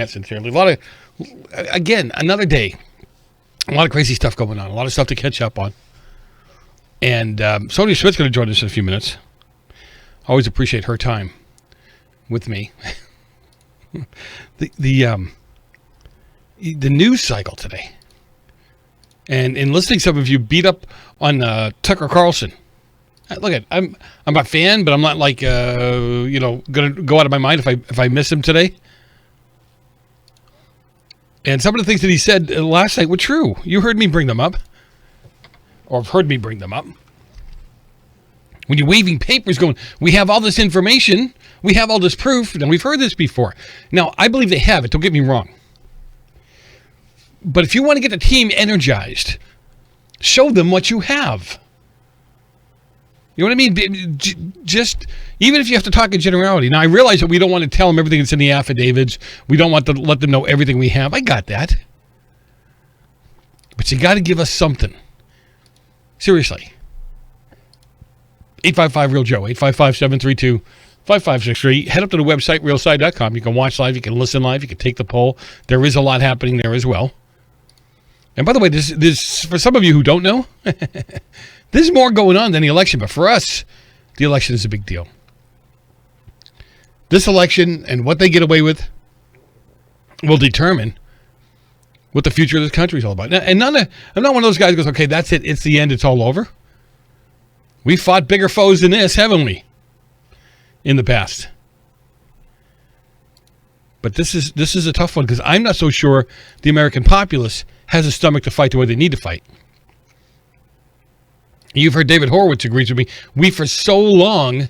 that sincerely. Again, another day. A lot of crazy stuff going on. A lot of stuff to catch up on. And Sonia Schmidt's going to join us in a few minutes. Always appreciate her time with me. The news cycle today. And in listening, some of you beat up on Tucker Carlson. Look, I'm a fan, but I'm not like going to go out of my mind if I miss him today. And some of the things that he said last night were true. You heard me bring them up, or have heard me bring them up. When you're waving papers, going, we have all this information, we have all this proof, and we've heard this before. Now, I believe they have it. Don't get me wrong. But if you want to get the team energized, show them what you have. You know what I mean? Just, even if you have to talk in generality. Now, I realize that we don't want to tell them everything that's in the affidavits. We don't want to let them know everything we have. I got that. But you got to give us something. Seriously. 855-REAL-JOE, 855-732-5563. Head up to the website, realside.com. You can watch live. You can listen live. You can take the poll. There is a lot happening there as well. And by the way, this for some of you who don't know, there's more going on than the election. But for us, the election is a big deal. This election and what they get away with will determine what the future of this country is all about. And I'm not one of those guys who goes, okay, that's it. It's the end. It's all over. We fought bigger foes than this, haven't we? In the past. But this is a tough one because I'm not so sure the American populace has a stomach to fight the way they need to fight. You've heard David Horowitz agrees with me. We, for so long,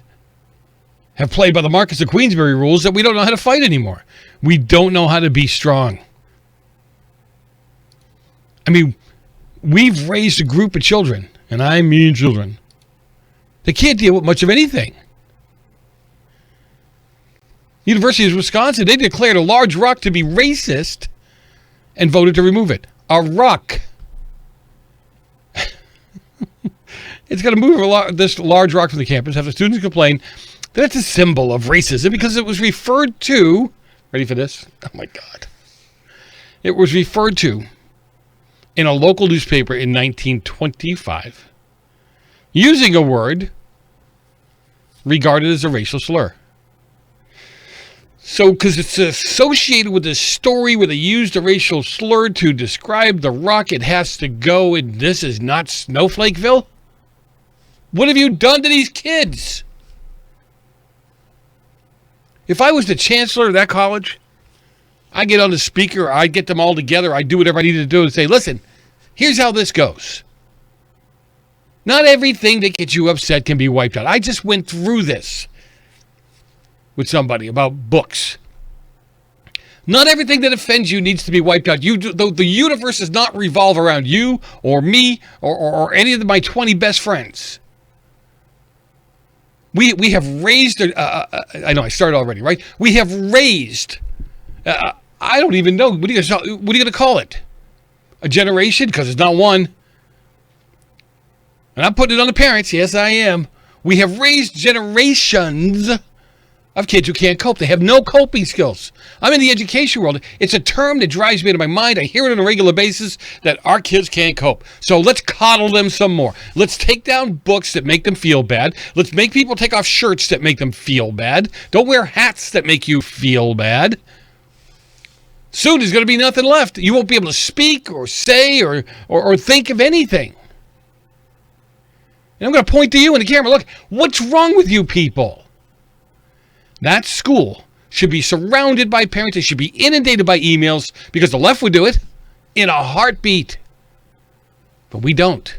have played by the Marcus of Queensberry rules that we don't know how to fight anymore. We don't know how to be strong. I mean, we've raised a group of children, and I mean children. They can't deal with much of anything. University of Wisconsin, they declared a large rock to be racist and voted to remove it. A rock. It's going to move this large rock from the campus after students complain that it's a symbol of racism because it was referred to, ready for this? Oh my God. It was referred to in a local newspaper in 1925 using a word regarded as a racial slur. So, because it's associated with this story where they used a racial slur to describe the rock, it has to go, and this is not Snowflakeville? What have you done to these kids? If I was the chancellor of that college, I'd get on the speaker, I'd get them all together, I'd do whatever I needed to do and say, listen, here's how this goes. Not everything that gets you upset can be wiped out. I just went through this with somebody about books. Not everything that offends you needs to be wiped out. The universe does not revolve around you or me or any of my 20 best friends. We have raised, I know I started already, right? We have raised, I don't even know, what are you going to call it? A generation? Because it's not one. And I'm putting it on the parents. Yes, I am. We have raised generations of kids who can't cope. They have no coping skills. I'm in the education world. It's a term that drives me to my mind. I hear it on a regular basis that our kids can't cope. So let's coddle them some more. Let's take down books that make them feel bad. Let's make people take off shirts that make them feel bad. Don't wear hats that make you feel bad. Soon there's going to be nothing left. You won't be able to speak or say or think of anything. And I'm going to point to you in the camera. Look, what's wrong with you people? That school should be surrounded by parents. They should be inundated by emails because the left would do it in a heartbeat. But we don't.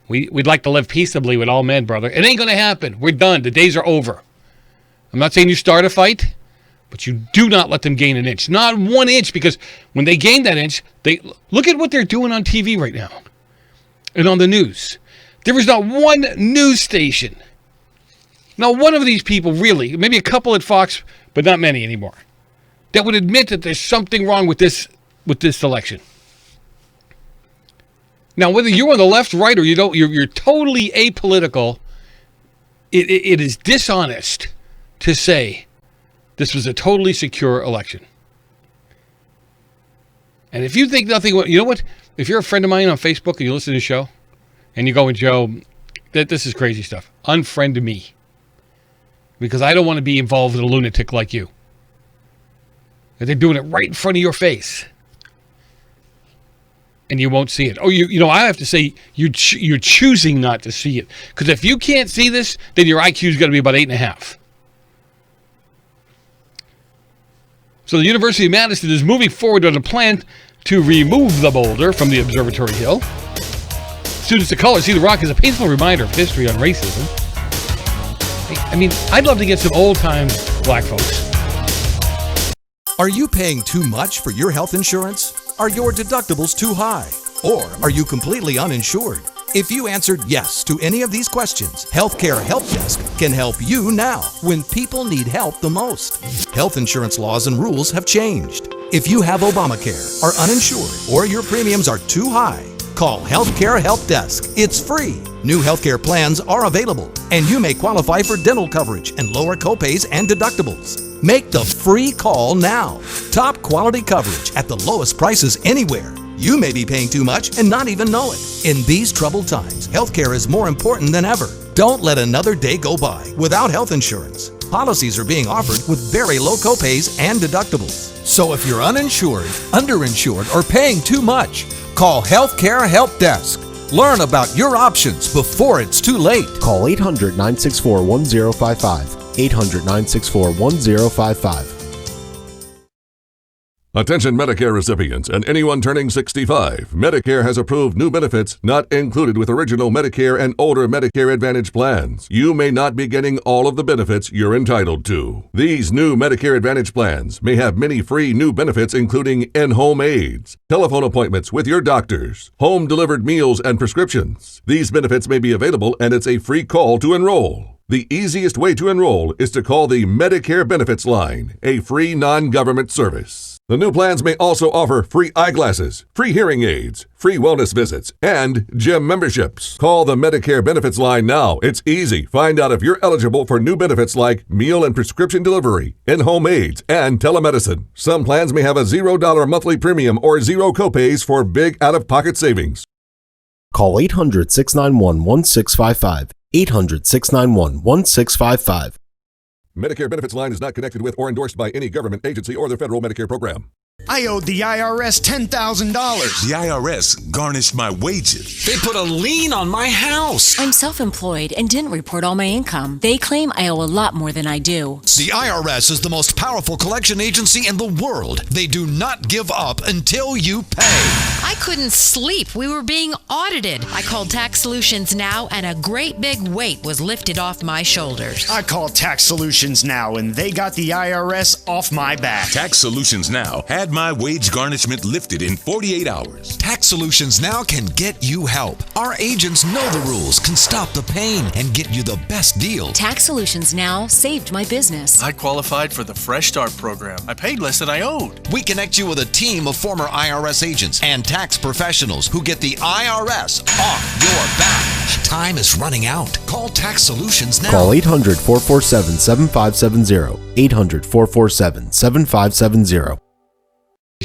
We'd like to live peaceably with all men, brother. It ain't going to happen. We're done. The days are over. I'm not saying you start a fight, but you do not let them gain an inch. Not 1 inch, because when they gain that inch, look at what they're doing on TV right now and on the news. There is not one news station. Now, one of these people really, maybe a couple at Fox, but not many anymore, that would admit that there's something wrong with this election. Now, whether you're on the left, right, or you don't, you're totally apolitical. It is dishonest to say this was a totally secure election. And if you think nothing, you know what? If you're a friend of mine on Facebook and you listen to the show and you go, Joe, this is crazy stuff, unfriend me. Because I don't want to be involved with a lunatic like you. And they're doing it right in front of your face. And you won't see it. Oh, I have to say, you're choosing not to see it. Because if you can't see this, then your IQ is going to be about 8.5. So the University of Madison is moving forward on a plan to remove the boulder from the observatory hill. Students of color see the rock as a painful reminder of history on racism. I mean, I'd love to get some old-time black folks. Are you paying too much for your health insurance? Are your deductibles too high? Or are you completely uninsured? If you answered yes to any of these questions, Healthcare Help Desk can help you now when people need help the most. Health insurance laws and rules have changed. If you have Obamacare, are uninsured, or your premiums are too high, call Healthcare Help Desk. It's free. New healthcare plans are available, and you may qualify for dental coverage and lower copays and deductibles. Make the free call now. Top quality coverage at the lowest prices anywhere. You may be paying too much and not even know it. In these troubled times, healthcare is more important than ever. Don't let another day go by without health insurance. Policies are being offered with very low copays and deductibles. So if you're uninsured, underinsured, or paying too much, call Healthcare Help Desk. Learn about your options before it's too late. Call 800-964-1055. 800-964-1055. Attention Medicare recipients and anyone turning 65. Medicare has approved new benefits not included with original Medicare and older Medicare Advantage plans. You may not be getting all of the benefits you're entitled to. These new Medicare Advantage plans may have many free new benefits including in-home aids, telephone appointments with your doctors, home-delivered meals and prescriptions. These benefits may be available and it's a free call to enroll. The easiest way to enroll is to call the Medicare Benefits Line, a free non-government service. The new plans may also offer free eyeglasses, free hearing aids, free wellness visits, and gym memberships. Call the Medicare Benefits Line now. It's easy. Find out if you're eligible for new benefits like meal and prescription delivery, in-home aids, and telemedicine. Some plans may have a $0 monthly premium or zero copays for big out-of-pocket savings. Call 800-691-1655. 800-691-1655. Medicare Benefits Line is not connected with or endorsed by any government agency or the federal Medicare program. I owed the IRS $10,000. The IRS garnished my wages. They put a lien on my house. I'm self-employed and didn't report all my income. They claim I owe a lot more than I do. The IRS is the most powerful collection agency in the world. They do not give up until you pay. I couldn't sleep. We were being audited. I called Tax Solutions Now, and a great big weight was lifted off my shoulders. I called Tax Solutions Now, and they got the IRS off my back. Tax Solutions Now had my wage garnishment lifted in 48 hours. Tax Solutions Now can get you help. Our agents know the rules, can stop the pain, and get you the best deal. Tax Solutions Now saved my business. I qualified for the Fresh Start program. I paid less than I owed. We connect you with a team of former IRS agents and tax professionals who get the IRS off your back. Time is running out. Call Tax Solutions Now. Call 800-447-7570. 800-447-7570.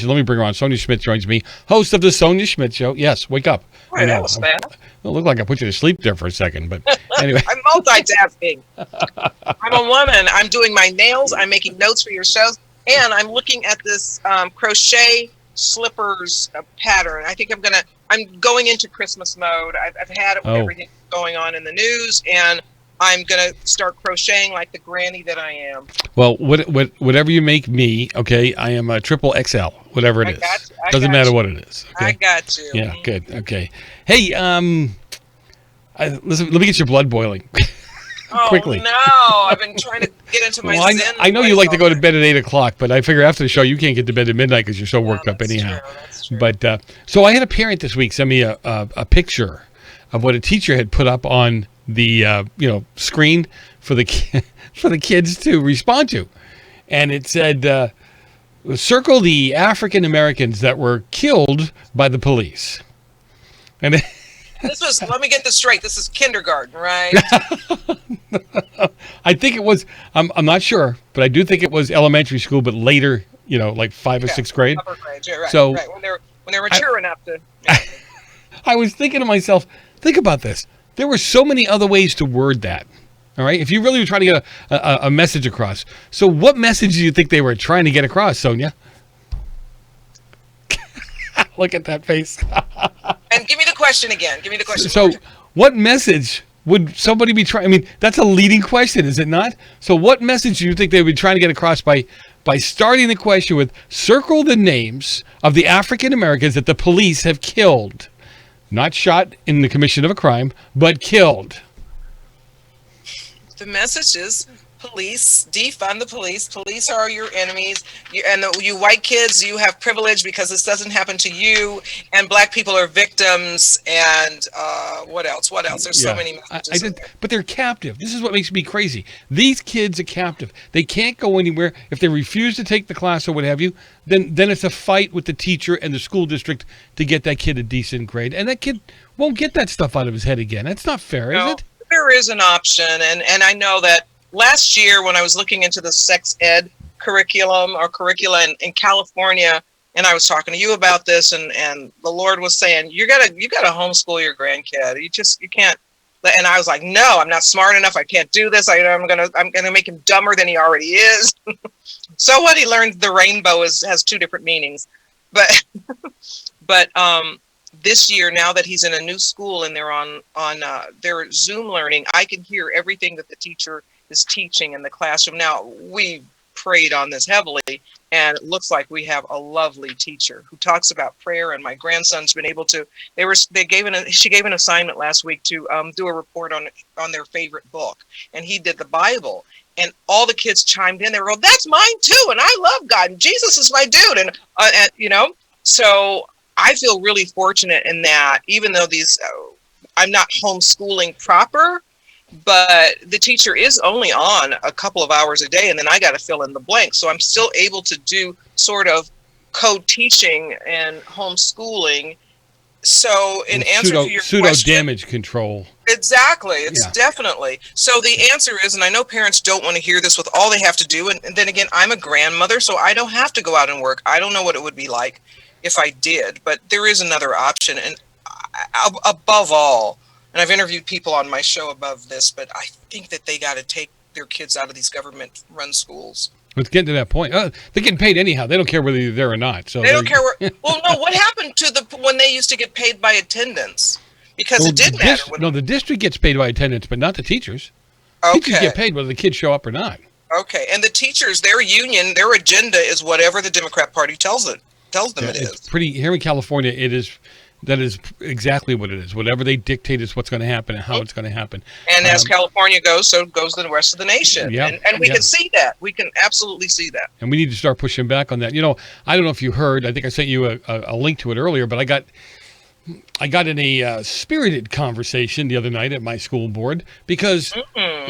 Let me bring her on. Sonia Schmidt joins me, host of the Sonia Schmidt Show. Yes, wake up. Boy, that was fast. It looked like I put you to sleep there for a second, but anyway. I'm multitasking. I'm a woman. I'm doing my nails. I'm making notes for your shows, and I'm looking at this crochet slippers pattern. I think I'm going into Christmas mode. I've had it with everything going on in the news, and I'm going to start crocheting like the granny that I am. Well, whatever you make me, okay, I am a triple XL, whatever it is. Doesn't matter what it is. Okay? I got you. Yeah, good. Okay. Hey, listen, let me get your blood boiling. Quickly. Oh, no. I've been trying to get into my zen. I know you like to go to bed at 8 o'clock, but I figure after the show you can't get to bed at midnight because you're so worked up anyhow. That's true. But so I had a parent this week send me a picture of what a teacher had put up on the screen for the kids to respond to, and it said, "Circle the African Americans that were killed by the police." And let me get this straight. This is kindergarten, right? I think it was. I'm not sure, but I do think it was elementary school, but later, like 5th or 6th grade. Upper grade, yeah, right, So right. When they're mature enough to. I was thinking to myself, think about this. There were so many other ways to word that. All right, if you really were trying to get a message across. So what message do you think they were trying to get across, Sonia? Look at that face. And give me the question again. Give me the question. So what message would somebody be trying? I mean, that's a leading question, is it not? So what message do you think they would be trying to get across by starting the question with, circle the names of the African Americans that the police have killed? Not shot in the commission of a crime, but killed. The message is, police, defund the police. Police are your enemies. You white kids, you have privilege because this doesn't happen to you. And black people are victims. And what else? There's so many messages. But they're captive. This is what makes me crazy. These kids are captive. They can't go anywhere. If they refuse to take the class or what have you, then it's a fight with the teacher and the school district to get that kid a decent grade. And that kid won't get that stuff out of his head again. That's not fair, is it? There is an option. And I know that last year when I was looking into the sex ed curricula in California, and I was talking to you about this, and the Lord was saying, you gotta homeschool your grandkid. You can't. And I was like, no, I'm not smart enough. I can't do this. I'm gonna make him dumber than he already is. So what? He learned the rainbow has 2 different meanings, but this year, now that he's in a new school and they're on their Zoom learning, I can hear everything that the teacher is teaching in the classroom. Now, we prayed on this heavily, and it looks like we have a lovely teacher who talks about prayer. And my grandson's been able to. She gave an assignment last week to do a report on their favorite book, and he did the Bible. And all the kids chimed in. They were going, "That's mine too, and I love God, and Jesus is my dude." And so I feel really fortunate in that, even though I'm not homeschooling proper, but the teacher is only on a couple of hours a day, and then I got to fill in the blanks. So I'm still able to do sort of co-teaching and homeschooling. So in answer to your pseudo question, damage control. Exactly. It's definitely. So the answer is, and I know parents don't want to hear this with all they have to do. And then again, I'm a grandmother, so I don't have to go out and work. I don't know what it would be like if I did, but there is another option. And above all, and I've interviewed people on my show above this, but I think that they got to take their kids out of these government-run schools. Let's get to that point. They're getting paid anyhow. They don't care whether you're there or not. So they don't care where. Well, no. What happened to when they used to get paid by attendance? Because it did matter. The district gets paid by attendance, but not the teachers. Okay. Teachers get paid whether the kids show up or not. Okay, and the teachers, their union, their agenda is whatever the Democrat Party tells them it is. It's pretty here in California. It is. That is exactly what it is. Whatever they dictate is what's going to happen and how it's going to happen. And as California goes, so goes the rest of the nation. Yeah, and we can see that. We can absolutely see that. And we need to start pushing back on that. I don't know if you heard. I think I sent you a link to it earlier, but I got in a spirited conversation the other night at my school board because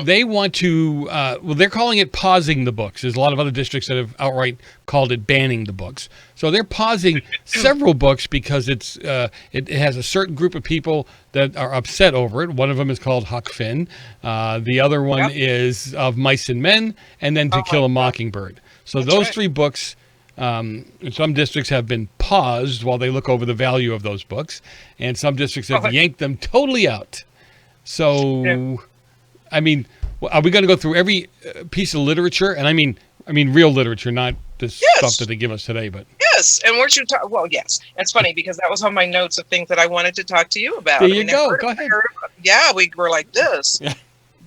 they want to, they're calling it pausing the books. There's a lot of other districts that have outright called it banning the books. So they're pausing several books because it has a certain group of people that are upset over it. One of them is called Huck Finn. The other one is Of Mice and Men, and then To Kill a Mockingbird. So those 3 books, some districts have been paused while they look over the value of those books, and some districts have yanked them totally out. So, I mean, are we going to go through every piece of literature? And I mean real literature, not this stuff that they give us today. But yes, and weren't you talking? Well, yes. It's funny because that was on my notes of things that I wanted to talk to you about. There you go. Go ahead. We were like this. Yeah.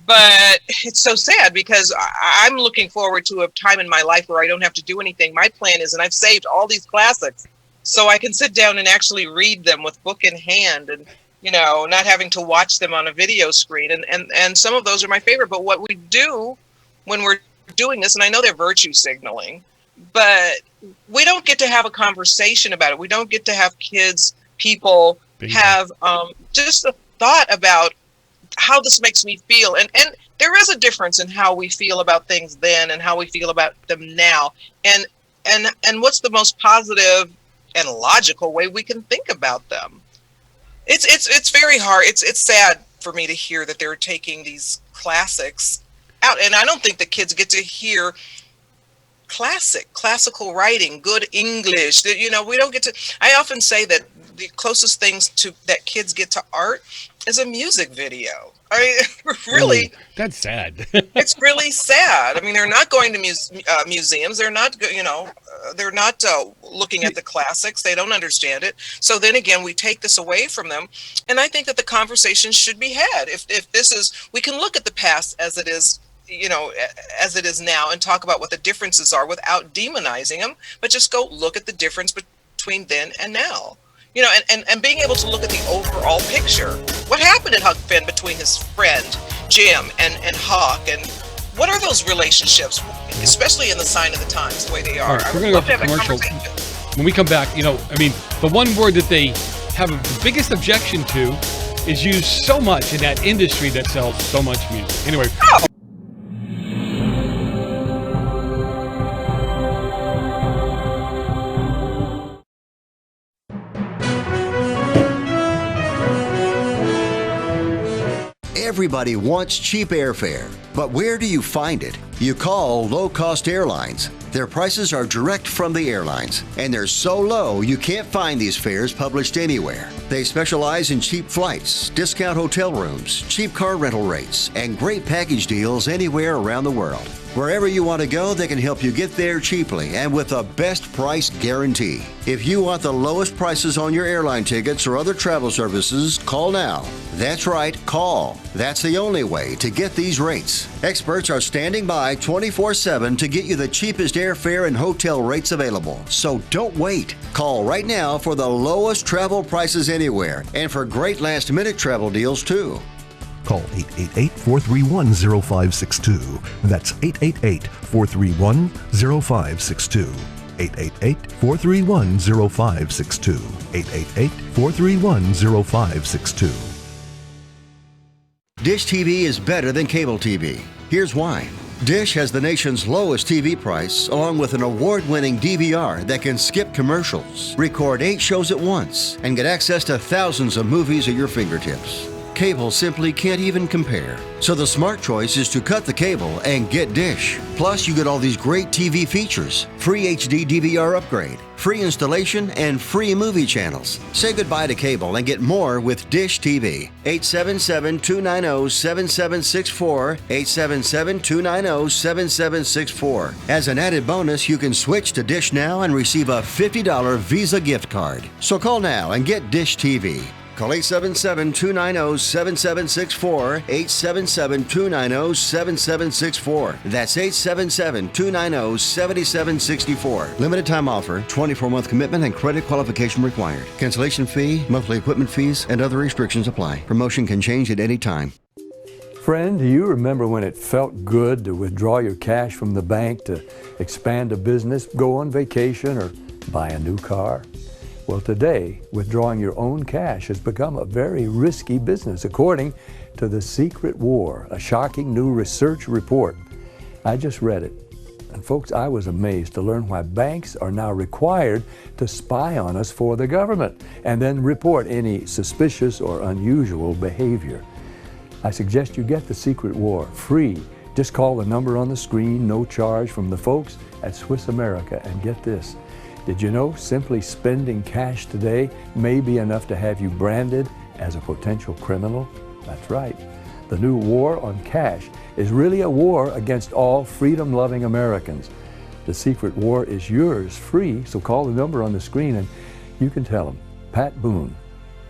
But it's so sad because I'm looking forward to a time in my life where I don't have to do anything. My plan is, and I've saved all these classics, so I can sit down and actually read them with book in hand and, not having to watch them on a video screen. And some of those are my favorite. But what we do when we're doing this, and I know they're virtue signaling, but we don't get to have a conversation about it. We don't get to have people have just a thought about how this makes me feel. And there is a difference in how we feel about things then and how we feel about them now. And what's the most positive and logical way we can think about them? It's very hard. It's sad for me to hear that they're taking these classics out. And I don't think the kids get to hear classical writing, good English. That, we don't get to. I often say that the closest things to that kids get to art is a music video. I mean, really, that's sad. It's really sad. I mean, they're not going to museums. They're not, they're not looking at the classics. They don't understand it. So then again, we take this away from them. And I think that the conversation should be had. If this is, we can look at the past as it is, as it is now, and talk about what the differences are without demonizing them, but just go look at the difference between then and now. And being able to look at the overall picture. What happened in Huck Finn between his friend Jim and Huck, and what are those relationships, especially in the sign of the times, the way they are? Right, we're going to go to commercial. When we come back, the one word that they have the biggest objection to is used so much in that industry that sells so much music. Anyway. Oh. Everybody wants cheap airfare, but where do you find it? You call low-cost airlines. Their prices are direct from the airlines, and they're so low you can't find these fares published anywhere. They specialize in cheap flights, discount hotel rooms, cheap car rental rates, and great package deals anywhere around the world. Wherever you want to go, they can help you get there cheaply and with a best price guarantee. If you want the lowest prices on your airline tickets or other travel services, call now. That's right, call. That's the only way to get these rates. Experts are standing by 24/7 to get you the cheapest airfare and hotel rates available. So don't wait. Call right now for the lowest travel prices anywhere and for great last-minute travel deals too. Call 888-431-0562. That's 888-431-0562. 888-431-0562. 888-431-0562. Dish TV is better than cable TV. Here's why. Dish has the nation's lowest TV price, along with an award-winning DVR that can skip commercials, record 8 shows at once, and get access to thousands of movies at your fingertips. Cable simply can't even compare. So the smart choice is to cut the cable and get Dish. Plus, you get all these great TV features, free HD DVR upgrade, free installation, and free movie channels. Say goodbye to cable and get more with Dish TV. 877-290-7764, 877-290-7764. As an added bonus, you can switch to Dish now and receive a $50 Visa gift card. So call now and get Dish TV. Call 877-290-7764, 877-290-7764. That's 877-290-7764. Limited time offer, 24-month commitment and credit qualification required. Cancellation fee, monthly equipment fees, and other restrictions apply. Promotion can change at any time. Friend, do you remember when it felt good to withdraw your cash from the bank to expand a business, go on vacation, or buy a new car? Well, today, withdrawing your own cash has become a very risky business, according to The Secret War, a shocking new research report. I just read it. And folks, I was amazed to learn why banks are now required to spy on us for the government and then report any suspicious or unusual behavior. I suggest you get The Secret War free. Just call the number on the screen, no charge, from the folks at Swiss America, and get this. Did you know simply spending cash today may be enough to have you branded as a potential criminal? That's right. The new war on cash is really a war against all freedom-loving Americans. The Secret War is yours free, so call the number on the screen and you can tell them Pat Boone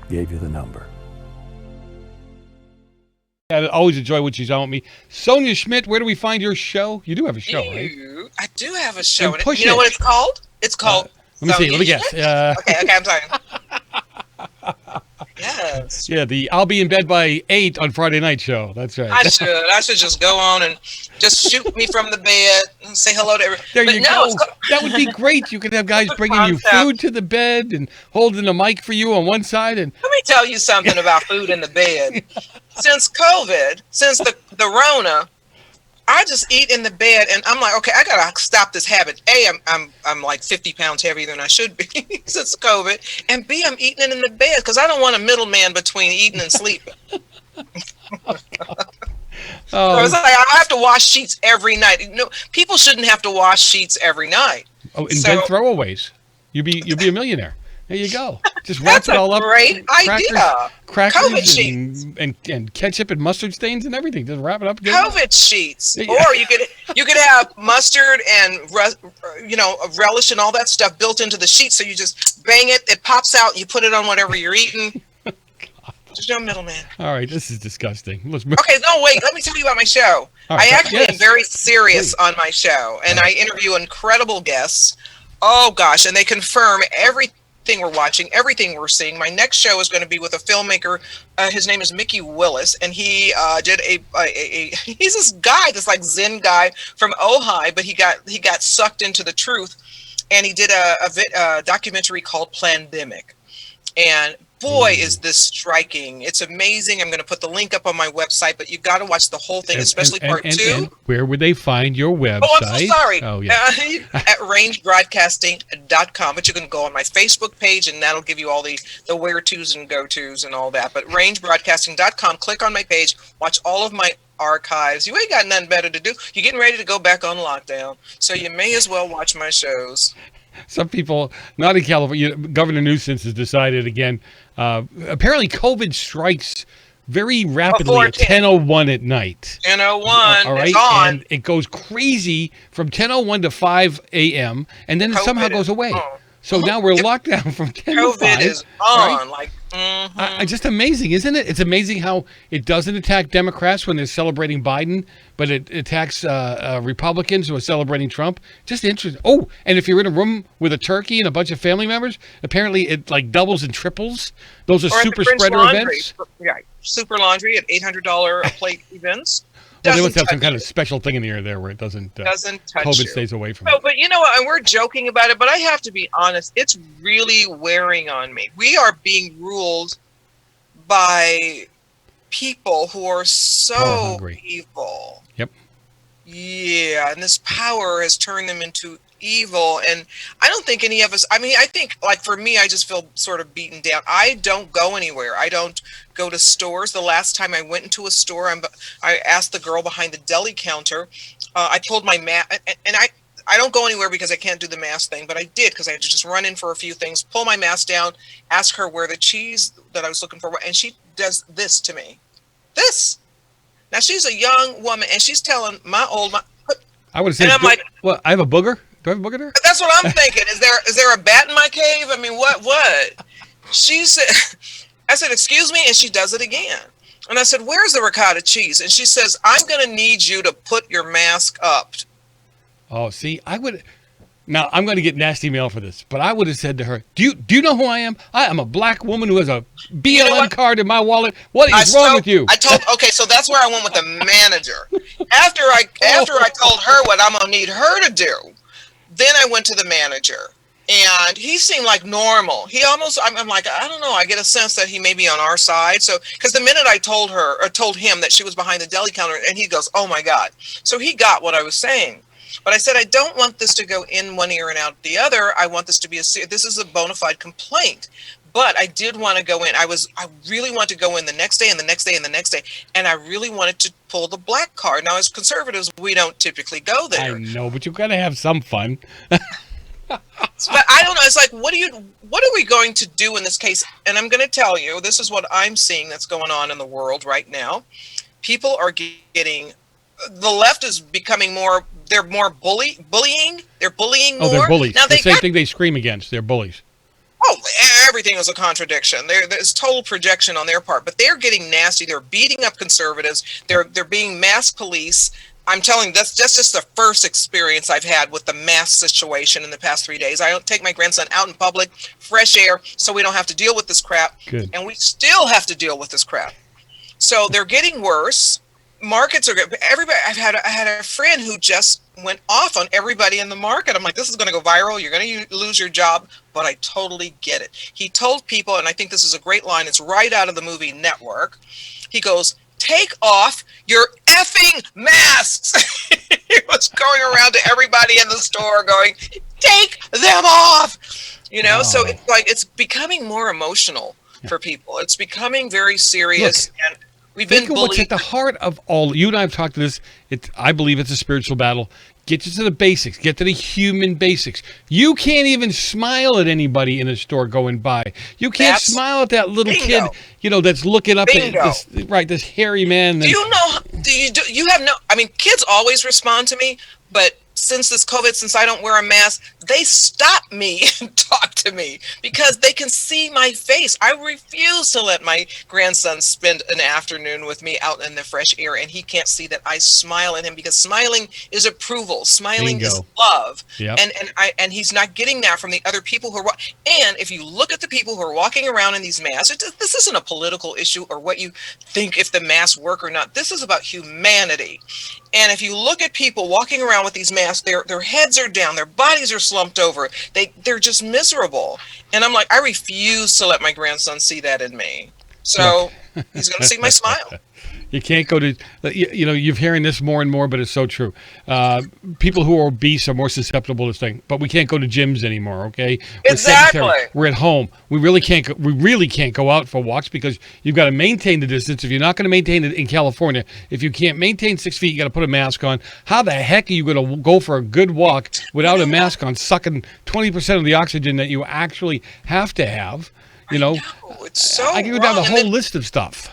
gave you the number. I always enjoy what she's on with me. Sonia Schmidt, where do we find your show? You do have a show, right? I do have a show. And push you know it. what it's called? It's called. Let me see. Let me guess. Okay, I'm sorry. Yes. Yeah, the I'll be in bed by 8 on Friday night show. That's right. I should just go on and just shoot me from the bed and say hello to everyone. There you go. That would be great. You could have guys bringing you food to the bed and holding a mic for you on one side. And let me tell you something about food in the bed. Since COVID, since the Rona, I just eat in the bed, and I'm like, okay, I gotta stop this habit. A, I'm like 50 pounds heavier than I should be since COVID, and B, I'm eating it in the bed because I don't want a middleman between eating and sleeping. I was like, I have to wash sheets every night. No, people shouldn't have to wash sheets every night. Invent throwaways. You'll be a millionaire. There you go. Just wrap it all up. Great idea. Crackers and ketchup and mustard stains and everything. Just wrap it up. COVID sheets. Or you could have mustard and relish and all that stuff built into the sheet. So you just bang it. It pops out. You put it on whatever you're eating. There's no middleman. All right, this is disgusting. Okay, no, wait. Let me tell you about my show. I actually am very serious on my show, and I interview incredible guests. Oh, gosh, and they confirm everything we're watching, everything we're seeing. My next show is going to be with a filmmaker. His name is Mickey Willis, and he did he's this guy, this like Zen guy from Ojai, but he got sucked into the truth, and he did a documentary called Plandemic. And boy, is this striking. It's amazing. I'm going to put the link up on my website, but you've got to watch the whole thing, especially part 2. And where would they find your website? Oh, I'm so sorry. Oh, yeah. At rangebroadcasting.com, but you can go on my Facebook page, and that'll give you all the where-tos and go-tos and all that. But rangebroadcasting.com, click on my page, watch all of my archives. You ain't got nothing better to do. You're getting ready to go back on lockdown, so you may as well watch my shows. Some people, not in California, Governor Newsom has decided again, apparently COVID strikes very rapidly at 10:01 at night. 10:01, all right, it's on. And it goes crazy from 10:01 to 5 a.m. and then it somehow goes away. So now we're locked down from 10 to 5. COVID is on, right? Just amazing, isn't it? It's amazing how it doesn't attack Democrats when they're celebrating Biden, but it attacks Republicans who are celebrating Trump. Just interesting. Oh, and if you're in a room with a turkey and a bunch of family members, apparently it like doubles and triples. Those are super spreader events. Right, super laundry at $800 a plate events. Well, they must have some kind of special thing in the air there where it doesn't touch COVID stays away from it. But you know what? And we're joking about it, but I have to be honest. It's really wearing on me. We are being ruled by people who are so evil. Yep. Yeah, and this power has turned them into evil, and I don't think any of us, I mean, I think like for me, I just feel sort of beaten down. I don't go anywhere. I don't go to stores. The last time I went into a store, I asked the girl behind the deli counter, I pulled my mask, and I don't go anywhere because I can't do the mask thing, but I did because I had to just run in for a few things, pull my mask down, ask her where the cheese that I was looking for, and she does this to me. This. Now she's a young woman, and she's telling I would say, I'm like, well, I have a booger. Do I have a booger there? That's what I'm thinking. Is there a bat in my cave? I mean, what? She said, I said, excuse me, and she does it again. And I said, where's the ricotta cheese? And she says, I'm going to need you to put your mask up. Oh, see, now I'm going to get nasty mail for this, but I would have said to her, do you know who I am? I am a black woman who has a BLM card in my wallet. What is wrong with you? Okay, so that's where I went with the manager. After I told her what I'm going to need her to do, then I went to the manager, and he seemed like normal. He almost, I'm like, I don't know. I get a sense that he may be on our side. So, because the minute I told him that she was behind the deli counter, and he goes, oh my God. So he got what I was saying. But I said, I don't want this to go in one ear and out the other. I want this to be this is a bona fide complaint. But I did want to go in. I really want to go in the next day and the next day and the next day. And I really wanted to pull the black card. Now, as conservatives, we don't typically go there. I know, but you've got to have some fun. But I don't know. It's like, what are we going to do in this case? And I'm going to tell you, this is what I'm seeing that's going on in the world right now. People are getting, the left is becoming more, they're more bullying. They're bullying more. Oh, they're bullies. Now, the same thing they scream against. They're bullies. Oh, everything is a contradiction. There's total projection on their part, but they're getting nasty. They're beating up conservatives. They're being mass police. I'm telling you, that's just the first experience I've had with the mask situation in the past 3 days. I don't take my grandson out in public, fresh air, so we don't have to deal with this crap. Good. And we still have to deal with this crap. So they're getting worse. Markets are good. Everybody. I had a friend who just went off on everybody in the market. I'm like, this is going to go viral. You're going to lose your job. But I totally get it. He told people, and I think this is a great line. It's right out of the movie Network. He goes, take off your effing masks. He was going around to everybody in the store going, take them off. You know, so it's like it's becoming more emotional for people. It's becoming very serious. Look, and We've Think been of what's bullied. at the heart of all. You and I have talked to this. I believe it's a spiritual battle. Get you to the basics. Get to the human basics. You can't even smile at anybody in a store going by. You can't smile at that little kid, that's looking up at this hairy man. Do you know? You have no? I mean, kids always respond to me, but since this COVID, since I don't wear a mask, they stop me and talk to me because they can see my face. I refuse to let my grandson spend an afternoon with me out in the fresh air, and he can't see that I smile at him, because smiling is approval. Smiling is love. Yep. And he's not getting that from the other people who are. And if you look at the people who are walking around in these masks, this isn't a political issue or what you think if the masks work or not. This is about humanity. And if you look at people walking around with these masks, their heads are down, their bodies are slumped over. They're just miserable. And I'm like, I refuse to let my grandson see that in me. So he's going to see my smile. You can't go to, you're hearing this more and more, but it's so true. People who are obese are more susceptible to this thing, but we can't go to gyms anymore, okay? We're sedentary. We're at home. We really can't go out for walks because you've got to maintain the distance. If you're not going to maintain it in California, if you can't maintain 6 feet, you got to put a mask on. How the heck are you going to go for a good walk without a mask on, sucking 20% of the oxygen that you actually have to have? It's so I can go down the whole list of stuff.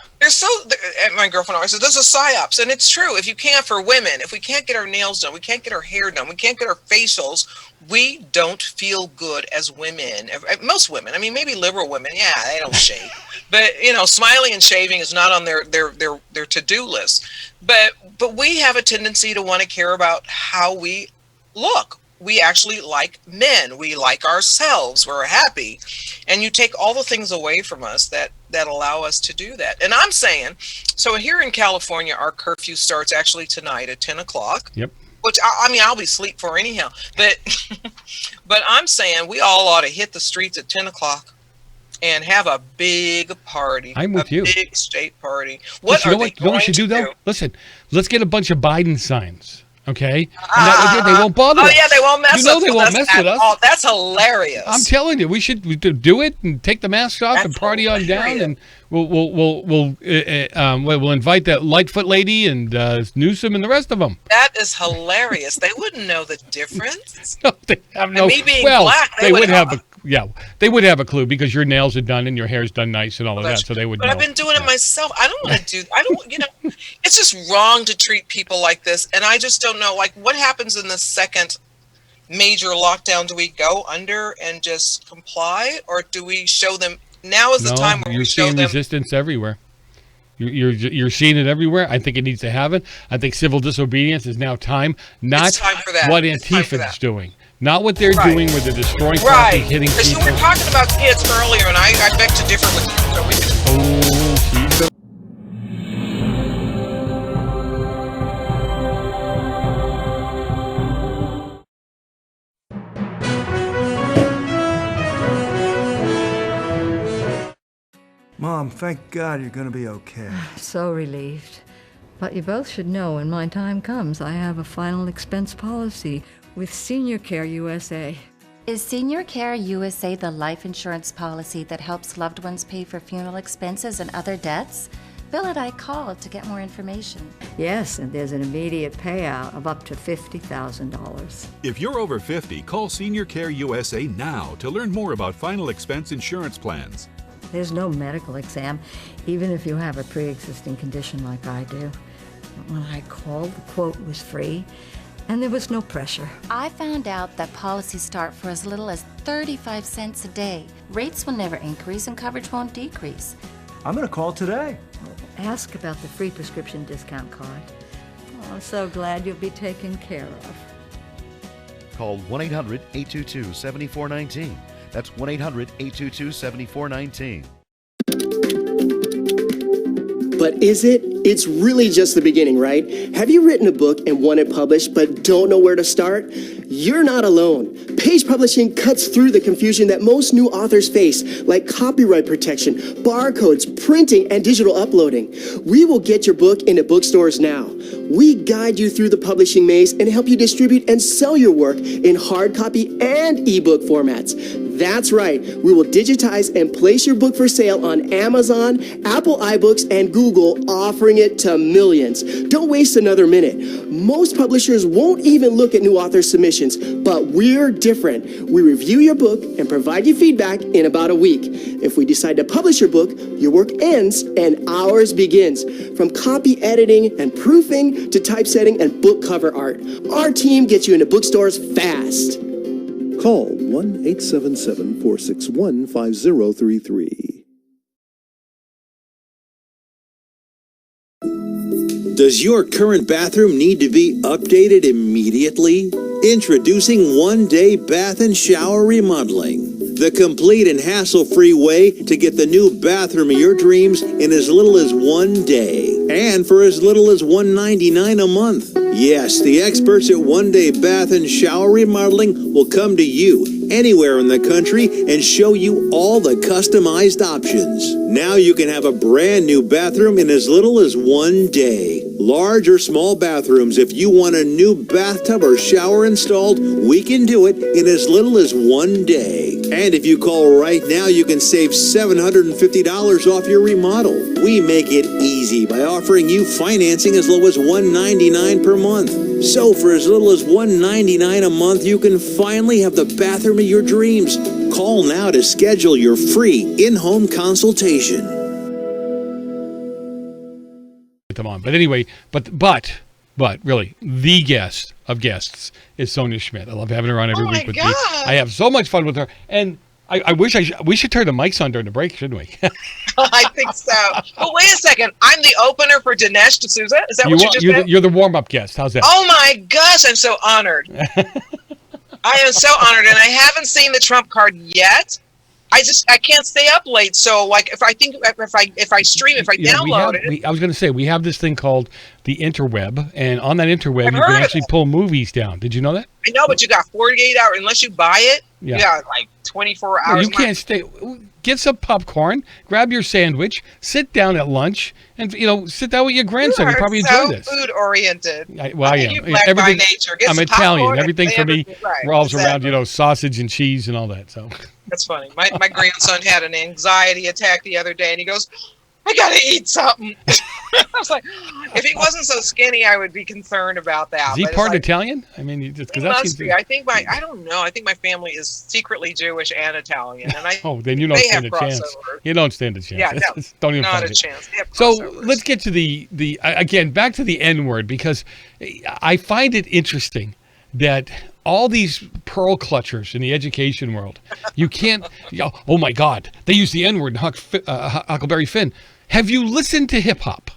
My girlfriend always says, there's a psyops, and it's true. If you can't, for women, if we can't get our nails done, we can't get our hair done, we can't get our facials, we don't feel good as women. Most women, I mean, maybe liberal women, they don't shave. But, smiling and shaving is not on their to-do list. But we have a tendency to want to care about how we look. We actually like men. We like ourselves. We're happy. And you take all the things away from us that allow us to do that. And I'm saying, so here in California, our curfew starts actually tonight at 10 o'clock. Yep. Which, I'll be asleep for anyhow. But I'm saying we all ought to hit the streets at 10 o'clock and have a big party. I'm with you. A big state party. What are they going to do? Listen, let's get a bunch of Biden signs. Okay, they won't bother us. Oh yeah, they won't mess. They won't mess with us. Oh, that's hilarious. I'm telling you, we should do it and take the masks off and party on down, and we'll invite that Lightfoot lady and Newsom and the rest of them. That is hilarious. They wouldn't know the difference. No, they have no. And me being black, they would have. They would have a clue because your nails are done and your hair's done nice and all of that, so they would know. But I've been doing it myself. I don't want to do. I don't. It's just wrong to treat people like this, and I just don't know. Like, what happens in the second major lockdown? Do we go under and just comply, or do we show them? Now is the time where we show them. You're seeing resistance everywhere. You're seeing it everywhere. I think it needs to happen. I think civil disobedience is now time, not what Antifa is doing. Not what they're doing where they're destroying property, hitting people. Because you were talking about kids earlier, and I beg to differ with you. So Mom, thank God you're going to be okay. So relieved. But you both should know when my time comes, I have a final expense policy with Senior Care USA. Is Senior Care USA the life insurance policy that helps loved ones pay for funeral expenses and other debts? Bill and I called to get more information. Yes, and there's an immediate payout of up to $50,000. If you're over 50, call Senior Care USA now to learn more about final expense insurance plans. There's no medical exam, even if you have a pre-existing condition like I do. When I called, the quote was free, and there was no pressure. I found out that policies start for as little as 35 cents a day. Rates will never increase and coverage won't decrease. I'm going to call today. Ask about the free prescription discount card. Oh, I'm so glad you'll be taken care of. Call 1-800-822-7419. That's 1-800-822-7419. But is it? It's really just the beginning, right? Have you written a book and want it published but don't know where to start? You're not alone. Page Publishing cuts through the confusion that most new authors face, like copyright protection, barcodes, printing, and digital uploading. We will get your book into bookstores now. We guide you through the publishing maze and help you distribute and sell your work in hard copy and ebook formats. That's right. We will digitize and place your book for sale on Amazon, Apple iBooks, and Google, offering it to millions. Don't waste another minute. Most publishers won't even look at new author submissions, but we're different. We review your book and provide you feedback in about a week. If we decide to publish your book, your work ends and ours begins. From copy editing and proofing to typesetting and book cover art, our team gets you into bookstores fast. Call 1-877-461-5033. Does your current bathroom need to be updated immediately? Introducing One Day Bath and Shower Remodeling, the complete and hassle-free way to get the new bathroom of your dreams in as little as 1 day, and for as little as $199 a month. Yes, the experts at One Day Bath and Shower Remodeling will come to you anywhere in the country and show you all the customized options. Now you can have a brand new bathroom in as little as 1 day. Large or small bathrooms, if you want a new bathtub or shower installed, we can do it in as little as 1 day. And if you call right now, you can save $750 off your remodel. We make it easy by offering you financing as low as $199 per month. So for as little as $199 a month, you can finally have the bathroom of your dreams. Call now to schedule your free in-home consultation. Them on. But anyway, but really, the guest of guests is Sonia Schmidt. I love having her on every week with me. I have so much fun with her, and I wish we should turn the mics on during the break, shouldn't we? I think so. But wait a second, I'm the opener for Dinesh D'Souza. Is that what you just said? You're the warm-up guest. How's that? Oh my gosh, I'm so honored. I am so honored, and I haven't seen the trump card yet. I can't stay up late. So like if I download it. I was going to say we have this thing called the interweb, and on that interweb you can actually pull movies down. Did you know that? I know, but you got 48 hours unless you buy it. Yeah. You got like 24 hours. No, you can't stay. Get some popcorn, grab your sandwich, sit down at lunch, and sit down with your grandson. You probably enjoy this. Food oriented. I am. You black by nature. Get I'm some Italian. popcorn Everything for me revolves around sausage and cheese and all that. So. That's funny. My grandson had an anxiety attack the other day, and he goes, "I gotta eat something." I was like, if he wasn't so skinny, I would be concerned about that. Is he part Italian? I mean, he must be. I don't know. I think my family is secretly Jewish and Italian, and then you don't stand a chance. You don't stand a chance. Yeah, no, don't even not find a chance. So let's get to the again back to the N word, because I find it interesting that all these pearl clutchers in the education world, you can't. Oh my God, they use the N word in Huckleberry Finn. Have you listened to hip hop?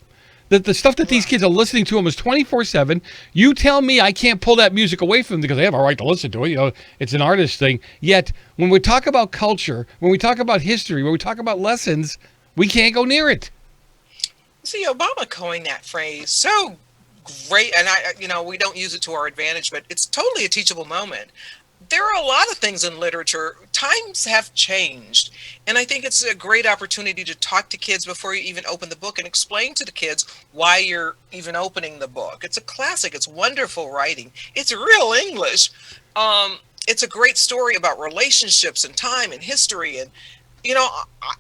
The stuff that these kids are listening to almost 24/7. You tell me I can't pull that music away from them because they have a right to listen to it. It's an artist thing. Yet when we talk about culture, when we talk about history, when we talk about lessons, we can't go near it. See, Obama coined that phrase so great, and we don't use it to our advantage, but it's totally a teachable moment. There are a lot of things in literature. Times have changed, and I think it's a great opportunity to talk to kids before you even open the book and explain to the kids why you're even opening the book. It's a classic. It's wonderful writing. It's real English. It's a great story about relationships and time and history, and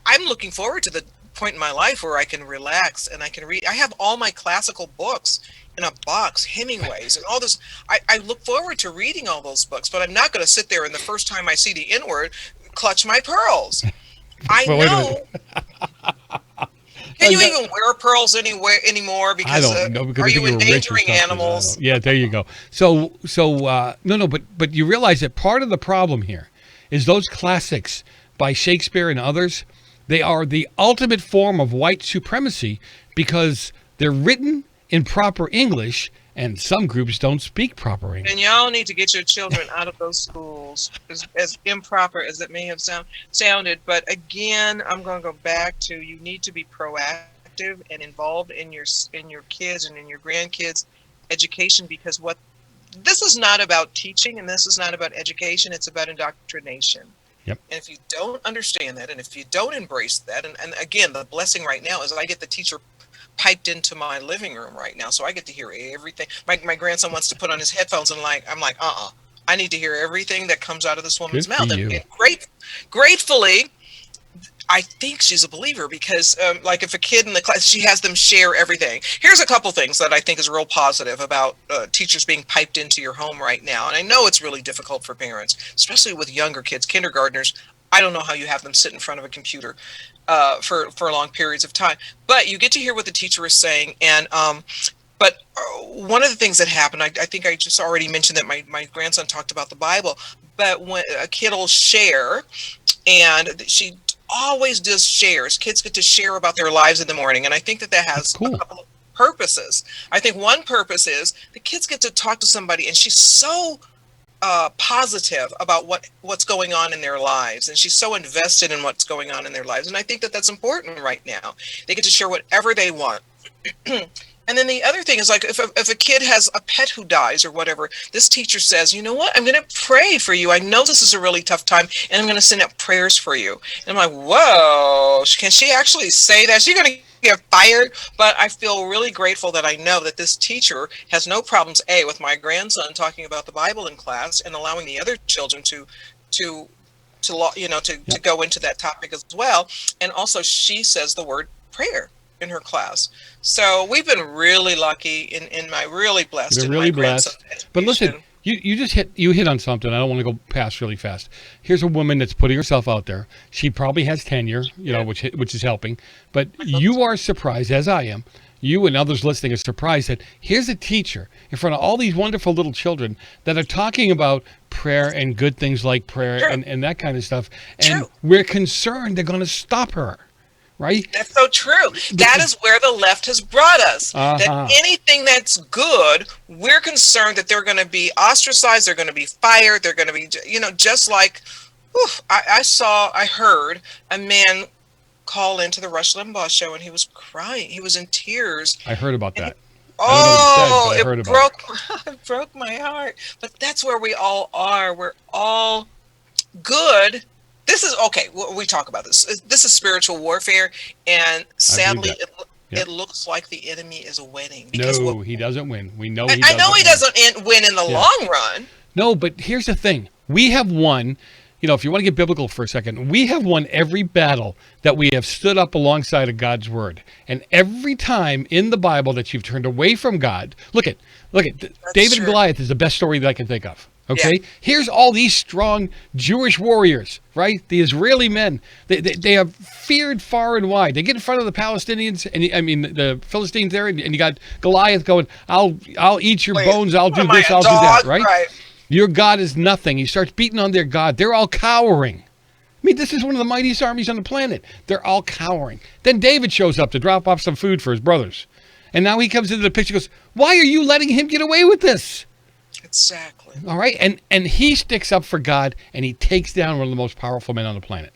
I'm looking forward to the point in my life where I can relax and I can read. I have all my classical books in a box, Hemingway's and all this. I look forward to reading all those books, but I'm not going to sit there and the first time I see the N-word, clutch my pearls. I know. Can you even wear pearls anymore? Because, I don't know, because are you endangering animals? Yeah, there you go. So no, but you realize that part of the problem here is those classics by Shakespeare and others. They are the ultimate form of white supremacy because they're written in proper English, and some groups don't speak proper English. And y'all need to get your children out of those schools, as improper as it may have sounded. But again, I'm going to go back to, you need to be proactive and involved in your kids and in your grandkids' education, because this is not about teaching and this is not about education. It's about indoctrination. Yep. And if you don't understand that, and if you don't embrace that, and again, the blessing right now is I get the teacher piped into my living room right now, so I get to hear everything. My grandson wants to put on his headphones, and I'm like, I need to hear everything that comes out of this woman's Good for mouth. you. And gratefully, I think she's a believer because, like, if a kid in the class, she has them share everything. Here's a couple things that I think is real positive about teachers being piped into your home right now. And I know it's really difficult for parents, especially with younger kids, kindergartners. I don't know how you have them sit in front of a computer for long periods of time. But you get to hear what the teacher is saying. And but one of the things that happened, I think I just already mentioned that my grandson talked about the Bible. But when a kid will share, and she always does shares. Kids get to share about their lives in the morning, and I think that has a couple of purposes. I think one purpose is the kids get to talk to somebody, and she's so positive about what's going on in their lives, and she's so invested in what's going on in their lives, and I think that that's important right now. They get to share whatever they want. And then the other thing is, like, if a kid has a pet who dies or whatever, this teacher says, you know what, I'm going to pray for you. I know this is a really tough time, and I'm going to send up prayers for you. And I'm like, whoa, can she actually say that? She's going to get fired? But I feel really grateful that I know that this teacher has no problems, A, with my grandson talking about the Bible in class and allowing the other children to go into that topic as well. And also she says the word prayer in her class. So we've been really lucky in my really blessed. You're really blessed. But listen, you just hit on something. I don't want to go past really fast. Here's a woman that's putting herself out there. She probably has tenure, which is helping. But you are surprised, as I am. You and others listening are surprised that here's a teacher in front of all these wonderful little children that are talking about prayer and good things like prayer and that kind of stuff. And we're concerned they're going to stop her. Right? That's so true. That is where the left has brought us. That anything that's good, we're concerned that they're going to be ostracized, they're going to be fired, they're going to be, just like, I heard a man call into the Rush Limbaugh show, and he was crying. He was in tears. I heard about that. It broke my heart. But that's where we all are. We're all good. This is okay. We talk about this. This is spiritual warfare, and sadly, it looks like the enemy is winning. No, he doesn't win. We know. I know he doesn't win in the long run. No, but here's the thing: we have won. If you want to get biblical for a second, we have won every battle that we have stood up alongside of God's word, and every time in the Bible that you've turned away from God, look at David and Goliath is the best story that I can think of. Okay, here's all these strong Jewish warriors, right? The Israeli men, they are feared far and wide. They get in front of the Palestinians, and the Philistines there, and you got Goliath going, I'll eat your bones, I'll do this, I'll do that, right? Your God is nothing. He starts beating on their God. They're all cowering. This is one of the mightiest armies on the planet. They're all cowering. Then David shows up to drop off some food for his brothers. And now he comes into the picture and goes, why are you letting him get away with this? Exactly. All right, and he sticks up for God, and he takes down one of the most powerful men on the planet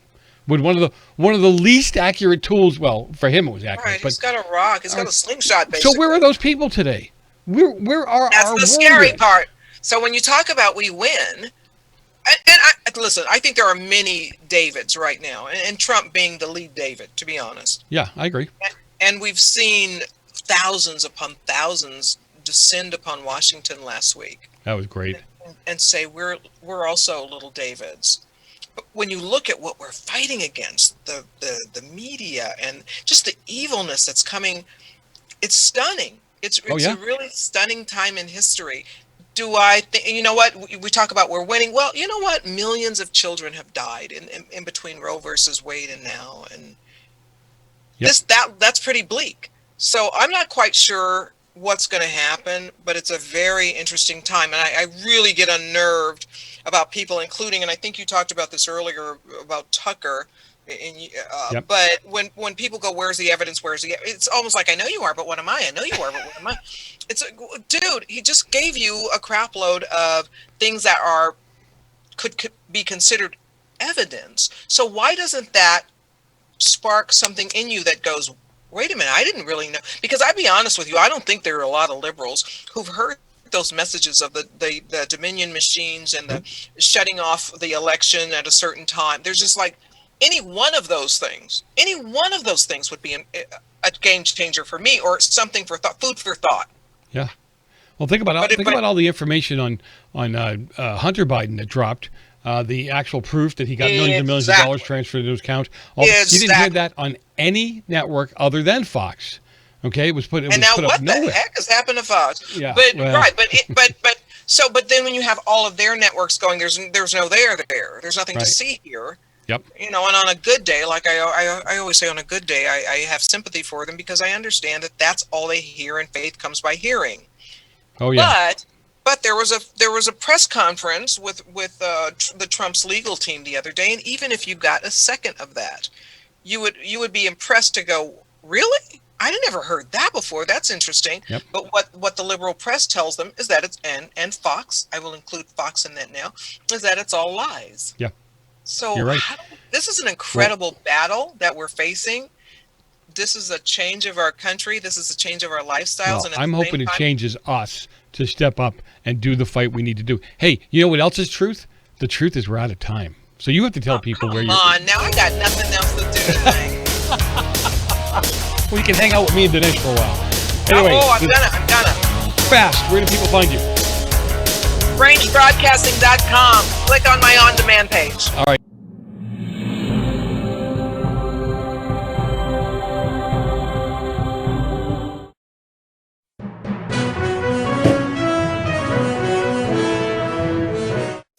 with one of the least accurate tools. Well, for him it was accurate. Right, he's got a rock. He's got a slingshot. Basically. So where are those people today? Where are That's our the scary warriors? part. So when you talk about we win, listen, I think there are many Davids right now, and Trump being the lead David, to be honest. Yeah, I agree. And we've seen thousands upon thousands descend upon Washington last week. That was great. And say we're also little Davids. But when you look at what we're fighting against, the media and just the evilness that's coming, it's stunning. It's a really stunning time in history. Do I think, we talk about we're winning. Well, you know what? Millions of children have died in between Roe versus Wade and now. And that's pretty bleak. So I'm not quite sure what's going to happen, but it's a very interesting time. And I really get unnerved about people, including, and I think you talked about this earlier about Tucker. But when people go, where's the evidence? It's almost like, I know you are, but what am I? I know you are, but what am I? Dude, he just gave you a crap load of things that could be considered evidence. So why doesn't that spark something in you that goes, wait a minute, I didn't really know? Because I'd be honest with you, I don't think there are a lot of liberals who've heard those messages of the Dominion machines and the shutting off the election at a certain time. There's just like, any one of those things would be a game changer for me, or something for food for thought. Yeah. Well, think about all the information on Hunter Biden that dropped. The actual proof that he got millions and millions of dollars transferred to his account. You didn't hear that on any network other than Fox. Okay, it was put. What the heck has happened to Fox? Yeah, but then when you have all of their networks going, there's no there. There's nothing to see here. Yep. And on a good day, like I always say, on a good day, I have sympathy for them because I understand that that's all they hear, and faith comes by hearing. Oh yeah. But there was a press conference with the Trump's legal team the other day, and even if you got a second of that, you would be impressed to go, really? I never heard that before. That's interesting. Yep. But what the liberal press tells them is that it's and Fox, I will include Fox in that now, is that it's all lies. Yeah. So you're right. This is an incredible battle that we're facing. This is a change of our country. This is a change of our lifestyles. Well, I'm hoping it changes us to step up and do the fight we need to do. Hey, you know what else is truth? The truth is we're out of time. So you have to tell people where you're. Come on, now I got nothing else to do tonight. Well, you can hang out with me and Dinesh for a while. Anyway, I'm gonna. Fast. Where do people find you? rangebroadcasting.com. Click on my on-demand page. All right.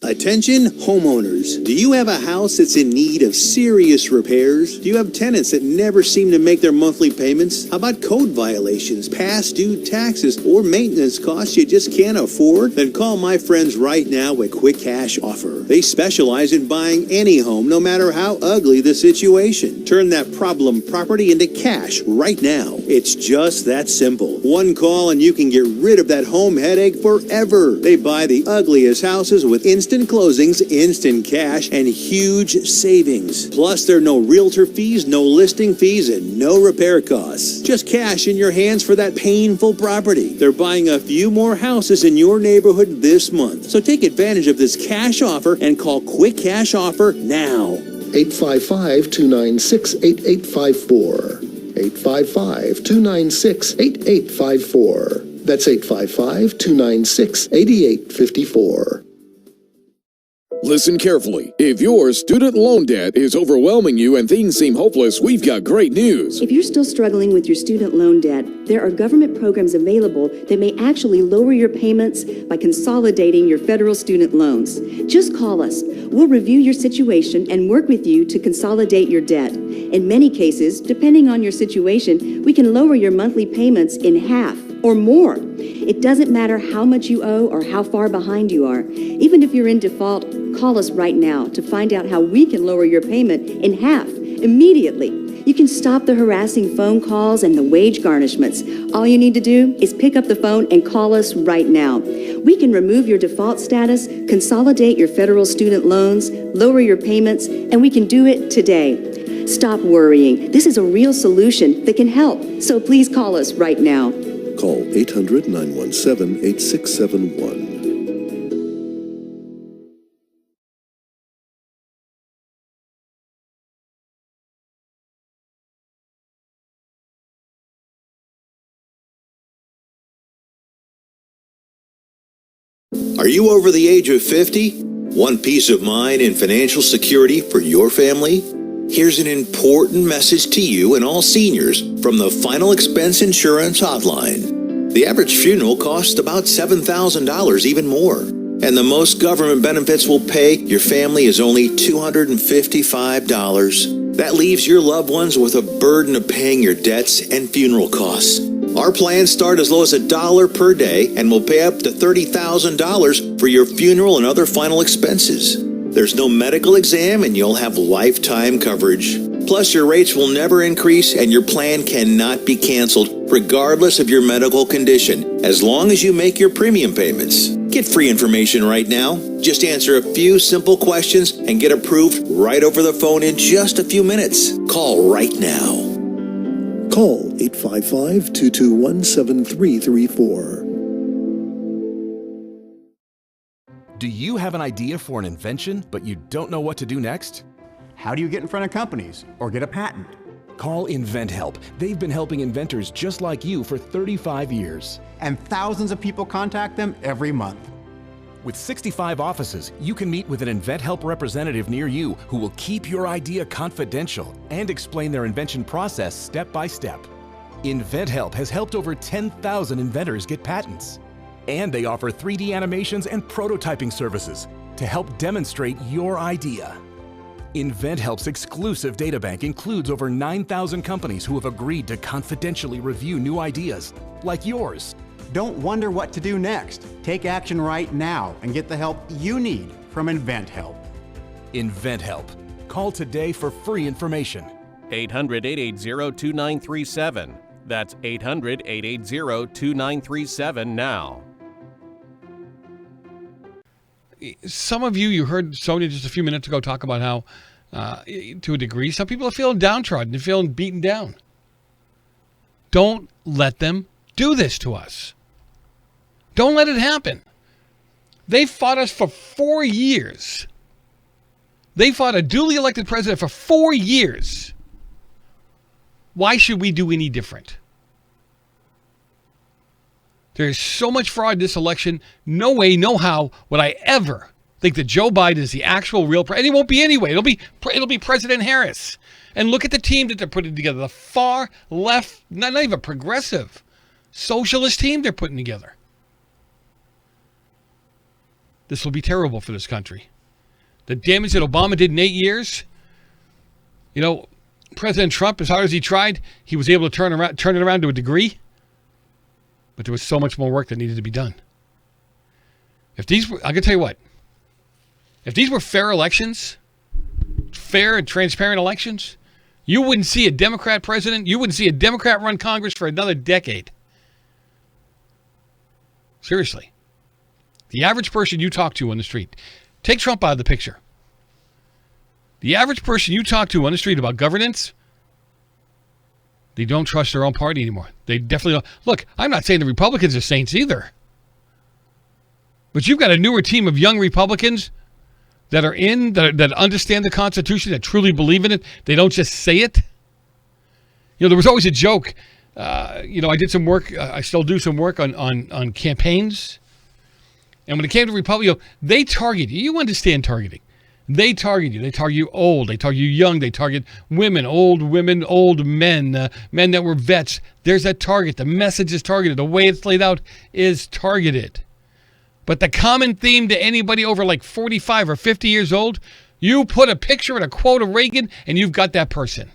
Attention homeowners. Do you have a house that's in need of serious repairs? Do you have tenants that never seem to make their monthly payments? How about code violations, past due taxes, or maintenance costs you just can't afford? Then call my friends right now at Quick Cash Offer. They specialize in buying any home, no matter how ugly the situation. Turn that problem property into cash right now. It's just that simple. One call and you can get rid of that home headache forever. They buy the ugliest houses with instant closings, instant cash, and huge savings. Plus, there are no realtor fees, no listing fees, and no repair costs. Just cash in your hands for that painful property. They're buying a few more houses in your neighborhood this month. So take advantage of this cash offer and call Quick Cash Offer now. 855-296-8854. 855-296-8854. That's 855-296-8854. Listen carefully. If your student loan debt is overwhelming you and things seem hopeless, we've got great news. If you're still struggling with your student loan debt, there are government programs available that may actually lower your payments by consolidating your federal student loans. Just call us. We'll review your situation and work with you to consolidate your debt. In many cases, depending on your situation, we can lower your monthly payments in half or more. It doesn't matter how much you owe or how far behind you are. Even if you're in default, call us right now to find out how we can lower your payment in half immediately. You can stop the harassing phone calls and the wage garnishments. All you need to do is pick up the phone and call us right now. We can remove your default status, consolidate your federal student loans, lower your payments, and we can do it today. Stop worrying. This is a real solution that can help. So please call us right now. Call 800-917-8671. Are you over the age of 50? Want peace of mind and financial security for your family? Here's an important message to you and all seniors from the Final Expense Insurance Hotline. The average funeral costs about $7,000, even more. And the most government benefits will pay your family is only $255. That leaves your loved ones with a burden of paying your debts and funeral costs. Our plans start as low as $1 per day and will pay up to $30,000 for your funeral and other final expenses. There's no medical exam and you'll have lifetime coverage. Plus, your rates will never increase and your plan cannot be canceled regardless of your medical condition, as long as you make your premium payments. Get free information right now. Just answer a few simple questions and get approved right over the phone in just a few minutes. Call right now. Call 855-221-7334. Do you have an idea for an invention, but you don't know what to do next? How do you get in front of companies or get a patent? Call InventHelp. They've been helping inventors just like you for 35 years. And thousands of people contact them every month. With 65 offices, you can meet with an InventHelp representative near you who will keep your idea confidential and explain their invention process step by step. InventHelp has helped over 10,000 inventors get patents. And they offer 3D animations and prototyping services to help demonstrate your idea. InventHelp's exclusive databank includes over 9,000 companies who have agreed to confidentially review new ideas, like yours. Don't wonder what to do next. Take action right now and get the help you need from InventHelp. InventHelp. Call today for free information. 800-880-2937. That's 800-880-2937 now. Some of you heard Sonia just a few minutes ago talk about how, to a degree, some people are feeling downtrodden, they're feeling beaten down. Don't let them do this to us. Don't let it happen. They fought us for 4 years. They fought a duly elected president for 4 years. Why should we do any different? There's so much fraud in this election. No way, no how would I ever think that Joe Biden is the actual real president. And he won't be anyway. It'll be President Harris. And look at the team that they're putting together. The far left, not even progressive, socialist team they're putting together. This will be terrible for this country. The damage that Obama did in 8 years, President Trump, as hard as he tried, he was able to turn it around to a degree. But there was so much more work that needed to be done. I can tell you what, if these were fair elections, fair and transparent elections, you wouldn't see a Democrat president, you wouldn't see a Democrat run Congress for another decade. Seriously. The average person you talk to on the street, take Trump out of the picture. The average person you talk to on the street about governance, they don't trust their own party anymore. They definitely don't. Look, I'm not saying the Republicans are saints either. But you've got a newer team of young Republicans that are that understand the Constitution, that truly believe in it. They don't just say it. There was always a joke. I did some work. I still do some work on campaigns. And when it came to Republicans, they target you. You understand targeting. They target you. They target you old. They target you young. They target women, old men, men that were vets. There's that target. The message is targeted. The way it's laid out is targeted. But the common theme to anybody over like 45 or 50 years old, you put a picture and a quote of Reagan and you've got that person.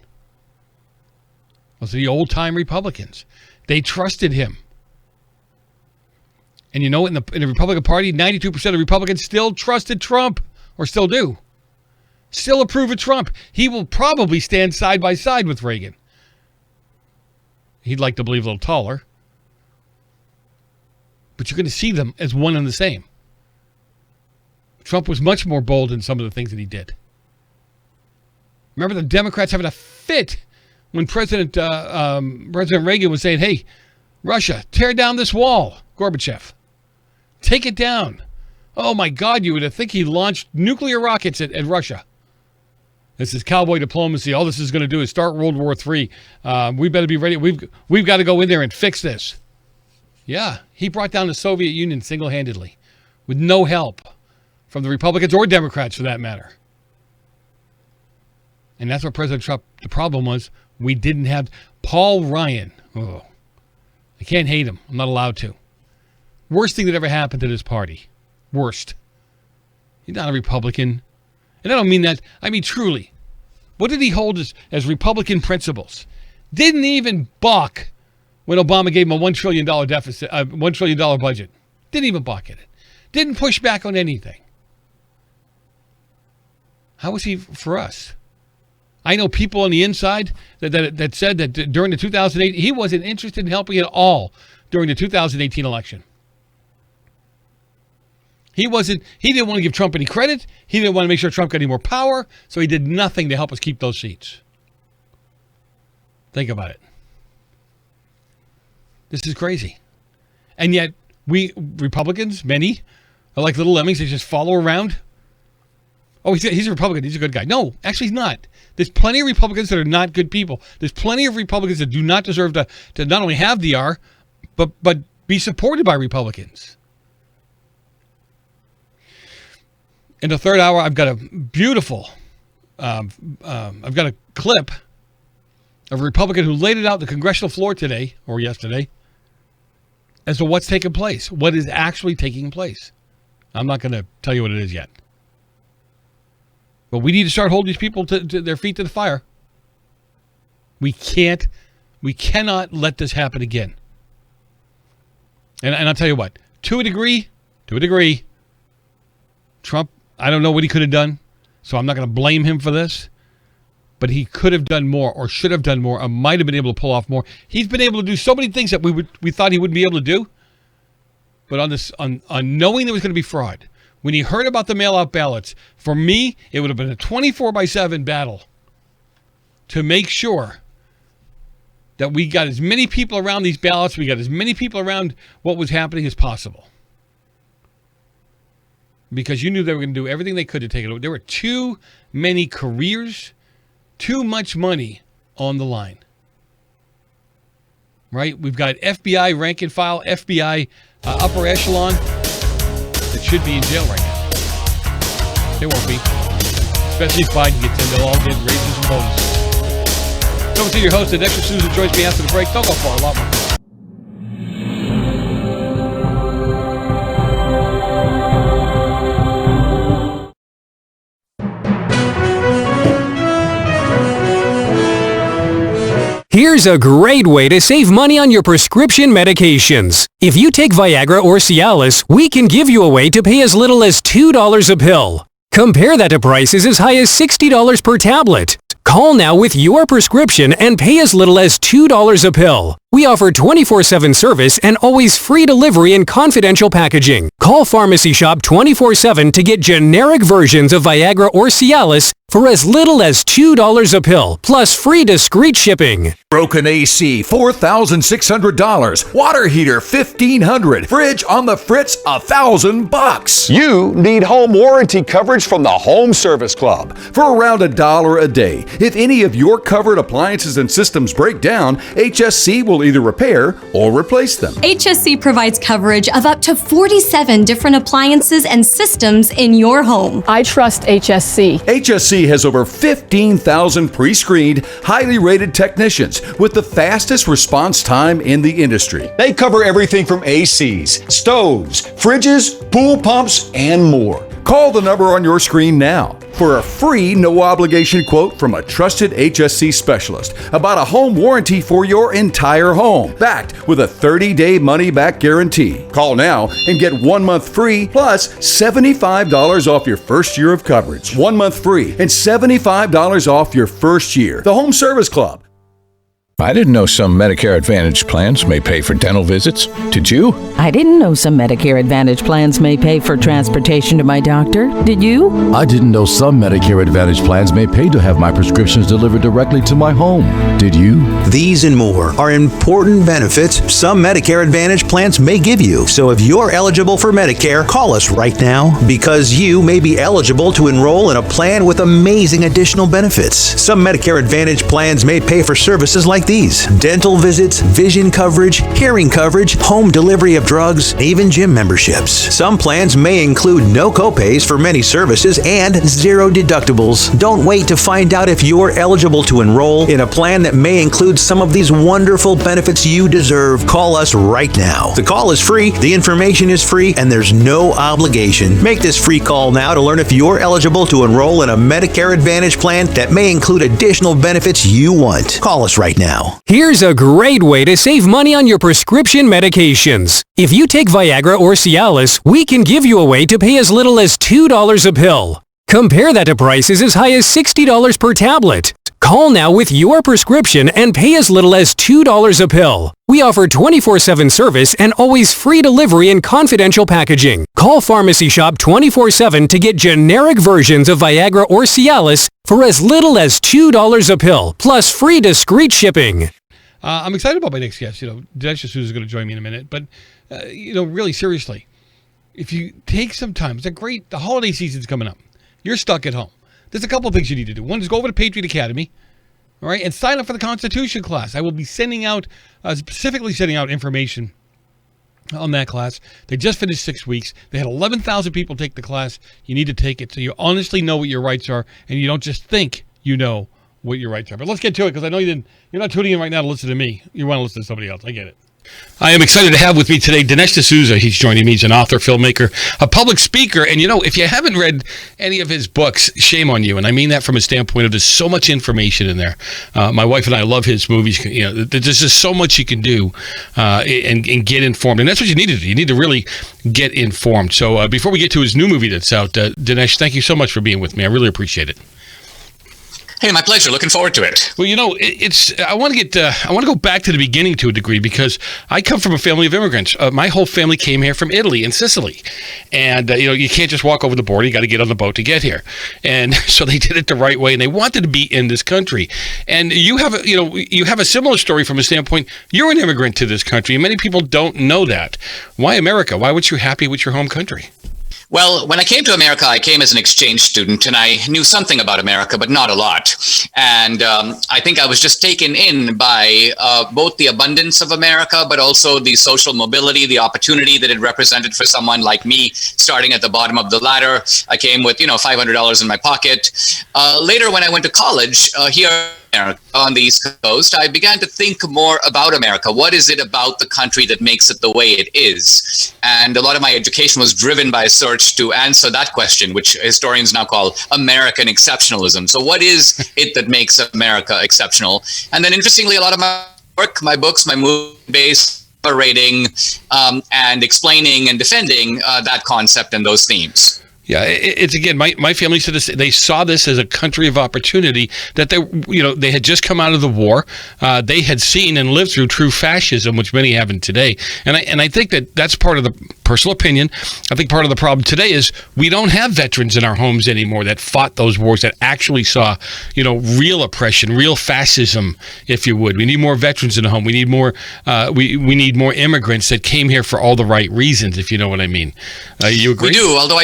Those are the old-time Republicans. They trusted him. And in the Republican Party, 92% of Republicans still trusted Trump, or still do. Still approve of Trump. He will probably stand side by side with Reagan. He'd like to believe a little taller. But you're going to see them as one and the same. Trump was much more bold in some of the things that he did. Remember the Democrats having a fit when President Reagan was saying, hey, Russia, tear down this wall, Gorbachev. Take it down. Oh, my God, you would think he launched nuclear rockets at Russia. This is cowboy diplomacy. All this is going to do is start World War III. We better be ready. We've got to go in there and fix this. Yeah, he brought down the Soviet Union single-handedly with no help from the Republicans or Democrats, for that matter. And that's what President Trump, the problem was, we didn't have Paul Ryan. Oh, I can't hate him. I'm not allowed to. Worst thing that ever happened to this party. Worst. He's not a Republican. And I don't mean that. I mean truly. What did he hold as Republican principles? Didn't even balk when Obama gave him a $1 trillion deficit, $1 trillion budget. Didn't even balk at it. Didn't push back on anything. How was he for us? I know people on the inside that said that during the 2008, he wasn't interested in helping at all during the 2018 election. He didn't want to give Trump any credit. He didn't want to make sure Trump got any more power. So he did nothing to help us keep those seats. Think about it. This is crazy. And yet we Republicans, many, are like little lemmings. They just follow around. Oh, he's a Republican. He's a good guy. No, actually, he's not. There's plenty of Republicans that are not good people. There's plenty of Republicans that do not deserve to not only have DR, but be supported by Republicans. In the third hour, I've got a beautiful, I've got a clip of a Republican who laid it out on the congressional floor today or yesterday as to what's taking place, what is actually taking place. I'm not going to tell you what it is yet. But we need to start holding these people to their feet to the fire. We cannot let this happen again. And I'll tell you what, to a degree, Trump, I don't know what he could have done, so I'm not going to blame him for this. But he could have done more or should have done more or might have been able to pull off more. He's been able to do so many things that we thought he wouldn't be able to do. But on knowing there was going to be fraud, when he heard about the mail-out ballots, for me, it would have been a 24/7 battle to make sure that we got as many people around these ballots, we got as many people around what was happening as possible. Because you knew they were going to do everything they could to take it away. There were too many careers, too much money on the line. Right? We've got FBI rank and file, FBI upper echelon that should be in jail right now. They won't be. Especially if Biden gets in, they'll all get raises and bonuses. Don't see your host, Dinesh D'Souza, joins me after the break. Don't go far, a lot more. Here's a great way to save money on your prescription medications. If you take Viagra or Cialis, we can give you a way to pay as little as $2 a pill. Compare that to prices as high as $60 per tablet. Call now with your prescription and pay as little as $2 a pill. We offer 24/7 service and always free delivery and confidential packaging. Call Pharmacy Shop 24/7 to get generic versions of Viagra or Cialis for as little as $2 a pill, plus free discreet shipping. Broken AC, $4,600. Water heater, $1,500. Fridge on the fritz, $1,000. You need home warranty coverage from the Home Service Club for around $1 a day. If any of your covered appliances and systems break down, HSC will either repair or replace them. HSC provides coverage of up to 47 different appliances and systems in your home. I trust HSC. HSC has over 15,000 pre-screened, highly rated technicians with the fastest response time in the industry. They cover everything from ACs, stoves, fridges, pool pumps, and more. Call the number on your screen now for a free, no-obligation quote from a trusted HSC specialist about a home warranty for your entire home, backed with a 30-day money-back guarantee. Call now and get 1 month free plus $75 off your first year of coverage. 1 month free and $75 off your first year. The Home Service Club. I didn't know some Medicare Advantage plans may pay for dental visits. Did you? I didn't know some Medicare Advantage plans may pay for transportation to my doctor. Did you? I didn't know some Medicare Advantage plans may pay to have my prescriptions delivered directly to my home. Did you? These and more are important benefits some Medicare Advantage plans may give you. So if you're eligible for Medicare, call us right now because you may be eligible to enroll in a plan with amazing additional benefits. Some Medicare Advantage plans may pay for services like these: dental visits, vision coverage, hearing coverage, home delivery of drugs, even gym memberships. Some plans may include no copays for many services and zero deductibles. Don't wait to find out if you're eligible to enroll in a plan that may include some of these wonderful benefits you deserve. Call us right now. The call is free, the information is free, and there's no obligation. Make this free call now to learn if you're eligible to enroll in a Medicare Advantage plan that may include additional benefits you want. Call us right now. Here's a great way to save money on your prescription medications. If you take Viagra or Cialis, we can give you a way to pay as little as $2 a pill. Compare that to prices as high as $60 per tablet. Call now with your prescription and pay as little as $2 a pill. We offer 24/7 service and always free delivery and confidential packaging. Call Pharmacy Shop 24/7 to get generic versions of Viagra or Cialis for as little as $2 a pill, plus free discreet shipping. I'm excited about my next guest. Dinesh D'Souza is going to join me in a minute. But, really seriously, if you take some time, the holiday season's coming up. you're stuck at home. There's a couple of things you need to do. One is go over to Patriot Academy, all right, and sign up for the Constitution class. I will be specifically sending out information on that class. They just finished 6 weeks. They had 11,000 people take the class. You need to take it so you honestly know what your rights are, and you don't just think you know what your rights are. But let's get to it, because I know you're not tuning in right now to listen to me. You want to listen to somebody else. I get it. I am excited to have with me today Dinesh D'Souza. He's joining me. He's an author, filmmaker, a public speaker. And, if you haven't read any of his books, shame on you. And I mean that from a standpoint of there's so much information in there. My wife and I love his movies. There's just so much you can do and get informed. And that's what you need to do. You need to really get informed. So before we get to his new movie that's out, Dinesh, thank you so much for being with me. I really appreciate it. Hey, my pleasure. Looking forward to it. Well, I want to go back to the beginning to a degree, because I come from a family of immigrants. My whole family came here from Italy and Sicily, and you can't just walk over the border. You got to get on the boat to get here, and so they did it the right way, and they wanted to be in this country. And you have a similar story from a standpoint. You're an immigrant to this country, and many people don't know that. Why America? Why weren't you happy with your home country? Well, when I came to America, I came as an exchange student, and I knew something about America, but not a lot. And I think I was just taken in by both the abundance of America, but also the social mobility, the opportunity that it represented for someone like me, starting at the bottom of the ladder. I came with, $500 in my pocket. Later, when I went to college here on the East Coast, I began to think more about America. What is it about the country that makes it the way it is? And a lot of my education was driven by a search to answer that question, which historians now call American exceptionalism. So what is it that makes America exceptional? And then interestingly, a lot of my work, my books, my movie based rating and explaining and defending that concept and those themes. Yeah, it's again, my family said this, they saw this as a country of opportunity, that they had just come out of the war. They had seen and lived through true fascism, which many haven't today. And I think that's part of the personal opinion. I think part of the problem today is we don't have veterans in our homes anymore that fought those wars, that actually saw, real oppression, real fascism, if you would. We need more veterans in the home. We need more, we need more immigrants that came here for all the right reasons, if you know what I mean. You agree? We do, although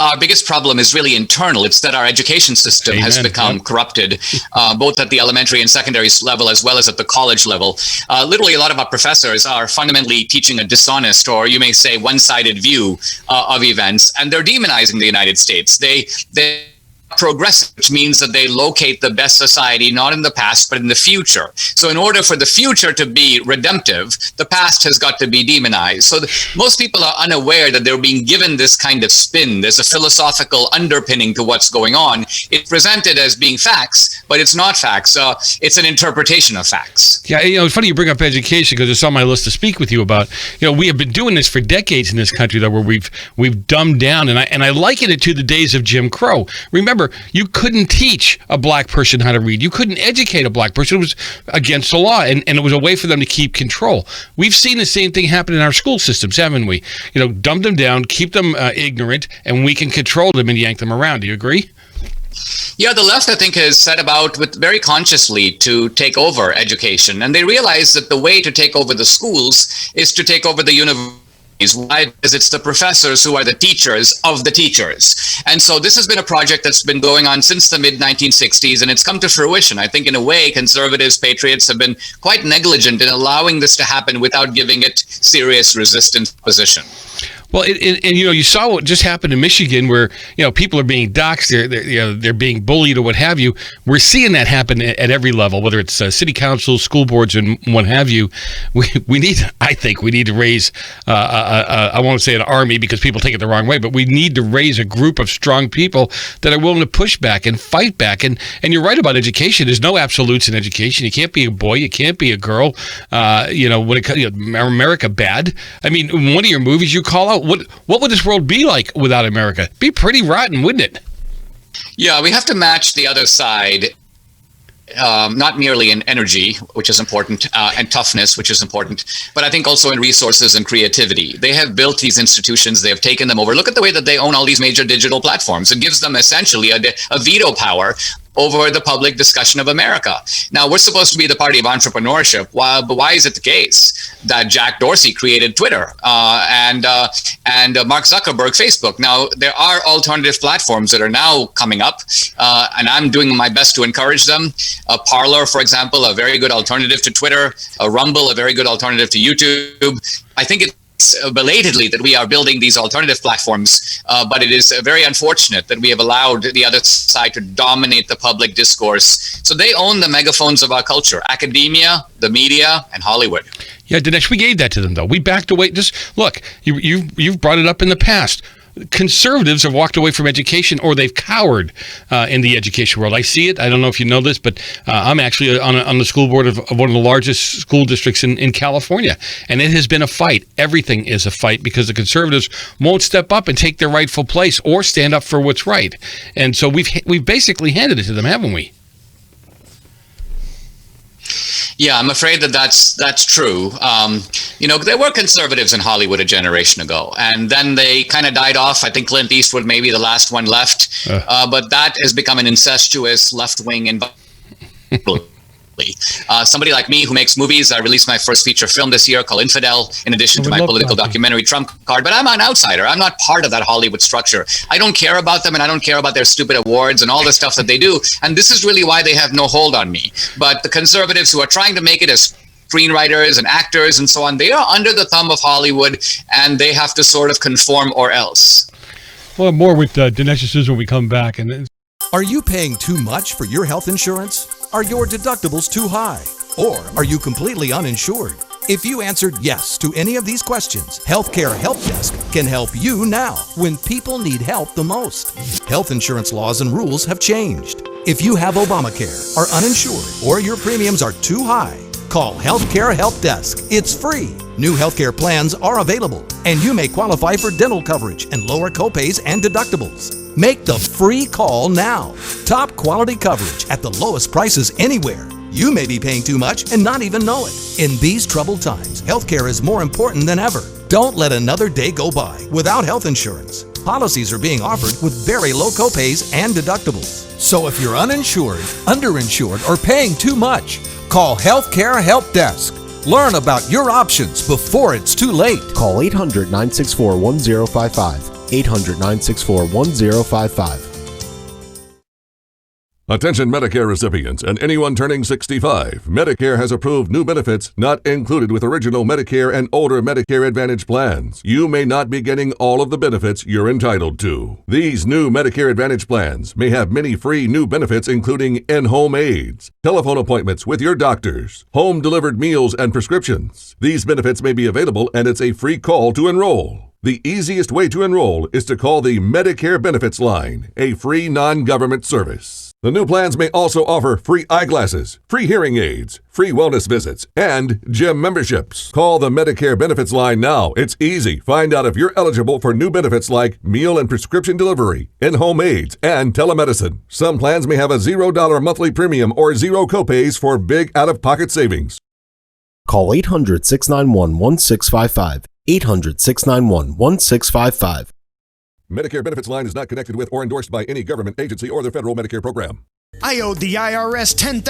our biggest problem is really internal. It's that our education system has become corrupted, both at the elementary and secondary level, as well as at the college level. Literally, a lot of our professors are fundamentally teaching a dishonest, or you may say one-sided view of events, and they're demonizing the United States. They progressive, which means that they locate the best society not in the past but in the future. So in order for the future to be redemptive, the past has got to be demonized. So most people are unaware that they're being given this kind of spin. There's a philosophical underpinning to what's going on. It's presented as being facts, but it's not facts. It's an interpretation of facts. Yeah, it's funny you bring up education, because it's on my list to speak with you about. We have been doing this for decades in this country, though, where we've dumbed down, and I liken it to the days of Jim Crow. Remember, you couldn't teach a black person how to read. You couldn't educate a black person. It was against the law, and it was a way for them to keep control. We've seen the same thing happen in our school systems, haven't we? Dumb them down, keep them ignorant, and we can control them and yank them around. Do you agree? Yeah, the left, I think, has set about very consciously to take over education. And they realize that the way to take over the schools is to take over the universities. Why? Because it's the professors who are the teachers of the teachers. And so this has been a project that's been going on since the mid-1960s, and it's come to fruition. I think in a way, conservatives, patriots have been quite negligent in allowing this to happen without giving it serious resistance opposition. Well, and you saw what just happened in Michigan, where people are being doxxed, they're being bullied or what have you. We're seeing that happen at every level, whether it's city councils, school boards, and what have you. I think we need to raise. I won't say an army, because people take it the wrong way, but we need to raise a group of strong people that are willing to push back and fight back. And you're right about education. There's no absolutes in education. You can't be a boy. You can't be a girl. When it comes, America bad. I mean, one of your movies you call out. What would this world be like without America? It'd be pretty rotten, wouldn't it? Yeah, we have to match the other side, not merely in energy, which is important, and toughness, which is important, but I think also in resources and creativity. They have built these institutions. They have taken them over. Look at the way that they own all these major digital platforms. It gives them essentially a veto power over the public discussion of America. Now, we're supposed to be the party of entrepreneurship. But why is it the case that Jack Dorsey created Twitter and Mark Zuckerberg Facebook? Now, there are alternative platforms that are now coming up, and I'm doing my best to encourage them. Parler, for example, a very good alternative to Twitter. Rumble, a very good alternative to YouTube. I think it's belatedly that we are building these alternative platforms, but it is very unfortunate that we have allowed the other side to dominate the public discourse. So they own the megaphones of our culture: academia, the media, and Hollywood. Yeah, Dinesh, we gave that to them, though. We backed away. Just look, you've brought it up in the past. Conservatives have walked away from education, or they've cowered in the education world. I see it. I don't know if you know this, but I'm actually on the school board of one of the largest school districts in California, and it has been a fight. Everything is a fight because the conservatives won't step up and take their rightful place or stand up for what's right. And so we've basically handed it to them, haven't we? Yeah, I'm afraid that's true. There were conservatives in Hollywood a generation ago, and then they kind of died off. I think Clint Eastwood may be the last one left, but that has become an incestuous left-wing environment. Somebody like me who makes movies, I released my first feature film this year called Infidel, in addition to my political documentary Trump Card. But I'm an outsider. I'm not part of that Hollywood structure. I don't care about them, and I don't care about their stupid awards and all the stuff that they do. And this is really why they have no hold on me. But the conservatives who are trying to make it as screenwriters and actors and so on, they are under the thumb of Hollywood, and they have to sort of conform or else. Well, more with Dinesh D'Souza when we come back. Are you paying too much for your health insurance? Are your deductibles too high? Or are you completely uninsured? If you answered yes to any of these questions, Healthcare Help Desk can help you now when people need help the most. Health insurance laws and rules have changed. If you have Obamacare, are uninsured, or your premiums are too high, call Healthcare Help Desk. It's free. New healthcare plans are available, and you may qualify for dental coverage and lower copays and deductibles. Make the free call now. Top quality coverage at the lowest prices anywhere. You may be paying too much and not even know it. In these troubled times, healthcare is more important than ever. Don't let another day go by without health insurance. Policies are being offered with very low copays and deductibles. So if you're uninsured, underinsured, or paying too much, call Healthcare Help Desk. Learn about your options before it's too late. Call 800-964-1055. 800-964-1055. Attention Medicare recipients and anyone turning 65. Medicare has approved new benefits not included with original Medicare and older Medicare Advantage plans. You may not be getting all of the benefits you're entitled to. These new Medicare Advantage plans may have many free new benefits, including in-home aids, telephone appointments with your doctors, home-delivered meals and prescriptions. These benefits may be available, and it's a free call to enroll. The easiest way to enroll is to call the Medicare Benefits Line, a free non-government service. The new plans may also offer free eyeglasses, free hearing aids, free wellness visits, and gym memberships. Call the Medicare Benefits Line now. It's easy. Find out if you're eligible for new benefits like meal and prescription delivery, in-home aids, and telemedicine. Some plans may have a $0 monthly premium or zero copays for big out-of-pocket savings. Call 800-691-1655. 800-691-1655. Medicare Benefits Line is not connected with or endorsed by any government agency or the federal Medicare program. I owed the IRS $10,000.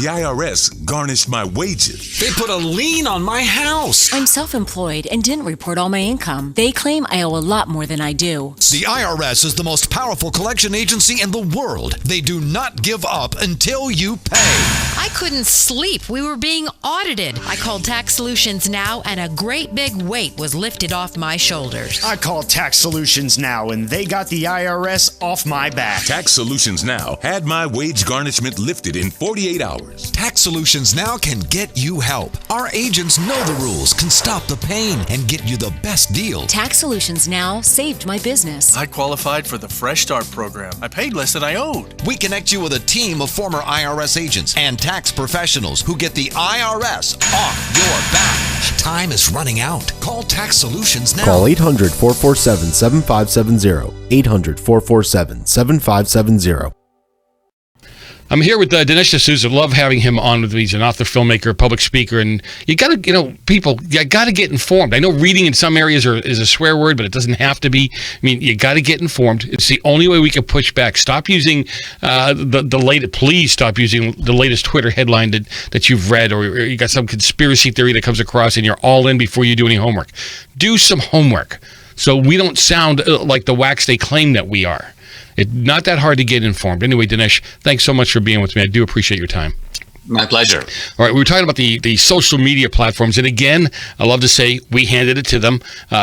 The IRS garnished my wages. They put a lien on my house. I'm self-employed and didn't report all my income. They claim I owe a lot more than I do. The IRS is the most powerful collection agency in the world. They do not give up until you pay. I couldn't sleep. We were being audited. I called Tax Solutions Now, and a great big weight was lifted off my shoulders. I called Tax Solutions Now, and they got the IRS off my back. Tax Solutions Now had my wage garnishment lifted in 48 hours. Tax Solutions Now can get you help. Our agents know the rules, can stop the pain, and get you the best deal. Tax Solutions Now saved my business. I qualified for the Fresh Start program. I paid less than I owed. We connect you with a team of former IRS agents and tax professionals who get the IRS off your back. Time is running out. Call Tax Solutions Now. Call 800-447-7570. 800-447-7570. I'm here with Dinesh D'Souza. Love having him on with me. He's an author, filmmaker, public speaker, and you got to, people, you got to get informed. I know reading in some areas is a swear word, but it doesn't have to be. I mean, you got to get informed. It's the only way we can push back. Stop using the latest. Please stop using the latest Twitter headline that you've read, or you got some conspiracy theory that comes across, and you're all in before you do any homework. Do some homework so we don't sound like the wax they claim that we are. It's not that hard to get informed. Anyway, Dinesh, thanks so much for being with me. I do appreciate your time. My pleasure. All right, we were talking about the social media platforms, and again, I love to say we handed it to them.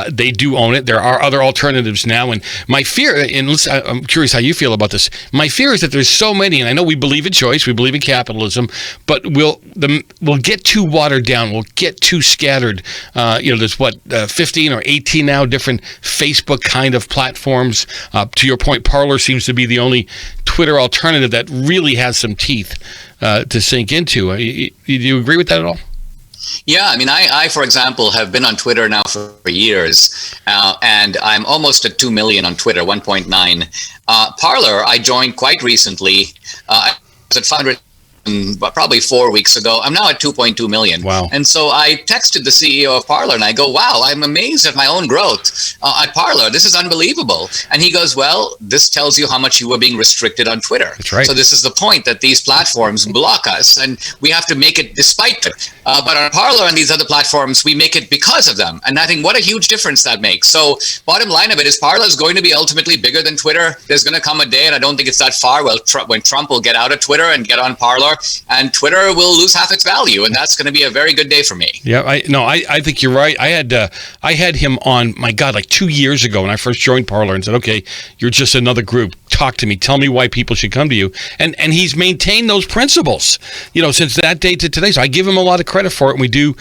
They do own it. There are other alternatives now, and my fear, and I'm curious how you feel about this. My fear is that there's so many, and I know we believe in choice, we believe in capitalism, but we'll get too watered down. We'll get too scattered. There's 15 or 18 now different Facebook kind of platforms. To your point, Parler seems to be the only Twitter alternative that really has some teeth to sink into. Do you agree with that at all? Yeah, I mean, I for example, have been on Twitter now for years, and I'm almost at 2 million on Twitter, 1.9. Parler, I joined quite recently. I was at 500 probably 4 weeks ago. I'm now at 2.2 million. Wow. And so I texted the CEO of Parler and I go, wow, I'm amazed at my own growth at Parler. This is unbelievable. And he goes, well, this tells you how much you were being restricted on Twitter. That's right. So this is the point, that these platforms block us and we have to make it despite it. But on Parler and these other platforms, we make it because of them. And I think what a huge difference that makes. So bottom line of it is Parler is going to be ultimately bigger than Twitter. There's going to come a day, and I don't think it's that far, when Trump will get out of Twitter and get on Parler, and Twitter will lose half its value, and that's going to be a very good day for me. Yeah, I think you're right. I had him on, my God, like 2 years ago when I first joined Parler, and said, okay, you're just another group. Talk to me. Tell me why people should come to you. And he's maintained those principles, since that day to today. So I give him a lot of credit for it, and we do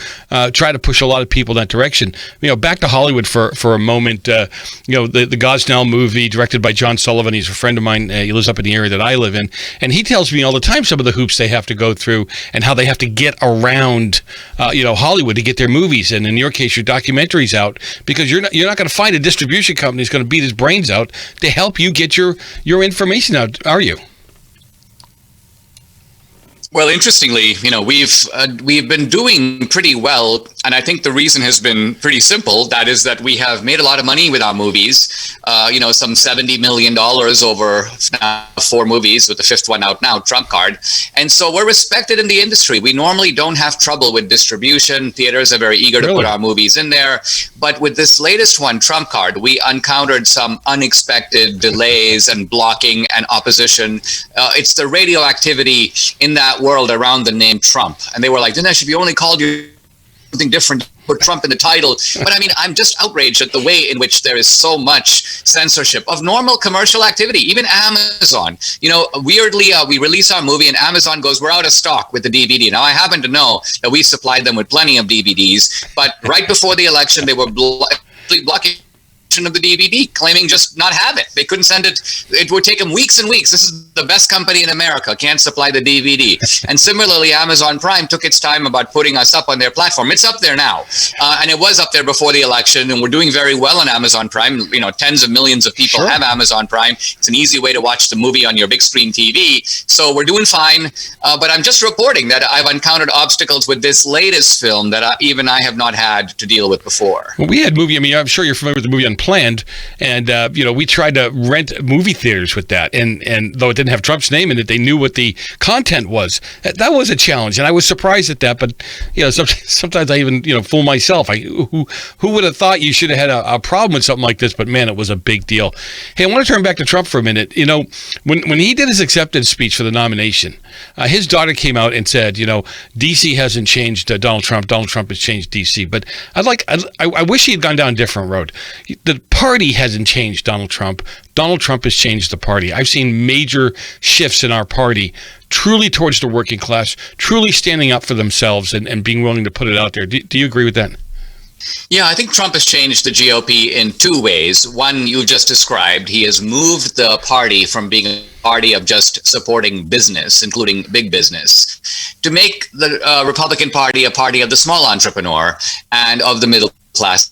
try to push a lot of people in that direction. Back to Hollywood for a moment. The Gosnell movie, directed by John Sullivan. He's a friend of mine. He lives up in the area that I live in, and he tells me all the time some of the hoops they have to go through and how they have to get around, Hollywood to get their movies, and in your case, your documentaries out, because you're not going to find a distribution company that's going to beat his brains out to help you get your information out, are you? Well, interestingly, we've been doing pretty well, and I think the reason has been pretty simple. That is that we have made a lot of money with our movies. Some $70 million over 4 movies, with the 5th one out now, Trump Card. And so we're respected in the industry. We normally don't have trouble with distribution. Theaters are very eager to put our movies in there. But with this latest one, Trump Card, we encountered some unexpected delays and blocking and opposition. It's the radioactivity in that world around the name Trump. And they were like, Dinesh, if you only called you something different, put Trump in the title. But I mean, I'm just outraged at the way in which there is so much censorship of normal commercial activity. Even Amazon, weirdly, we release our movie and Amazon goes, we're out of stock with the DVD. Now, I happen to know that we supplied them with plenty of DVDs, but right before the election, they were blocking of the DVD, claiming just not have it. They couldn't send it. It would take them weeks and weeks. This is the best company in America, can't supply the DVD. And similarly, Amazon Prime took its time about putting us up on their platform. It's up there now. And it was up there before the election, and we're doing very well on Amazon Prime. Tens of millions of people have Amazon Prime. It's an easy way to watch the movie on your big screen TV. So we're doing fine. But I'm just reporting that I've encountered obstacles with this latest film that I have not had to deal with before. Well, we had movie, I'm sure you're familiar with the movie Unplanned, and we tried to rent movie theaters with that, and though it didn't have Trump's name in it, they knew what the content was. That was a challenge, and I was surprised at that. But sometimes I even fool myself. Who would have thought you should have had a problem with something like this? But man, it was a big deal. Hey, I want to turn back to Trump for a minute. When he did his acceptance speech for the nomination, his daughter came out and said, DC hasn't changed Donald Trump. Donald Trump has changed DC. But I wish he had gone down a different road. The party hasn't changed Donald Trump. Donald Trump has changed the party. I've seen major shifts in our party, truly towards the working class, truly standing up for themselves and being willing to put it out there. Do you agree with that? Yeah, I think Trump has changed the GOP in 2 ways. One, you just described. He has moved the party from being a party of just supporting business, including big business, to make the Republican Party a party of the small entrepreneur and of the middle class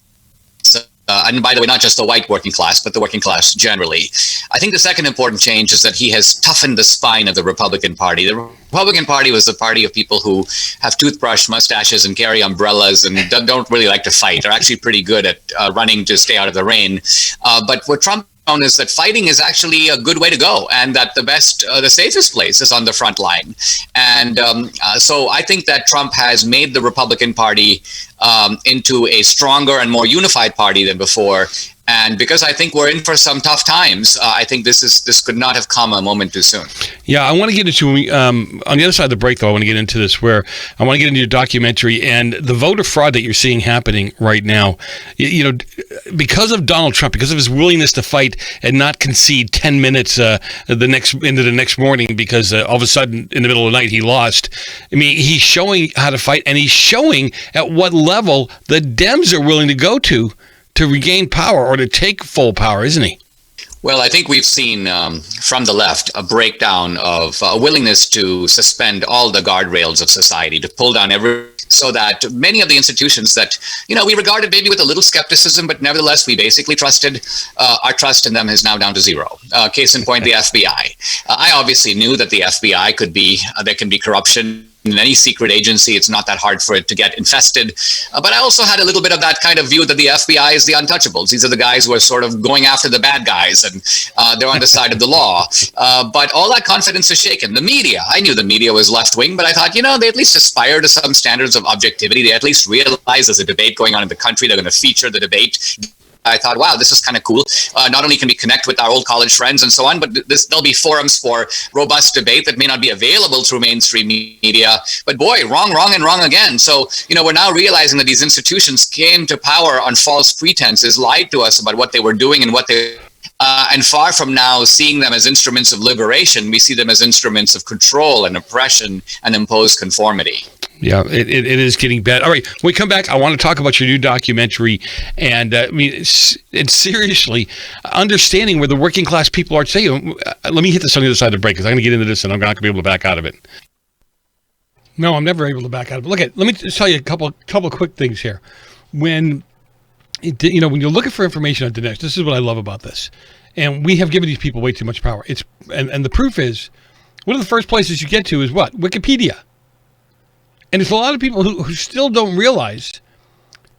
and by the way, not just the white working class, but the working class generally. I think the second important change is that he has toughened the spine of the Republican Party. The Republican Party was the party of people who have toothbrush mustaches and carry umbrellas and don't really like to fight. They're actually pretty good at running to stay out of the rain. But what Trump found is that fighting is actually a good way to go, and that the safest place is on the front line. And so I think that Trump has made the Republican Party into a stronger and more unified party than before. And because I think we're in for some tough times, I think this could not have come a moment too soon. Yeah, I want to get into, on the other side of the break, though, I want to get into this, where I want to get into your documentary and the voter fraud that you're seeing happening right now. You know, because of Donald Trump, because of his willingness to fight and not concede 10 minutes into the next morning because all of a sudden in the middle of the night he lost. I mean, he's showing how to fight, and he's showing at what level the Dems are willing to go to regain power or to take full power, isn't he? Well, I think we've seen from the left a breakdown of a willingness to suspend all the guardrails of society, to pull down so that many of the institutions that, we regarded maybe with a little skepticism, but nevertheless we basically trusted, our trust in them is now down to zero. Case in point, the FBI. I obviously knew that the FBI there can be corruption in any secret agency. It's not that hard for it to get infested. But I also had a little bit of that kind of view that the FBI is the untouchables. These are the guys who are sort of going after the bad guys, and they're on the side of the law. But all that confidence is shaken. The media, I knew the media was left-wing, but I thought, they at least aspire to some standards of objectivity. They at least realize there's a debate going on in the country. They're going to feature the debate. I thought, wow, this is kind of cool. Not only can we connect with our old college friends and so on, but there'll be forums for robust debate that may not be available through mainstream media. But boy, wrong, and wrong again. So, we're now realizing that these institutions came to power on false pretenses, lied to us about what they were doing and what they... and far from now seeing them as instruments of liberation, we see them as instruments of control and oppression and imposed conformity. Yeah, it is getting bad. All right, when we come back, I want to talk about your new documentary and it's seriously understanding where the working class people are today. Let me hit this on the other side of the break because I'm going to get into this and I'm not going to be able to back out of it. No, I'm never able to back out of it. Let me just tell you a couple quick things here. When you're looking for information on Dinesh, this is what I love about this. And we have given these people way too much power. And the proof is, one of the first places you get to is what? Wikipedia. And there's a lot of people who still don't realize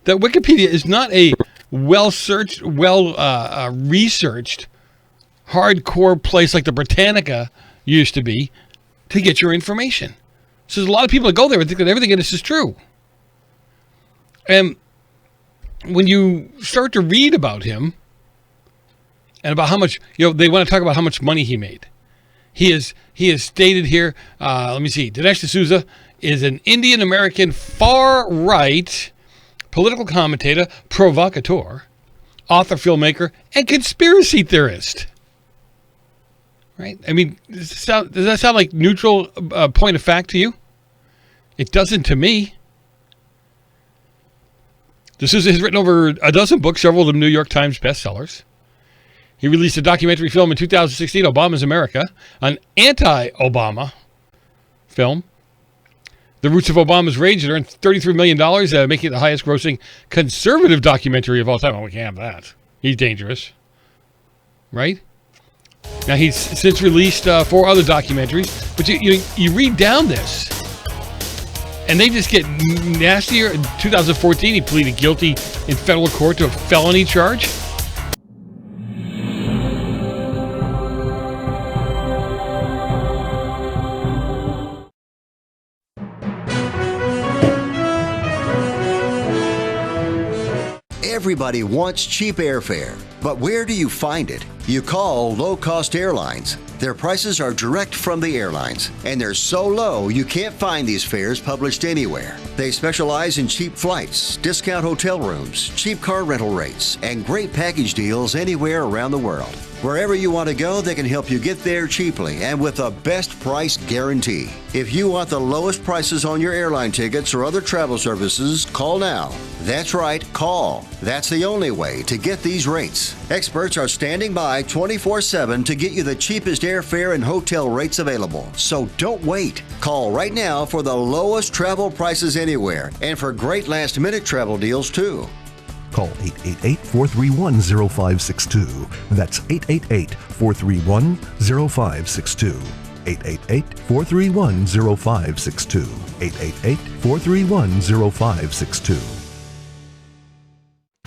that Wikipedia is not a well-searched, researched, hardcore place like the Britannica used to be to get your information. So there's a lot of people that go there and think that everything in this is true. And when you start to read about him and about how much, they want to talk about how much money he made. He is stated here, let me see, Dinesh D'Souza is an Indian-American far-right political commentator, provocateur, author, filmmaker, and conspiracy theorist. Right? I mean, does that sound like neutral point of fact to you? It doesn't to me. D'Souza has written over a dozen books, several of them New York Times bestsellers. He released a documentary film in 2016, Obama's America, an anti-Obama film. The Roots of Obama's Rage, it earned $33 million, making it the highest grossing conservative documentary of all time. Oh, we can't have that. He's dangerous. Right? Now, he's since released 4 other documentaries, but you read down this, and they just get nastier. In 2014, he pleaded guilty in federal court to a felony charge. Everybody wants cheap airfare, but where do you find it? You call low-cost airlines. Their prices are direct from the airlines, and they're so low you can't find these fares published anywhere. They specialize in cheap flights, discount hotel rooms, cheap car rental rates, and great package deals anywhere around the world. Wherever you want to go, they can help you get there cheaply and with a best price guarantee. If you want the lowest prices on your airline tickets or other travel services, call now. That's right, call. That's the only way to get these rates. Experts are standing by 24/7 to get you the cheapest airfare and hotel rates available. So don't wait. Call right now for the lowest travel prices anywhere and for great last-minute travel deals too. Call 888-431-0562. That's 888-431-0562. 888-431-0562. 888-431-0562.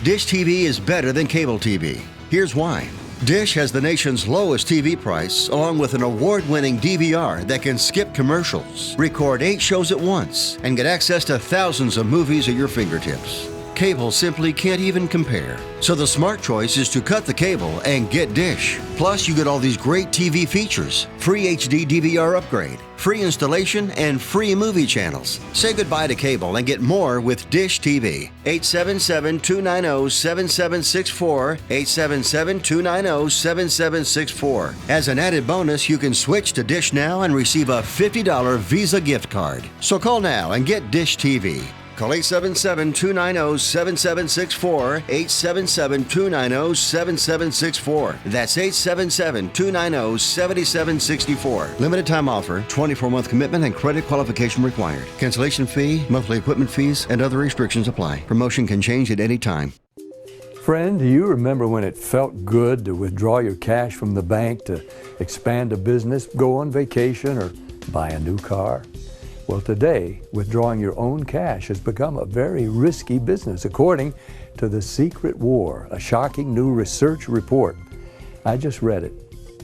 Dish TV is better than cable TV. Here's why. Dish has the nation's lowest TV price, along with an award-winning DVR that can skip commercials, record 8 shows at once, and get access to thousands of movies at your fingertips. Cable simply can't even compare. So the smart choice is to cut the cable and get Dish. Plus, you get all these great TV features, free HD DVR upgrade, free installation, and free movie channels. Say goodbye to cable and get more with Dish TV. 877-290-7764, 877-290-7764. As an added bonus, you can switch to Dish now and receive a $50 Visa gift card. So call now and get Dish TV. Call 877-290-7764, 877-290-7764. That's 877-290-7764. Limited time offer, 24-month commitment and credit qualification required. Cancellation fee, monthly equipment fees, and other restrictions apply. Promotion can change at any time. Friend, do you remember when it felt good to withdraw your cash from the bank to expand a business, go on vacation, or buy a new car? Well, today, withdrawing your own cash has become a very risky business, according to The Secret War, a shocking new research report. I just read it.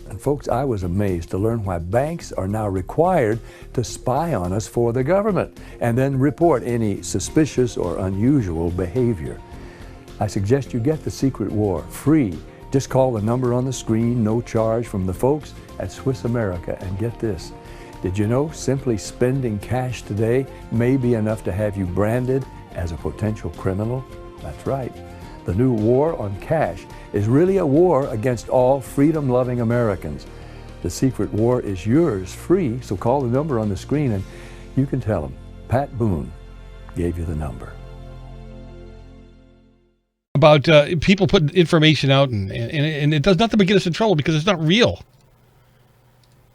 And folks, I was amazed to learn why banks are now required to spy on us for the government and then report any suspicious or unusual behavior. I suggest you get The Secret War free. Just call the number on the screen, no charge, from the folks at Swiss America, and get this. Did you know simply spending cash today may be enough to have you branded as a potential criminal? That's right. The new war on cash is really a war against all freedom-loving Americans. The Secret War is yours free, so call the number on the screen and you can tell them Pat Boone gave you the number. About people putting information out and it does nothing but get us in trouble because it's not real.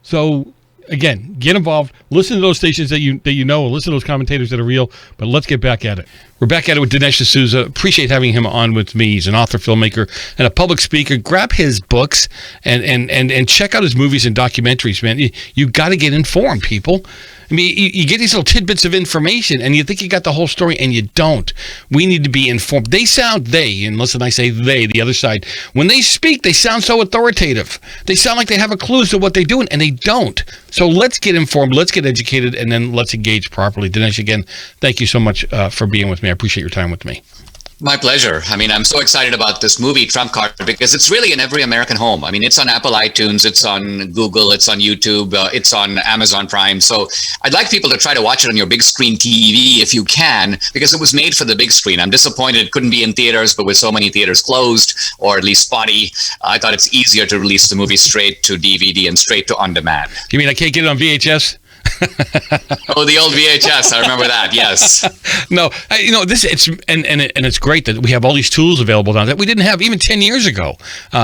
So, again, get involved. Listen to those stations that you know. Listen to those commentators that are real. But let's get back at it. We're back at it with Dinesh D'Souza. Appreciate having him on with me. He's an author, filmmaker, and a public speaker. Grab his books and check out his movies and documentaries, man. You got to get informed, people. I mean, you get these little tidbits of information, and you think you got the whole story, and you don't. We need to be informed. And listen, I say they, the other side. When they speak, they sound so authoritative. They sound like they have a clue as to what they're doing, and they don't. So let's get informed, let's get educated, and then let's engage properly. Dinesh, again, thank you so much for being with me. I appreciate your time with me. My pleasure. I mean, I'm so excited about this movie, Trump Card, because it's really in every American home. I mean, it's on Apple iTunes, it's on Google, it's on YouTube, it's on Amazon Prime. So I'd like people to try to watch it on your big screen TV if you can, because it was made for the big screen. I'm disappointed it couldn't be in theaters, but with so many theaters closed, or at least spotty, I thought it's easier to release the movie straight to DVD and straight to on demand. You mean I can't get it on VHS? Oh, the old VHS. I remember that. Yes. No, it's great that we have all these tools available now that we didn't have even 10 years ago.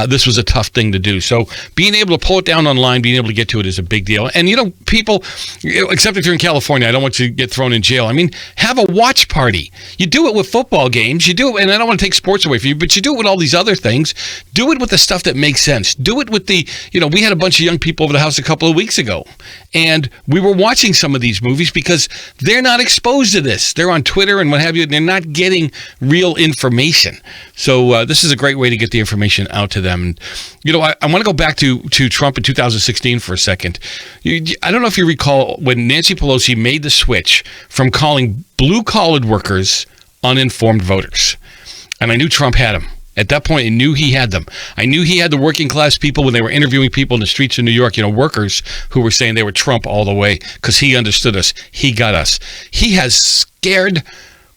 This was a tough thing to do. So being able to pull it down online, being able to get to it is a big deal. And, people, except if you're in California, I don't want you to get thrown in jail. I mean, have a watch party. You do it with football games. You do it, and I don't want to take sports away from you, but you do it with all these other things. Do it with the stuff that makes sense. Do it with we had a bunch of young people over the house a couple of weeks ago, and we were watching some of these movies because they're not exposed to this. They're on Twitter and what have you, and they're not getting real information. So this is a great way to get the information out to them. And, I want to go back to Trump in 2016 for a second. I don't know if you recall when Nancy Pelosi made the switch from calling blue-collar workers uninformed voters. And I knew Trump had them. At that point, I knew he had them. I knew he had the working class people when they were interviewing people in the streets of New York, workers who were saying they were Trump all the way because he understood us. He got us. He has scared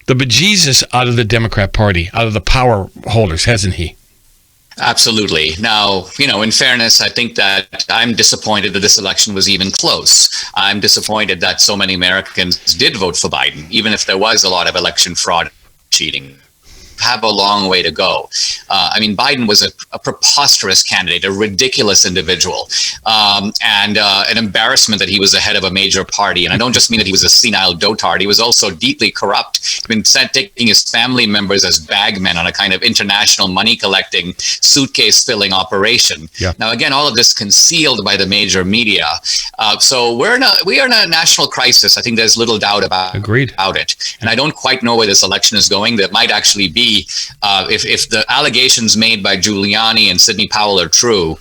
the bejesus out of the Democrat Party, out of the power holders, hasn't he? Absolutely. Now, in fairness, I think that I'm disappointed that this election was even close. I'm disappointed that so many Americans did vote for Biden, even if there was a lot of election fraud cheating. Have a long way to go. I mean, Biden was a preposterous candidate, a ridiculous individual, and an embarrassment that he was the head of a major party. And I don't just mean that he was a senile dotard. He was also deeply corrupt. He'd been taking his family members as bagmen on a kind of international money collecting, suitcase filling operation. Yeah. Now, again, all of this concealed by the major media. So we are in a national crisis. I think there's little doubt about it. And I don't quite know where this election is going. There might actually be, if the allegations made by Giuliani and Sidney Powell are true,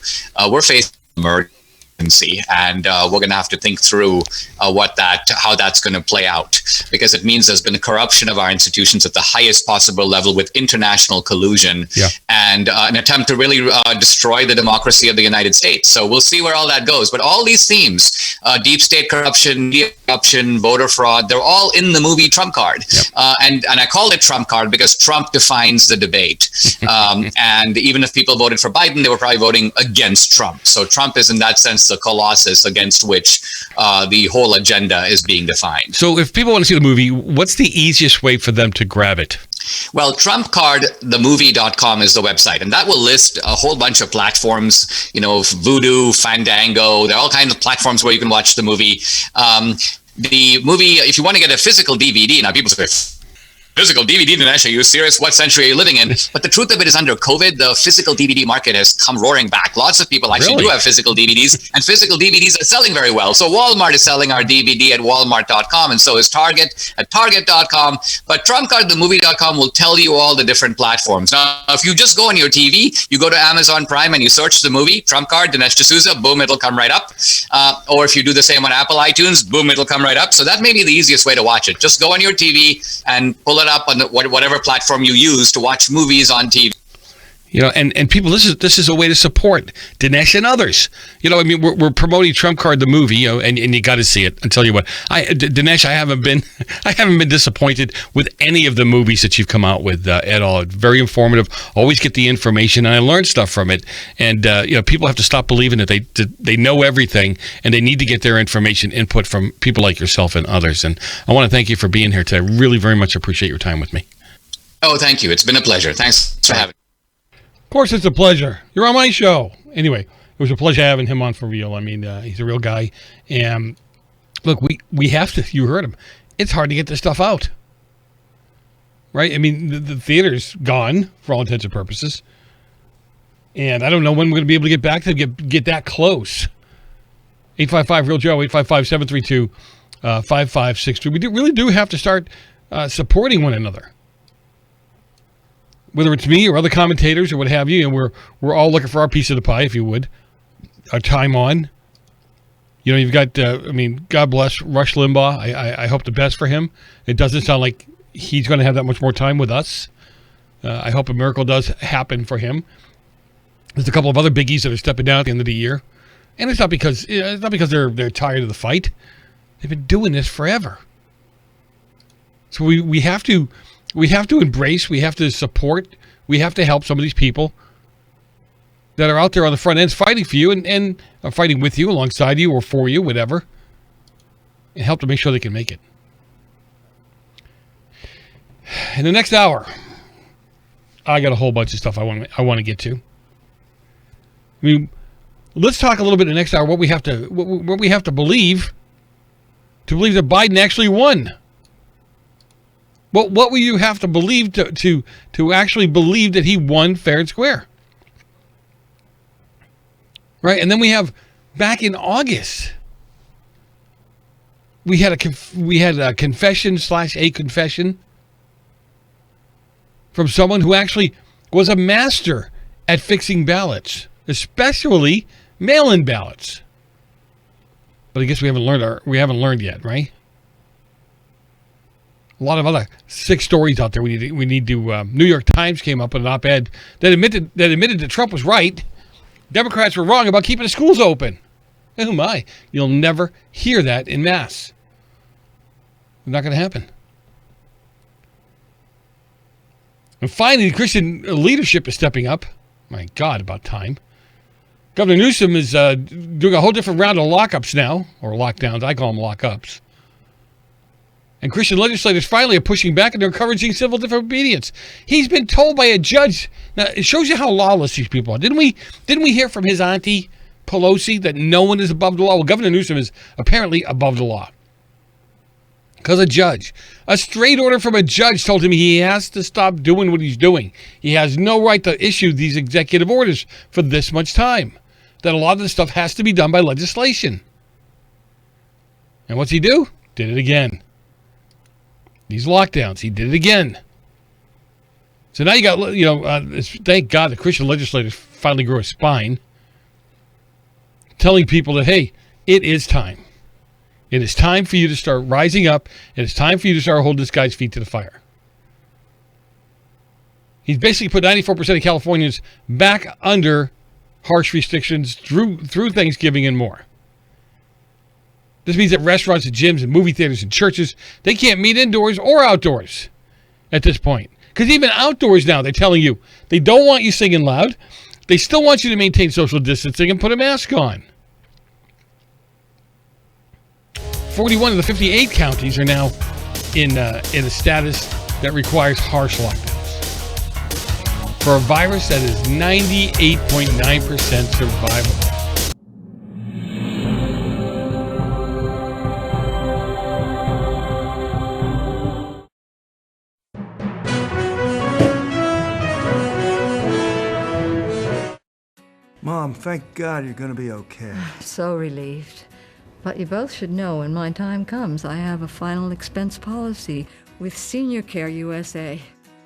we're facing emergency, and we're going to have to think through how that's going to play out, because it means there's been corruption of our institutions at the highest possible level with international collusion and an attempt to really destroy the democracy of the United States. So we'll see where all that goes. But all these themes, deep state corruption, media corruption, voter fraud, they're all in the movie Trump Card. And I call it Trump Card because Trump defines the debate. And even if people voted for Biden, they were probably voting against Trump. So Trump is in that sense the colossus against which the whole agenda is being defined. So if people want to see the movie, what's the easiest way for them to grab it? Well, TrumpCardTheMovie.com is the website, and that will list a whole bunch of platforms, Vudu, Fandango, there are all kinds of platforms where you can watch the movie. The movie, if you want to get a physical DVD, now people say, physical DVD, Dinesh, are you serious? What century are you living in? But the truth of it is, under COVID, the physical DVD market has come roaring back. Lots of people actually do have physical DVDs, and physical DVDs are selling very well. So Walmart is selling our DVD at walmart.com, and so is Target at target.com. But TrumpCardTheMovie.com will tell you all the different platforms. Now, if you just go on your TV, you go to Amazon Prime and you search the movie, Trump Card, Dinesh D'Souza, boom, it'll come right up. Or if you do the same on Apple iTunes, boom, it'll come right up. So that may be the easiest way to watch it. Just go on your TV and pull it up on whatever platform you use to watch movies on TV. And people, this is a way to support Dinesh and others. We're promoting Trump Card the movie, and you got to see it. I'll tell you what, Dinesh, I haven't been disappointed with any of the movies that you've come out with at all. It's very informative. Always get the information, and I learned stuff from it. And people have to stop believing that they know everything, and they need to get their information input from people like yourself and others. And I want to thank you for being here today. I really very much appreciate your time with me. Oh, thank you. It's been a pleasure. Thanks for having me. Of course, it's a pleasure. You're on my show. Anyway, it was a pleasure having him on for real. I mean, he's a real guy. And look, we have to, you heard him, it's hard to get this stuff out. Right? I mean, the theater's gone for all intents and purposes. And I don't know when we're going to be able to get back to get that close. 855-REAL-JOE, 855-732-5563. We really do have to start supporting one another. Whether it's me or other commentators or what have you, and we're all looking for our piece of the pie, if you would. Our time on. You've got, God bless Rush Limbaugh. I hope the best for him. It doesn't sound like he's going to have that much more time with us. I hope a miracle does happen for him. There's a couple of other biggies that are stepping down at the end of the year. And it's not because they're tired of the fight. They've been doing this forever. So we have to embrace, we have to support, we have to help some of these people that are out there on the front ends fighting for you and fighting with you, alongside you, or for you, whatever, and help to make sure they can make it. In the next hour, I got a whole bunch of stuff I want to get to. Let's talk a little bit in the next hour what we have to believe that Biden actually won. What will you have to believe to actually believe that he won fair and square? Right? And then we have, back in August, we had a confession from someone who actually was a master at fixing ballots, especially mail-in ballots. But I guess we haven't learned yet, right? A lot of other sick stories out there. We need to. New York Times came up with an op-ed that admitted that Trump was right. Democrats were wrong about keeping the schools open. Oh my! You'll never hear that in mass. It's not going to happen. And finally, the Christian leadership is stepping up. My God, about time. Governor Newsom is doing a whole different round of lockups now, or lockdowns. I call them lockups. And they're going to have to be, they're going to have to be And Christian legislators finally are pushing back and they're encouraging civil disobedience. He's been told by a judge. Now, it shows you how lawless these people are. Didn't we hear from his auntie Pelosi that no one is above the law? Well, Governor Newsom is apparently above the law. Because a straight order from a judge told him he has to stop doing what he's doing. He has no right to issue these executive orders for this much time. That a lot of this stuff has to be done by legislation. And what's he do? Did it again. These lockdowns, he did it again. So now you got, thank God the Christian legislators finally grew a spine, telling people that, hey, it is time. It is time for you to start rising up. It is time for you to start holding this guy's feet to the fire. He's basically put 94% of Californians back under harsh restrictions through Thanksgiving and more. This means that restaurants and gyms and movie theaters and churches, they can't meet indoors or outdoors at this point. Because even outdoors now, they're telling you they don't want you singing loud. They still want you to maintain social distancing and put a mask on. 41 of the 58 counties are now in a status that requires harsh lockdowns for a virus that is 98.9% survivable. Mom, thank God you're going to be okay. So relieved. But you both should know when my time comes, I have a final expense policy with Senior Care USA.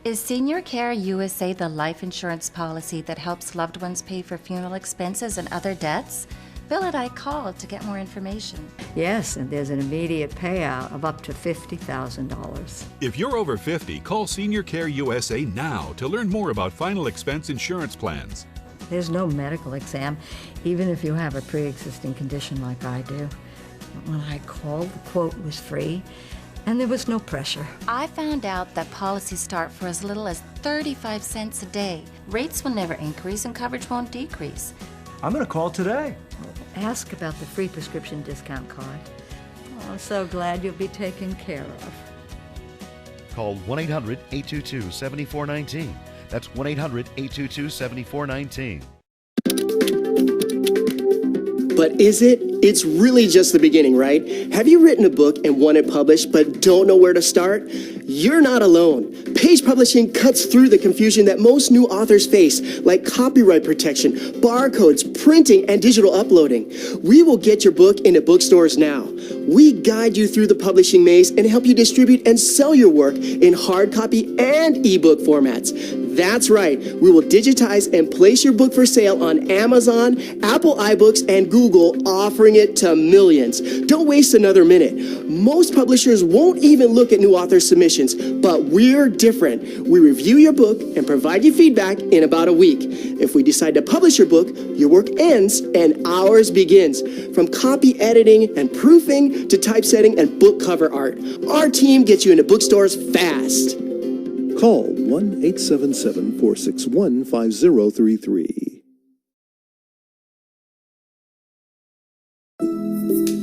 Is Senior Care USA the life insurance policy that helps loved ones pay for funeral expenses and other debts? Bill and I called to get more information. Yes, and there's an immediate payout of up to $50,000. If you're over 50, call Senior Care USA now to learn more about final expense insurance plans. There's no medical exam, even if you have a pre-existing condition like I do. But when I called, the quote was free, and there was no pressure. I found out that policies start for as little as 35 cents a day. Rates will never increase and coverage won't decrease. I'm going to call today. Ask about the free prescription discount card. Oh, I'm so glad you'll be taken care of. Call 1-800-822-7419. That's 1-800-822-7419. But is it? It's really just the beginning, right? Have you written a book and want it published but don't know where to start? You're not alone. Page Publishing cuts through the confusion that most new authors face, like copyright protection, barcodes, printing, and digital uploading. We will get your book into bookstores now. We guide you through the publishing maze and help you distribute and sell your work in hard copy and ebook formats. That's right. We will digitize and place your book for sale on Amazon, Apple iBooks, and Google, offering it to millions. Don't waste another minute. Most publishers won't even look at new author submissions, but we're different. We review your book and provide you feedback in about a week. If we decide to publish your book, your work ends and ours begins. From copy editing and proofing to typesetting and book cover art, our team gets you into bookstores fast. Call 1-877-461-5033.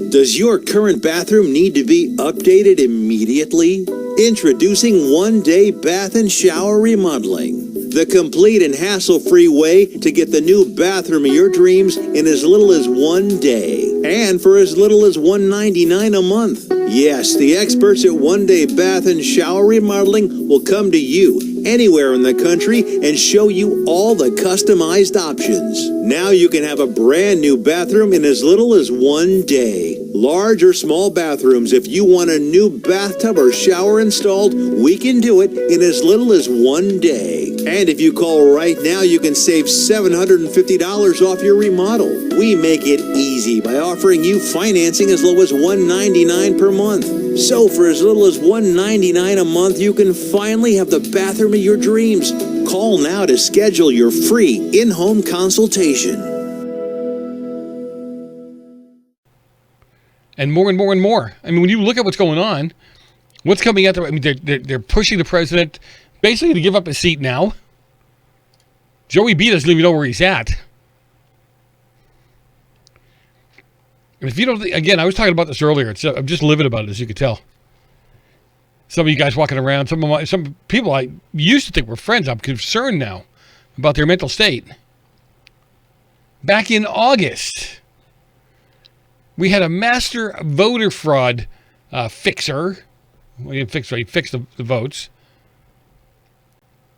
Does your current bathroom need to be updated immediately? Introducing One Day Bath and Shower Remodeling, the complete and hassle-free way to get the new bathroom of your dreams in as little as 1 day and for as little as $199 a month. Yes, the experts at One Day Bath and Shower Remodeling will come to you anywhere in the country and show you all the customized options. Now you can have a brand new bathroom in as little as 1 day. Large or small bathrooms, if you want a new bathtub or shower installed, we can do it in as little as 1 day. And if you call right now, you can save $750 off your remodel. We make it easy by offering you financing as low as $199 per month. So for as little as $199 a month, you can finally have the bathroom of your dreams. Call now to schedule your free in-home consultation. And more and more and more. I mean, when you look at what's going on, what's coming out there, I mean, they're pushing the president basically to give up his seat now. Joey B doesn't even know where he's at. And if you don't, again, I was talking about this earlier. I'm just livid about it, as you could tell. Some of you guys walking around, some people I used to think were friends, I'm concerned now about their mental state. Back in August, we had a master voter fraud fixer. Well, he fixed the votes.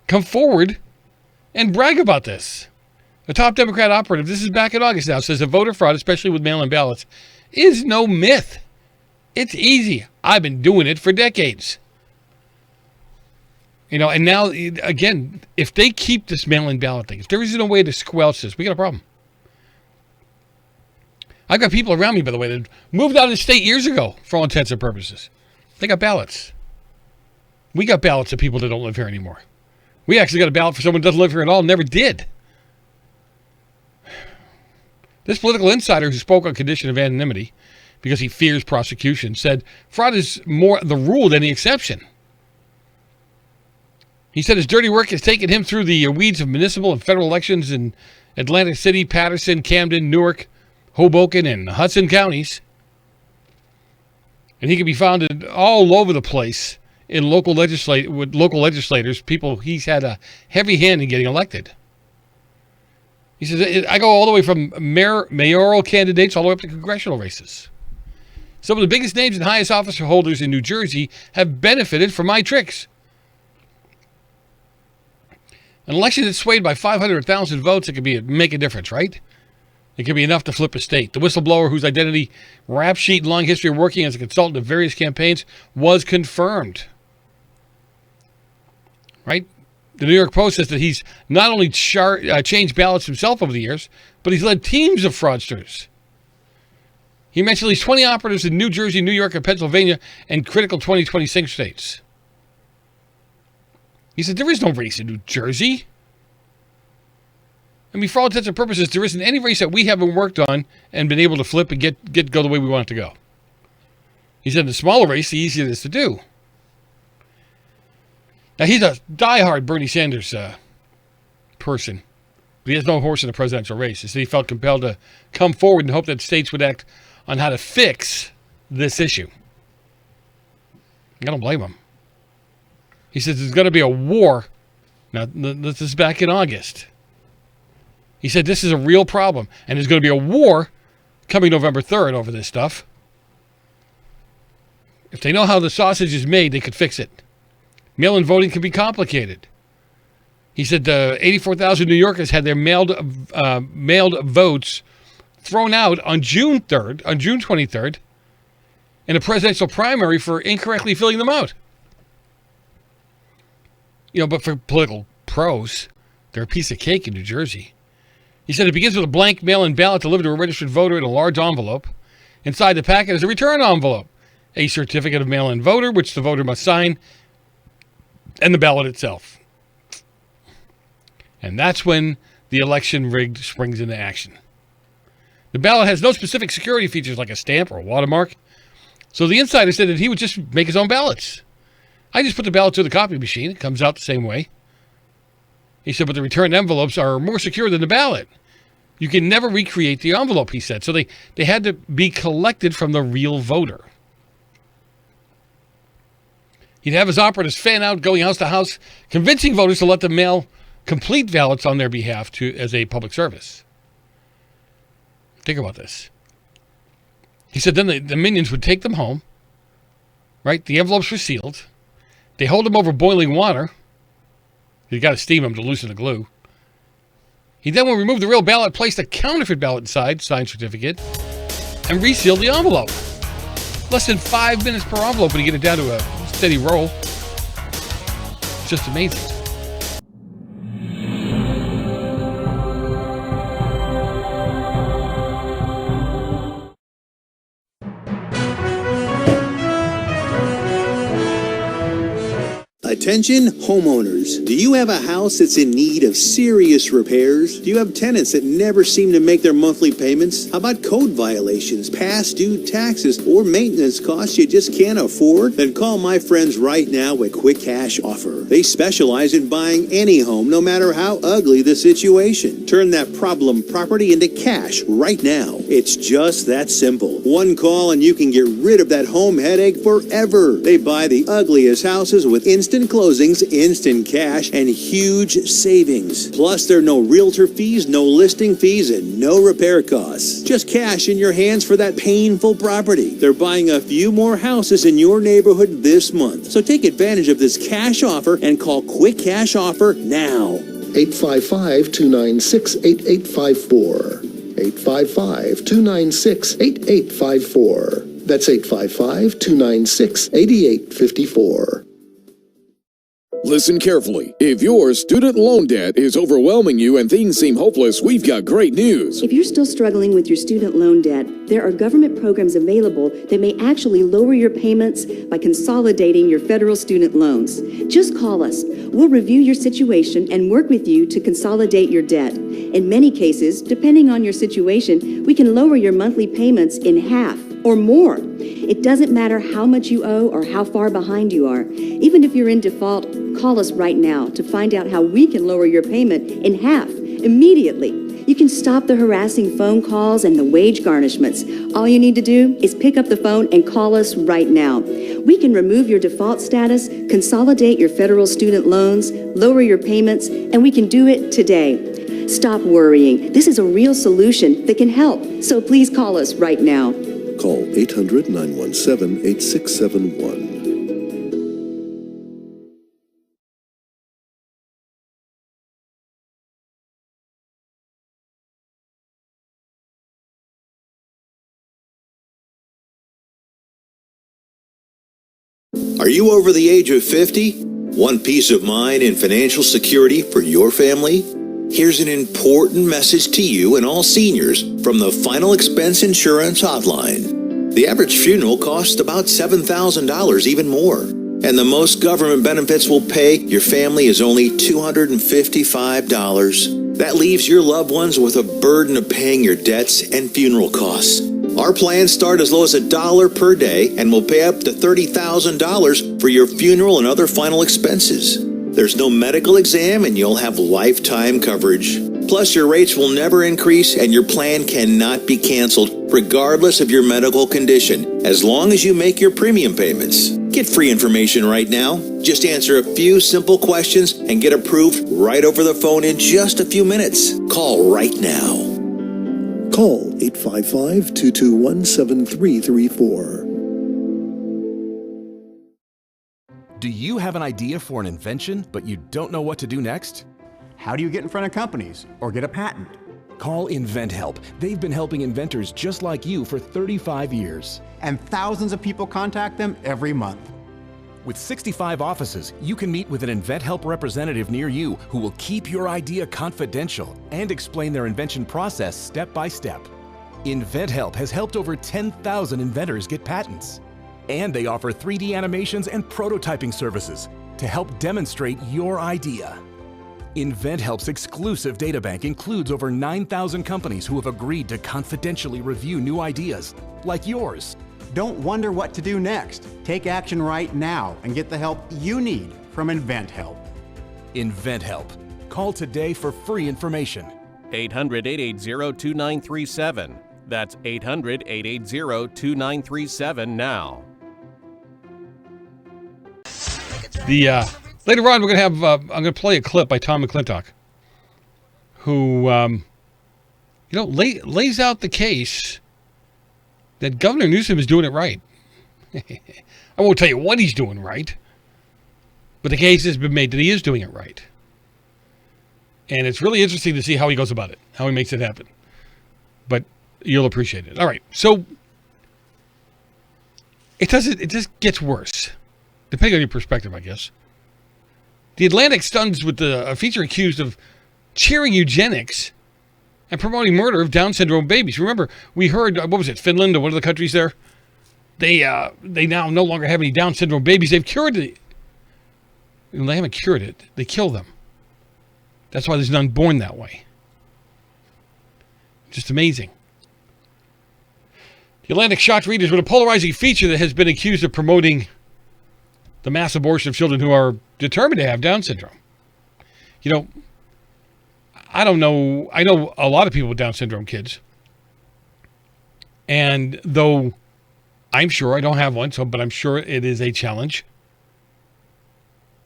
Come forward and brag about this. A top Democrat operative, this is back in August now, says that voter fraud, especially with mail-in ballots, is no myth. It's easy. I've been doing it for decades. And now, again, if they keep this mail-in ballot thing, if there isn't a way to squelch this, we got a problem. I've got people around me, by the way, that moved out of the state years ago for all intents and purposes. They got ballots. We got ballots of people that don't live here anymore. We actually got a ballot for someone who doesn't live here at all, never did. This political insider who spoke on condition of anonymity because he fears prosecution said fraud is more the rule than the exception. He said his dirty work has taken him through the weeds of municipal and federal elections in Atlantic City, Patterson, Camden, Newark, Hoboken, and Hudson counties. And he can be found all over the place in local legislators, people he's had a heavy hand in getting elected. He says, I go all the way from mayoral candidates all the way up to congressional races. Some of the biggest names and highest office holders in New Jersey have benefited from my tricks. An election that's swayed by 500,000 votes, it could make a difference, right? It could be enough to flip a state. The whistleblower whose identity, rap sheet, and long history of working as a consultant of various campaigns was confirmed. Right? The New York Post says that he's not only changed ballots himself over the years, but he's led teams of fraudsters. He mentioned at least 20 operatives in New Jersey, New York, and Pennsylvania, and critical 2026 states. He said, there is no race in New Jersey. I mean, for all intents and purposes, there isn't any race that we haven't worked on and been able to flip and go the way we want it to go. He said, the smaller race, the easier it is to do. Now, he's a diehard Bernie Sanders person, but he has no horse in the presidential race. He said he felt compelled to come forward and hope that states would act on how to fix this issue. I don't blame him. He says there's going to be a war. Now, this is back in August. He said this is a real problem, and there's going to be a war coming November 3rd over this stuff. If they know how the sausage is made, they could fix it. Mail-in voting can be complicated. He said 84,000 New Yorkers had their mailed votes thrown out on June 23rd, in a presidential primary for incorrectly filling them out. But for political pros, they're a piece of cake in New Jersey. He said it begins with a blank mail-in ballot delivered to a registered voter in a large envelope. Inside the packet is a return envelope, a certificate of mail-in voter, which the voter must sign, and the ballot itself. And that's when the election rig springs into action. The ballot has no specific security features like a stamp or a watermark, so the insider said that he would just make his own ballots. I just put the ballot through the copy machine. It comes out the same way. He said, but the returned envelopes are more secure than the ballot. You can never recreate the envelope, he said. So they had to be collected from the real voter. He'd have his operatives fan out, going house to house, convincing voters to let them mail complete ballots on their behalf as a public service. Think about this. He said then the minions would take them home, right? The envelopes were sealed. They hold them over boiling water. You got to steam them to loosen the glue. He then would remove the real ballot, place the counterfeit ballot inside, signed certificate, and reseal the envelope. Less than 5 minutes per envelope when you get it down to a steady roll. It's just amazing. Attention homeowners. Do you have a house that's in need of serious repairs? Do you have tenants that never seem to make their monthly payments? How about code violations, past due taxes, or maintenance costs you just can't afford? Then call my friends right now at Quick Cash Offer. They specialize in buying any home, no matter how ugly the situation. Turn that problem property into cash right now. It's just that simple. One call and you can get rid of that home headache forever. They buy the ugliest houses with instant closings, instant cash, and huge savings. Plus, there are no realtor fees, no listing fees, and no repair costs. Just cash in your hands for that painful property. They're buying a few more houses in your neighborhood this month. So take advantage of this cash offer and call Quick Cash Offer now. 855-296-8854. 855-296-8854. That's 855-296-8854. Listen carefully. If your student loan debt is overwhelming you and things seem hopeless, we've got great news. If you're still struggling with your student loan debt, there are government programs available that may actually lower your payments by consolidating your federal student loans. Just call us. We'll review your situation and work with you to consolidate your debt. In many cases, depending on your situation, we can lower your monthly payments in half or more. It doesn't matter how much you owe or how far behind you are. Even if you're in default, call us right now to find out how we can lower your payment in half immediately. You can stop the harassing phone calls and the wage garnishments. All you need to do is pick up the phone and call us right now. We can remove your default status, consolidate your federal student loans, lower your payments, and we can do it today. Stop worrying. This is a real solution that can help. So please call us right now. Call 800-917-8671. Are you over the age of 50? Want peace of mind and financial security for your family? Here's an important message to you and all seniors from the Final Expense Insurance Hotline. The average funeral costs about $7,000, even more. And the most government benefits will pay your family is only $255. That leaves your loved ones with a burden of paying your debts and funeral costs. Our plans start as low as $1 per day and will pay up to $30,000 for your funeral and other final expenses. There's no medical exam and you'll have lifetime coverage. Plus, your rates will never increase and your plan cannot be canceled regardless of your medical condition, as long as you make your premium payments. Get free information right now. Just answer a few simple questions and get approved right over the phone in just a few minutes. Call right now. Call 855-221-7334. Do you have an idea for an invention, but you don't know what to do next? How do you get in front of companies or get a patent? Call InventHelp. They've been helping inventors just like you for 35 years. And thousands of people contact them every month. With 65 offices, you can meet with an InventHelp representative near you who will keep your idea confidential and explain their invention process step by step. InventHelp has helped over 10,000 inventors get patents. And they offer 3D animations and prototyping services to help demonstrate your idea. InventHelp's exclusive databank includes over 9,000 companies who have agreed to confidentially review new ideas, like yours. Don't wonder what to do next. Take action right now and get the help you need from InventHelp. InventHelp. Call today for free information. 800-880-2937. That's 800-880-2937 now. Later on, we're gonna have. I'm gonna play a clip by Tom McClintock, who, lays out the case that Governor Newsom is doing it right. I won't tell you what he's doing right, but the case has been made that he is doing it right, and it's really interesting to see how he goes about it, how he makes it happen. But you'll appreciate it. All right, so it just gets worse. Depending on your perspective, I guess. The Atlantic stuns with a feature accused of cheering eugenics and promoting murder of Down syndrome babies. Remember, we heard, what was it, Finland or one of the countries there? They now no longer have any Down syndrome babies. They've cured They haven't cured it. They kill them. That's why there's none born that way. Just amazing. The Atlantic shocked readers with a polarizing feature that has been accused of promoting the mass abortion of children who are determined to have Down syndrome. You know, I don't know. I know a lot of people with Down syndrome kids. And though I'm sure I don't have one, but I'm sure it is a challenge.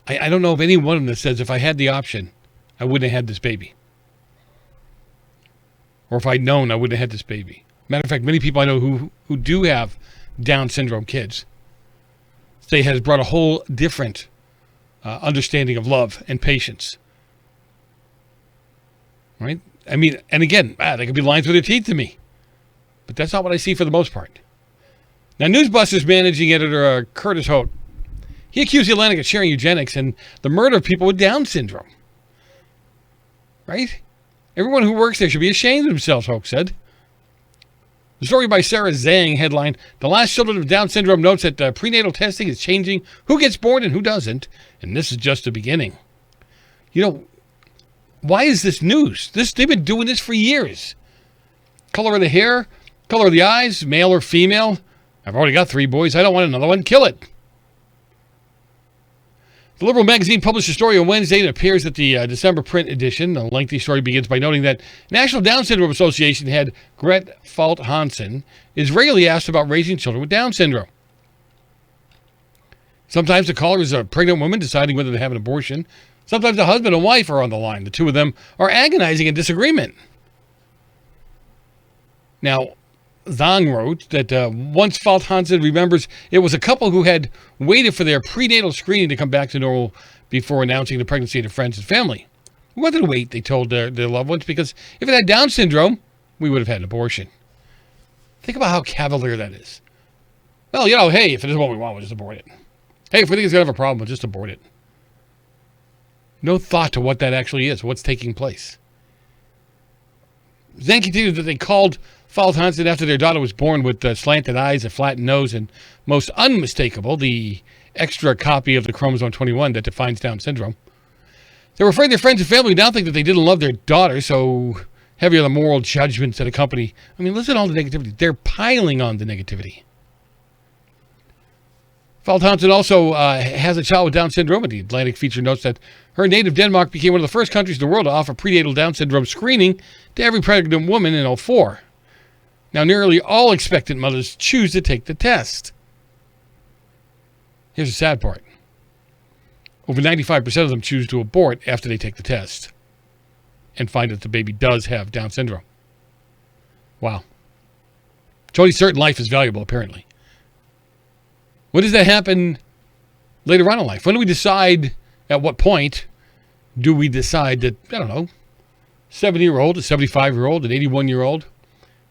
I don't know of any one of them that says if I had the option, I wouldn't have had this baby. Or if I'd known, I wouldn't have had this baby. Matter of fact, many people I know who do have Down syndrome kids say it has brought a whole different understanding of love and patience. Right? I mean, and again, they could be lying through their teeth to me. But that's not what I see for the most part. Now, Newsbusters managing editor Curtis Holt, he accused the Atlantic of sharing eugenics and the murder of people with Down syndrome. Right? Everyone who works there should be ashamed of themselves, Holt said. The story by Sarah Zhang headlined, "The Last Children of Down Syndrome notes that prenatal testing is changing who gets born and who doesn't, and this is just the beginning." You know, why is this news? They've been doing this for years. Color of the hair, color of the eyes, male or female. I've already got 3 boys. I don't want another one. Kill it. The Liberal magazine published a story on Wednesday and appears at the December print edition. The lengthy story begins by noting that National Down Syndrome Association head Gret Falt Hansen is regularly asked about raising children with Down syndrome. Sometimes the caller is a pregnant woman deciding whether to have an abortion. Sometimes the husband and wife are on the line. The two of them are agonizing in disagreement. Now, Zhang wrote that once Falt Hansen remembers it was a couple who had waited for their prenatal screening to come back to normal before announcing the pregnancy to friends and family. We wanted to wait, they told their loved ones, because if it had Down syndrome, we would have had an abortion. Think about how cavalier that is. Well, you know, hey, if it isn't what we want, we'll just abort it. Hey, if we think it's going to have a problem, we'll just abort it. No thought to what that actually is, what's taking place. Zhang continued that they called Falt Hansen after their daughter was born with slanted eyes, a flattened nose, and most unmistakable, the extra copy of the chromosome 21 that defines Down syndrome. They were afraid their friends and family would now think that they didn't love their daughter, so heavy on the moral judgments that accompany. I mean, listen to all the negativity. They're piling on the negativity. Falt Hansen also has a child with Down syndrome, and the Atlantic feature notes that her native Denmark became one of the first countries in the world to offer prenatal Down syndrome screening to every pregnant woman in 2004. Now, nearly all expectant mothers choose to take the test. Here's the sad part. Over 95% of them choose to abort after they take the test and find that the baby does have Down syndrome. Wow. It's only certain life is valuable, apparently. When does that happen later on in life? When do we decide, at what point do we decide that, I don't know, 70-year-old, a 75-year-old, an 81-year-old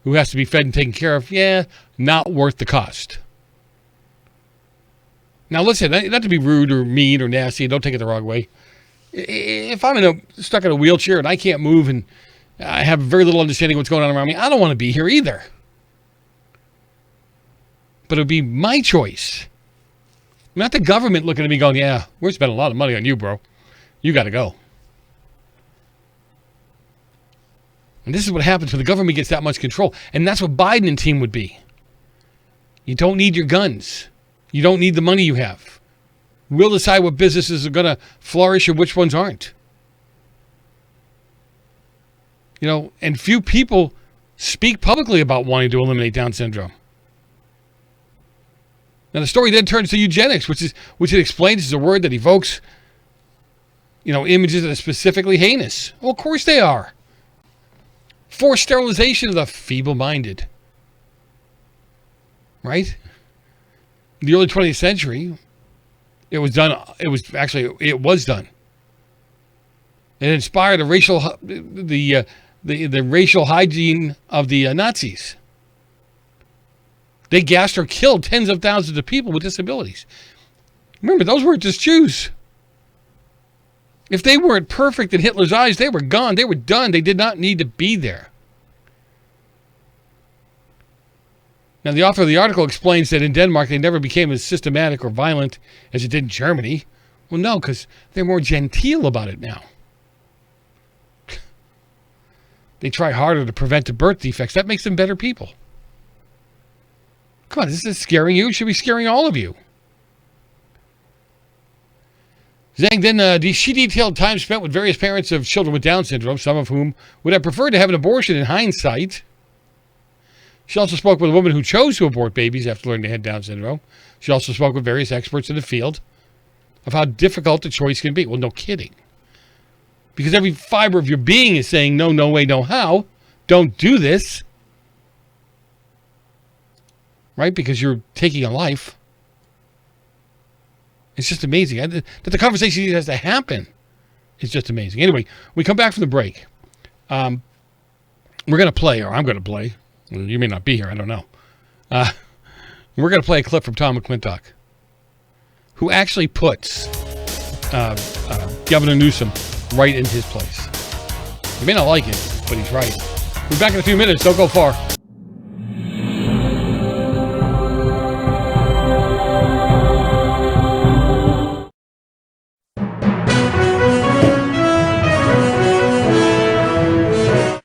who has to be fed and taken care of, not worth the cost. Now listen, not to be rude or mean or nasty, don't take it the wrong way. If I'm stuck in a wheelchair and I can't move and I have very little understanding of what's going on around me, I don't want to be here either. But it would be my choice. Not the government looking at me going, yeah, we're spending a lot of money on you, bro. You got to go. And this is what happens when the government gets that much control. And that's what Biden and team would be. You don't need your guns. You don't need the money you have. We'll decide what businesses are going to flourish and which ones aren't. You know, and few people speak publicly about wanting to eliminate Down syndrome. Now the story then turns to eugenics, which it explains is a word that evokes, images that are specifically heinous. Well, of course they are. Forced sterilization of the feeble-minded. Right? In the early 20th century, it was done. It was done. It inspired the racial hygiene of the Nazis. They gassed or killed tens of thousands of people with disabilities. Remember, those weren't just Jews. If they weren't perfect in Hitler's eyes, they were gone. They were done. They did not need to be there. Now, the author of the article explains that in Denmark, they never became as systematic or violent as it did in Germany. Well, no, because they're more genteel about it now. They try harder to prevent the birth defects. That makes them better people. Come on, this is scaring you. It should be scaring all of you. Zhang then she detailed time spent with various parents of children with Down syndrome, some of whom would have preferred to have an abortion in hindsight. She also spoke with a woman who chose to abort babies after learning they had Down syndrome. She also spoke with various experts in the field of how difficult the choice can be. Well, no kidding. Because every fiber of your being is saying, no, no way, no how. Don't do this. Right? Because you're taking a life. It's just amazing. That the conversation has to happen. It's just amazing. Anyway, we come back from the break. We're going to play, or I'm going to play. You may not be here. I don't know. We're going to play a clip from Tom McClintock, who actually puts Governor Newsom right in his place. You may not like it, but he's right. We'll be back in a few minutes. Don't go far.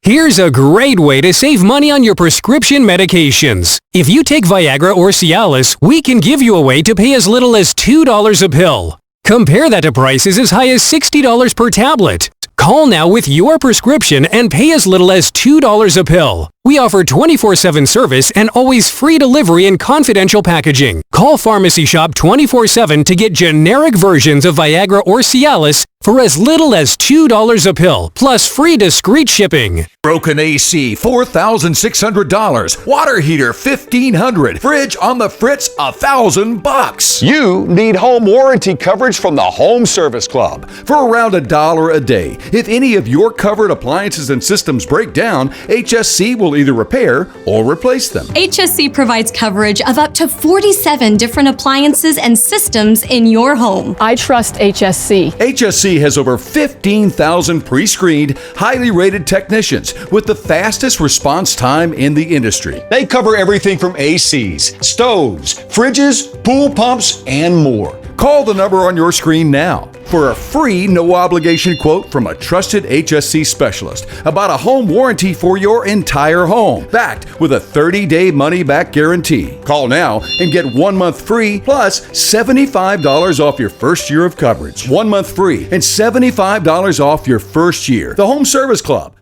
Here's a great way to save money on your prescription medications. If you take Viagra or Cialis, we can give you a way to pay as little as $2 a pill. Compare that to prices as high as $60 per tablet. Call now with your prescription and pay as little as $2 a pill. We offer 24/7 service and always free delivery and confidential packaging. Call Pharmacy Shop 24/7 to get generic versions of Viagra or Cialis for as little as $2 a pill, plus free discreet shipping. Broken AC, $4,600. Water heater, $1,500. Fridge on the fritz, $1,000. You need home warranty coverage from the Home Service Club For around $1 a day. If any of your covered appliances and systems break down, HSC will either repair or replace them. HSC provides coverage of up to 47 different appliances and systems in your home. I trust HSC. HSC has over 15,000 pre-screened, highly rated technicians with the fastest response time in the industry. They cover everything from ACs, stoves, fridges, pool pumps, and more. Call the number on your screen now for a free no-obligation quote from a trusted HSC specialist about a home warranty for your entire home, backed with a 30-day money-back guarantee. Call now and get 1 month free plus $75 off your first year of coverage. 1 month free and $75 off your first year. The Home Service Club.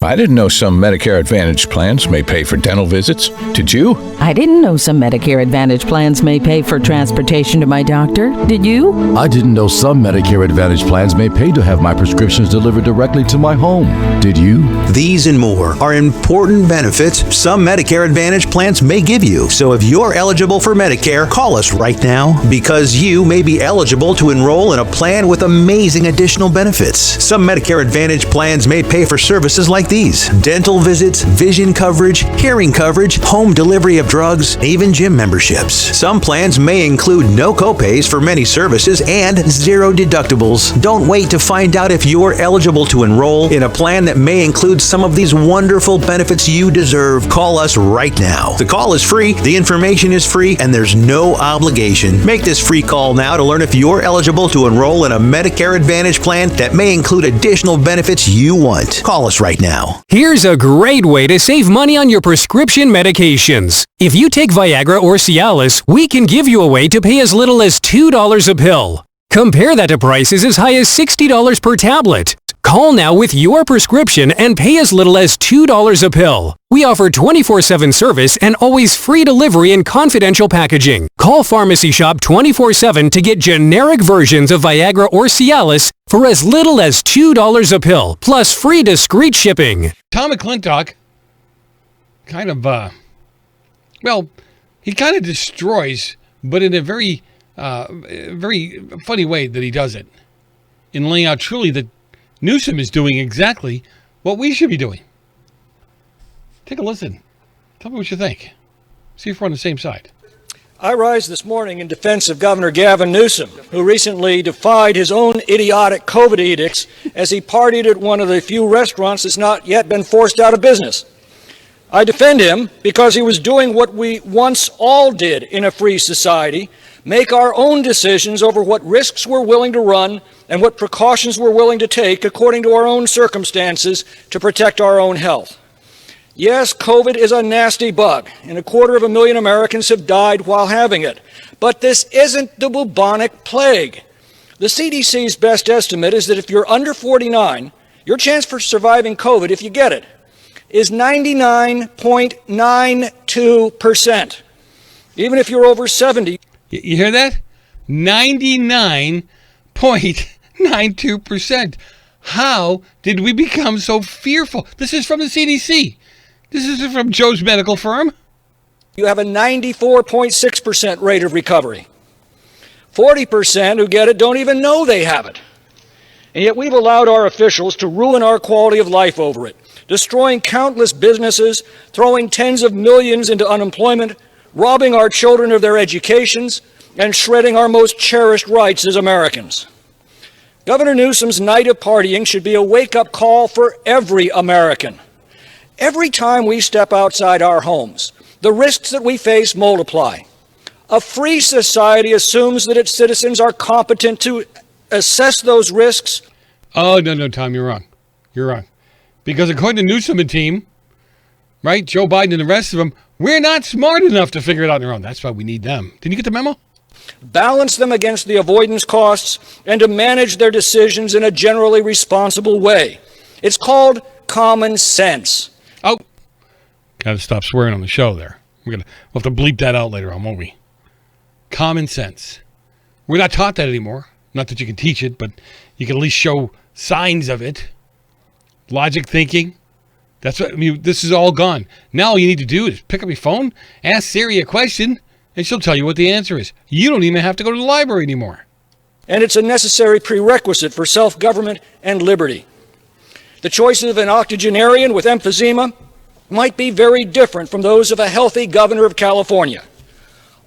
I didn't know some Medicare Advantage plans may pay for dental visits. Did you? I didn't know some Medicare Advantage plans may pay for transportation to my doctor. Did you? I didn't know some Medicare Advantage plans may pay to have my prescriptions delivered directly to my home. Did you? These and more are important benefits some Medicare Advantage plans may give you. So if you're eligible for Medicare, call us right now because you may be eligible to enroll in a plan with amazing additional benefits. Some Medicare Advantage plans may pay for services like these: dental visits, vision coverage, hearing coverage, home delivery of drugs, even gym memberships. Some plans may include no copays for many services and zero deductibles. Don't wait to find out if you're eligible to enroll in a plan that may include some of these wonderful benefits you deserve. Call us right now. The call is free, the information is free, and there's no obligation. Make this free call now to learn if you're eligible to enroll in a Medicare Advantage plan that may include additional benefits you want. Call us right now. Here's a great way to save money on your prescription medications. If you take Viagra or Cialis, we can give you a way to pay as little as $2 a pill. Compare that to prices as high as $60 per tablet. Call now with your prescription and pay as little as $2 a pill. We offer 24/7 service and always free delivery and confidential packaging. Call Pharmacy Shop 24/7 to get generic versions of Viagra or Cialis for as little as $2 a pill, plus free discreet shipping. Tom McClintock kind of, he kind of destroys, but in a very funny way that he does it, in laying out truly that Newsom is doing exactly what we should be doing. Take a listen. Tell me what you think. See if we're on the same side. I rise this morning in defense of Governor Gavin Newsom, who recently defied his own idiotic COVID edicts as he partied at one of the few restaurants that's not yet been forced out of business. I defend him because he was doing what we once all did in a free society, make our own decisions over what risks we're willing to run and what precautions we're willing to take according to our own circumstances to protect our own health. Yes, COVID is a nasty bug, and 250,000 Americans have died while having it. But this isn't the bubonic plague. The CDC's best estimate is that if you're under 49, your chance for surviving COVID, if you get it, is 99.92%. Even if you're over 70. You hear that? 99.92%. How did we become so fearful? This is from the CDC. This isn't from Joe's medical firm. You have a 94.6% rate of recovery. 40% who get it don't even know they have it. And yet we've allowed our officials to ruin our quality of life over it, destroying countless businesses, throwing tens of millions into unemployment, robbing our children of their educations, and shredding our most cherished rights as Americans. Governor Newsom's night of partying should be a wake-up call for every American. Every time we step outside our homes, the risks that we face multiply. A free society assumes that its citizens are competent to assess those risks. Oh, no, Tom, you're wrong. You're wrong. Because according to Newsom and team, right, Joe Biden and the rest of them, we're not smart enough to figure it out on their own. That's why we need them. Didn't you get the memo? Balance them against the avoidance costs and to manage their decisions in a generally responsible way. It's called common sense. Oh, got to stop swearing on the show there. We'll have to bleep that out later on, won't we? Common sense. We're not taught that anymore. Not that you can teach it, but you can at least show signs of it. Logic thinking. That's what I mean. This is all gone. Now all you need to do is pick up your phone, ask Siri a question, and she'll tell you what the answer is. You don't even have to go to the library anymore. And it's a necessary prerequisite for self-government and liberty. The choice of an octogenarian with emphysema might be very different from those of a healthy governor of California.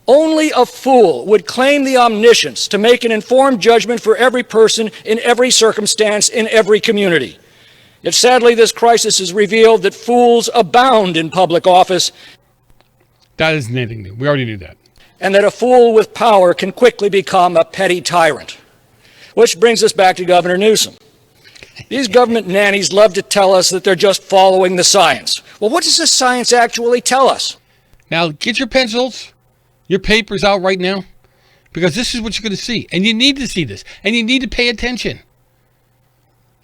Only a fool would claim the omniscience to make an informed judgment for every person in every circumstance in every community. Yet sadly, this crisis has revealed that fools abound in public office. That isn't anything new. We already knew that. And that a fool with power can quickly become a petty tyrant. Which brings us back to Governor Newsom. These government nannies love to tell us that they're just following the science. Well, what does the science actually tell us? Now, get your pencils, your papers out right now, because this is what you're going to see. And you need to see this. And you need to pay attention.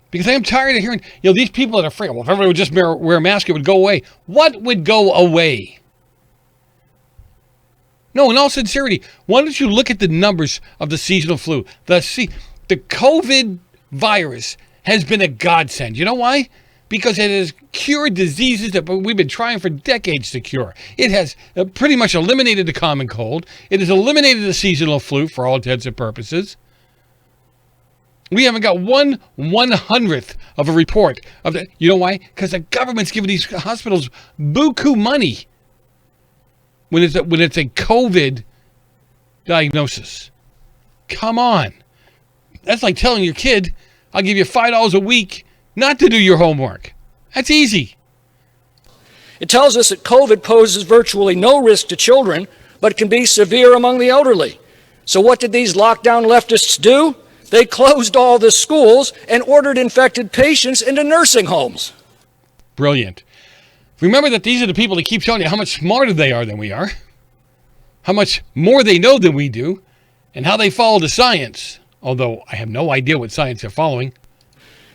Because I am tired of hearing, these people that are afraid, well, if everybody would just wear a mask, it would go away. What would go away? No, in all sincerity, why don't you look at the numbers of the seasonal flu? The COVID virus has been a godsend. You know why? Because it has cured diseases that we've been trying for decades to cure. It has pretty much eliminated the common cold. It has eliminated the seasonal flu for all intents and purposes. We haven't got 1/100th of a report of that. You know why? Because the government's giving these hospitals buku money when it's a COVID diagnosis. Come on. That's like telling your kid, I'll give you $5 a week not to do your homework. That's easy. It tells us that COVID poses virtually no risk to children, but can be severe among the elderly. So what did these lockdown leftists do? They closed all the schools and ordered infected patients into nursing homes. Brilliant. Remember that these are the people that keep telling you how much smarter they are than we are, how much more they know than we do, and how they follow the science, although I have no idea what science they're following.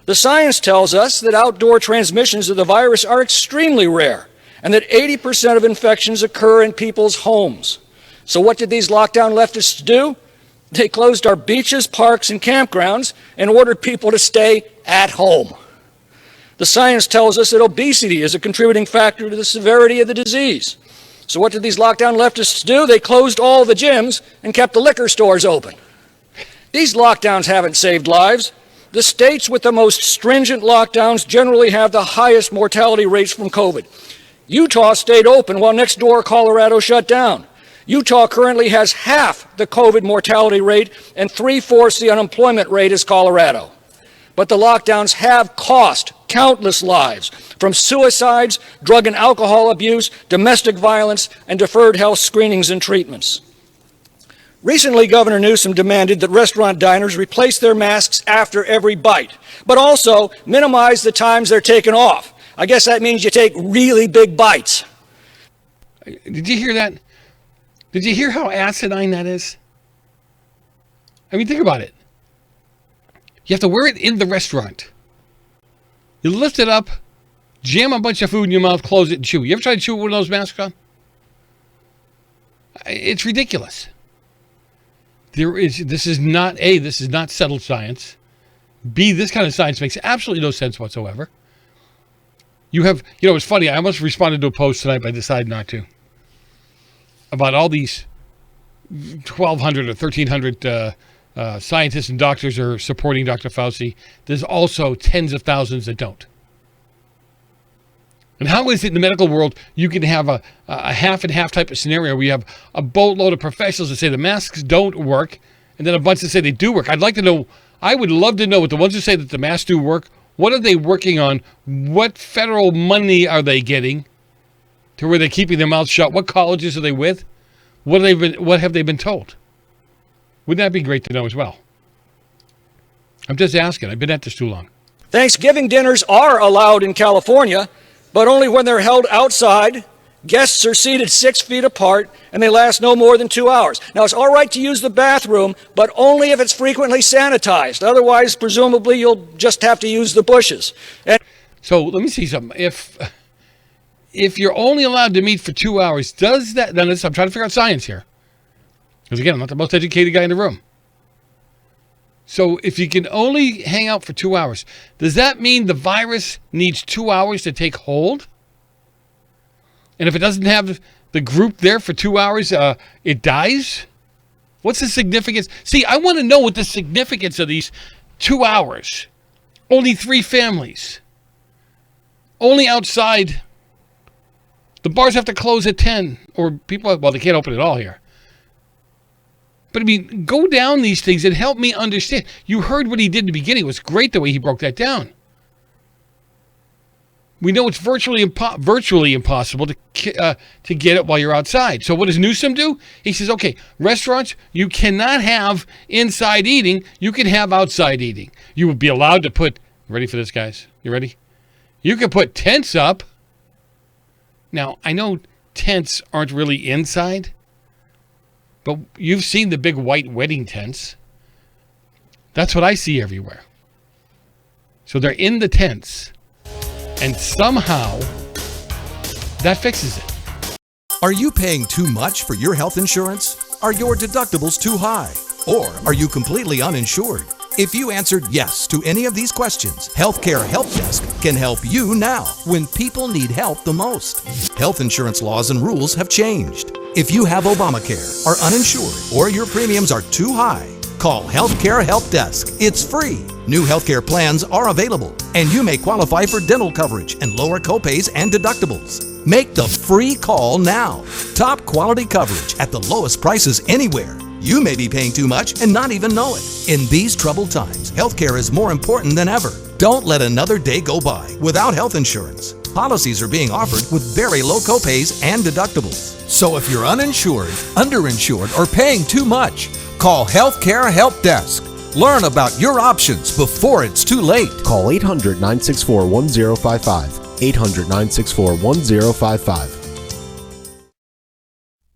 The science tells us that outdoor transmissions of the virus are extremely rare, and that 80% of infections occur in people's homes. So what did these lockdown leftists do? They closed our beaches, parks, and campgrounds and ordered people to stay at home. The science tells us that obesity is a contributing factor to the severity of the disease. So what did these lockdown leftists do? They closed all the gyms and kept the liquor stores open. These lockdowns haven't saved lives. The states with the most stringent lockdowns generally have the highest mortality rates from COVID. Utah stayed open while next door Colorado shut down. Utah currently has half the COVID mortality rate and 3/4 the unemployment rate as Colorado. But the lockdowns have cost countless lives, from suicides, drug and alcohol abuse, domestic violence, and deferred health screenings and treatments. Recently, Governor Newsom demanded that restaurant diners replace their masks after every bite, but also minimize the times they're taken off. I guess that means you take really big bites. Did you hear that? Did you hear how asinine that is? I mean, think about it. You have to wear it in the restaurant. You lift it up, jam a bunch of food in your mouth, close it, and chew. You ever tried to chew with one of those masks on? It's ridiculous. This is not settled science. B, this kind of science makes absolutely no sense whatsoever. It's funny, I almost responded to a post tonight, but I decided not to. About all these 1,200 or 1,300 scientists and doctors are supporting Dr. Fauci. There's also tens of thousands that don't. And how is it in the medical world you can have a half and half type of scenario where you have a boatload of professionals that say the masks don't work, and then a bunch that say they do work? I would love to know what the ones who say that the masks do work, what are they working on? What federal money are they getting to where they're keeping their mouths shut? What colleges are they with? What have they been told? Wouldn't that be great to know as well? I'm just asking. I've been at this too long. Thanksgiving dinners are allowed in California, but only when they're held outside. Guests are seated 6 feet apart, and they last no more than 2 hours. Now, it's all right to use the bathroom, but only if it's frequently sanitized. Otherwise, presumably, you'll just have to use the bushes. So let me see something. If you're only allowed to meet for 2 hours, does that... Now, I'm trying to figure out science here. Because, again, I'm not the most educated guy in the room. So if you can only hang out for 2 hours, does that mean the virus needs 2 hours to take hold? And if it doesn't have the group there for 2 hours, it dies? What's the significance? See, I want to know what the significance of these 2 hours. Only 3 families. Only outside. The bars have to close at 10. Or people, well, they can't open at all here. But I mean, go down these things and help me understand. You heard what he did in the beginning. It was great the way he broke that down. We know it's virtually impossible to get it while you're outside. So what does Newsom do? He says, okay, restaurants, you cannot have inside eating. You can have outside eating. You would be allowed to put, ready for this, guys? You ready? You can put tents up. Now, I know tents aren't really inside, but you've seen the big white wedding tents. That's what I see everywhere. So they're in the tents, and somehow that fixes it. Are you paying too much for your health insurance? Are your deductibles too high? Or are you completely uninsured? If you answered yes to any of these questions, Healthcare Help Desk can help you now when people need help the most. Health insurance laws and rules have changed. If you have Obamacare, are uninsured, or your premiums are too high, call Healthcare Help Desk. It's free. New healthcare plans are available, and you may qualify for dental coverage and lower copays and deductibles. Make the free call now. Top quality coverage at the lowest prices anywhere. You may be paying too much and not even know it. In these troubled times, healthcare is more important than ever. Don't let another day go by without health insurance. Policies are being offered with very low copays and deductibles. So if you're uninsured, underinsured, or paying too much, call Healthcare Help Desk. Learn about your options before it's too late. Call 800-964-1055. 800-964-1055.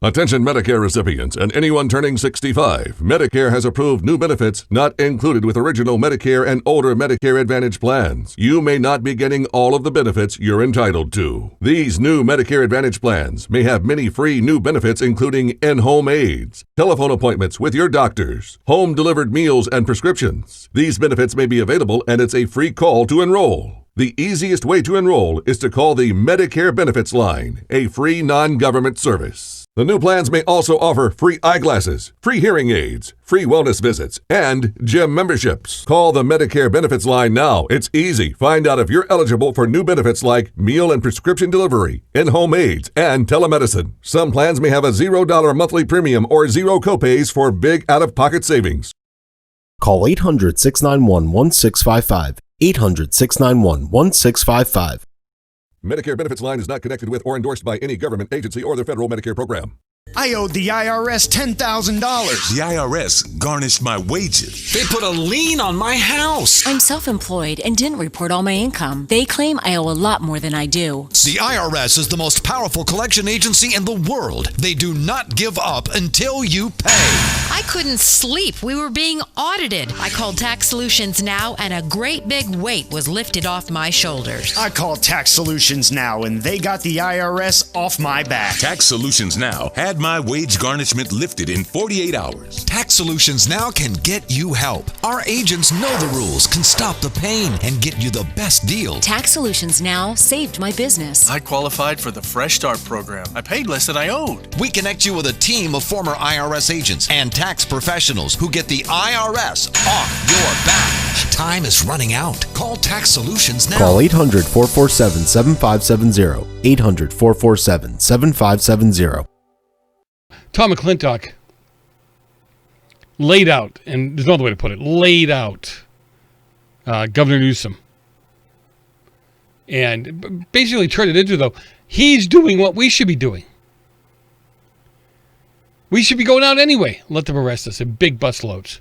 Attention Medicare recipients and anyone turning 65. Medicare has approved new benefits not included with original Medicare and older Medicare Advantage plans. You may not be getting all of the benefits you're entitled to. These new Medicare Advantage plans may have many free new benefits including in-home aids, telephone appointments with your doctors, home-delivered meals and prescriptions. These benefits may be available and it's a free call to enroll. The easiest way to enroll is to call the Medicare Benefits Line, a free non-government service. The new plans may also offer free eyeglasses, free hearing aids, free wellness visits, and gym memberships. Call the Medicare Benefits Line now. It's easy. Find out if you're eligible for new benefits like meal and prescription delivery, in-home aids, and telemedicine. Some plans may have a $0 monthly premium or zero copays for big out-of-pocket savings. Call 800-691-1655. 800-691-1655. Medicare Benefits Line is not connected with or endorsed by any government agency or the federal Medicare program. I owed the IRS $10,000. The IRS garnished my wages. They put a lien on my house. I'm self-employed and didn't report all my income. They claim I owe a lot more than I do. The IRS is the most powerful collection agency in the world. They do not give up until you pay. I couldn't sleep. We were being audited. I called Tax Solutions Now, and a great big weight was lifted off my shoulders. I called Tax Solutions Now, and they got the IRS off my back. Tax Solutions Now had my wage garnishment lifted in 48 hours. Tax Solutions Now can get you help. Our agents know the rules, can stop the pain, and get you the best deal. Tax Solutions Now saved my business. I qualified for the Fresh Start program. I paid less than I owed. We connect you with a team of former IRS agents and tax professionals who get the IRS off your back. Time is running out. Call Tax Solutions Now. Call 800-447-7570. 800-447-7570. Tom McClintock laid out, and there's no other way to put it, laid out Governor Newsom. And basically turned it into, though, he's doing what we should be doing. We should be going out anyway. Let them arrest us in big bus loads.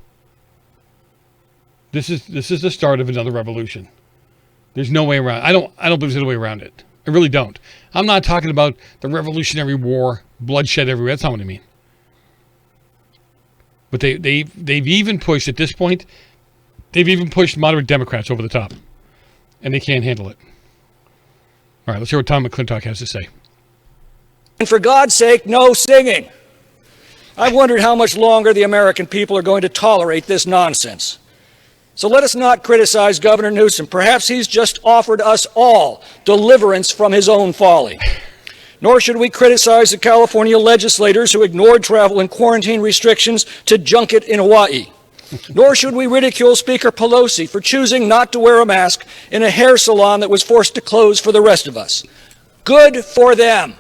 This is the start of another revolution. There's no way around. I don't believe there's any way around it. I really don't. I'm not talking about the Revolutionary War, bloodshed everywhere. That's not what I mean. But they've even pushed, at this point, they've even pushed moderate Democrats over the top. And they can't handle it. All right, let's hear what Tom McClintock has to say. And for God's sake, no singing. I've wondered how much longer the American people are going to tolerate this nonsense. So let us not criticize Governor Newsom. Perhaps he's just offered us all deliverance from his own folly. Nor should we criticize the California legislators who ignored travel and quarantine restrictions to junket in Hawaii. Nor should we ridicule Speaker Pelosi for choosing not to wear a mask in a hair salon that was forced to close for the rest of us. Good for them.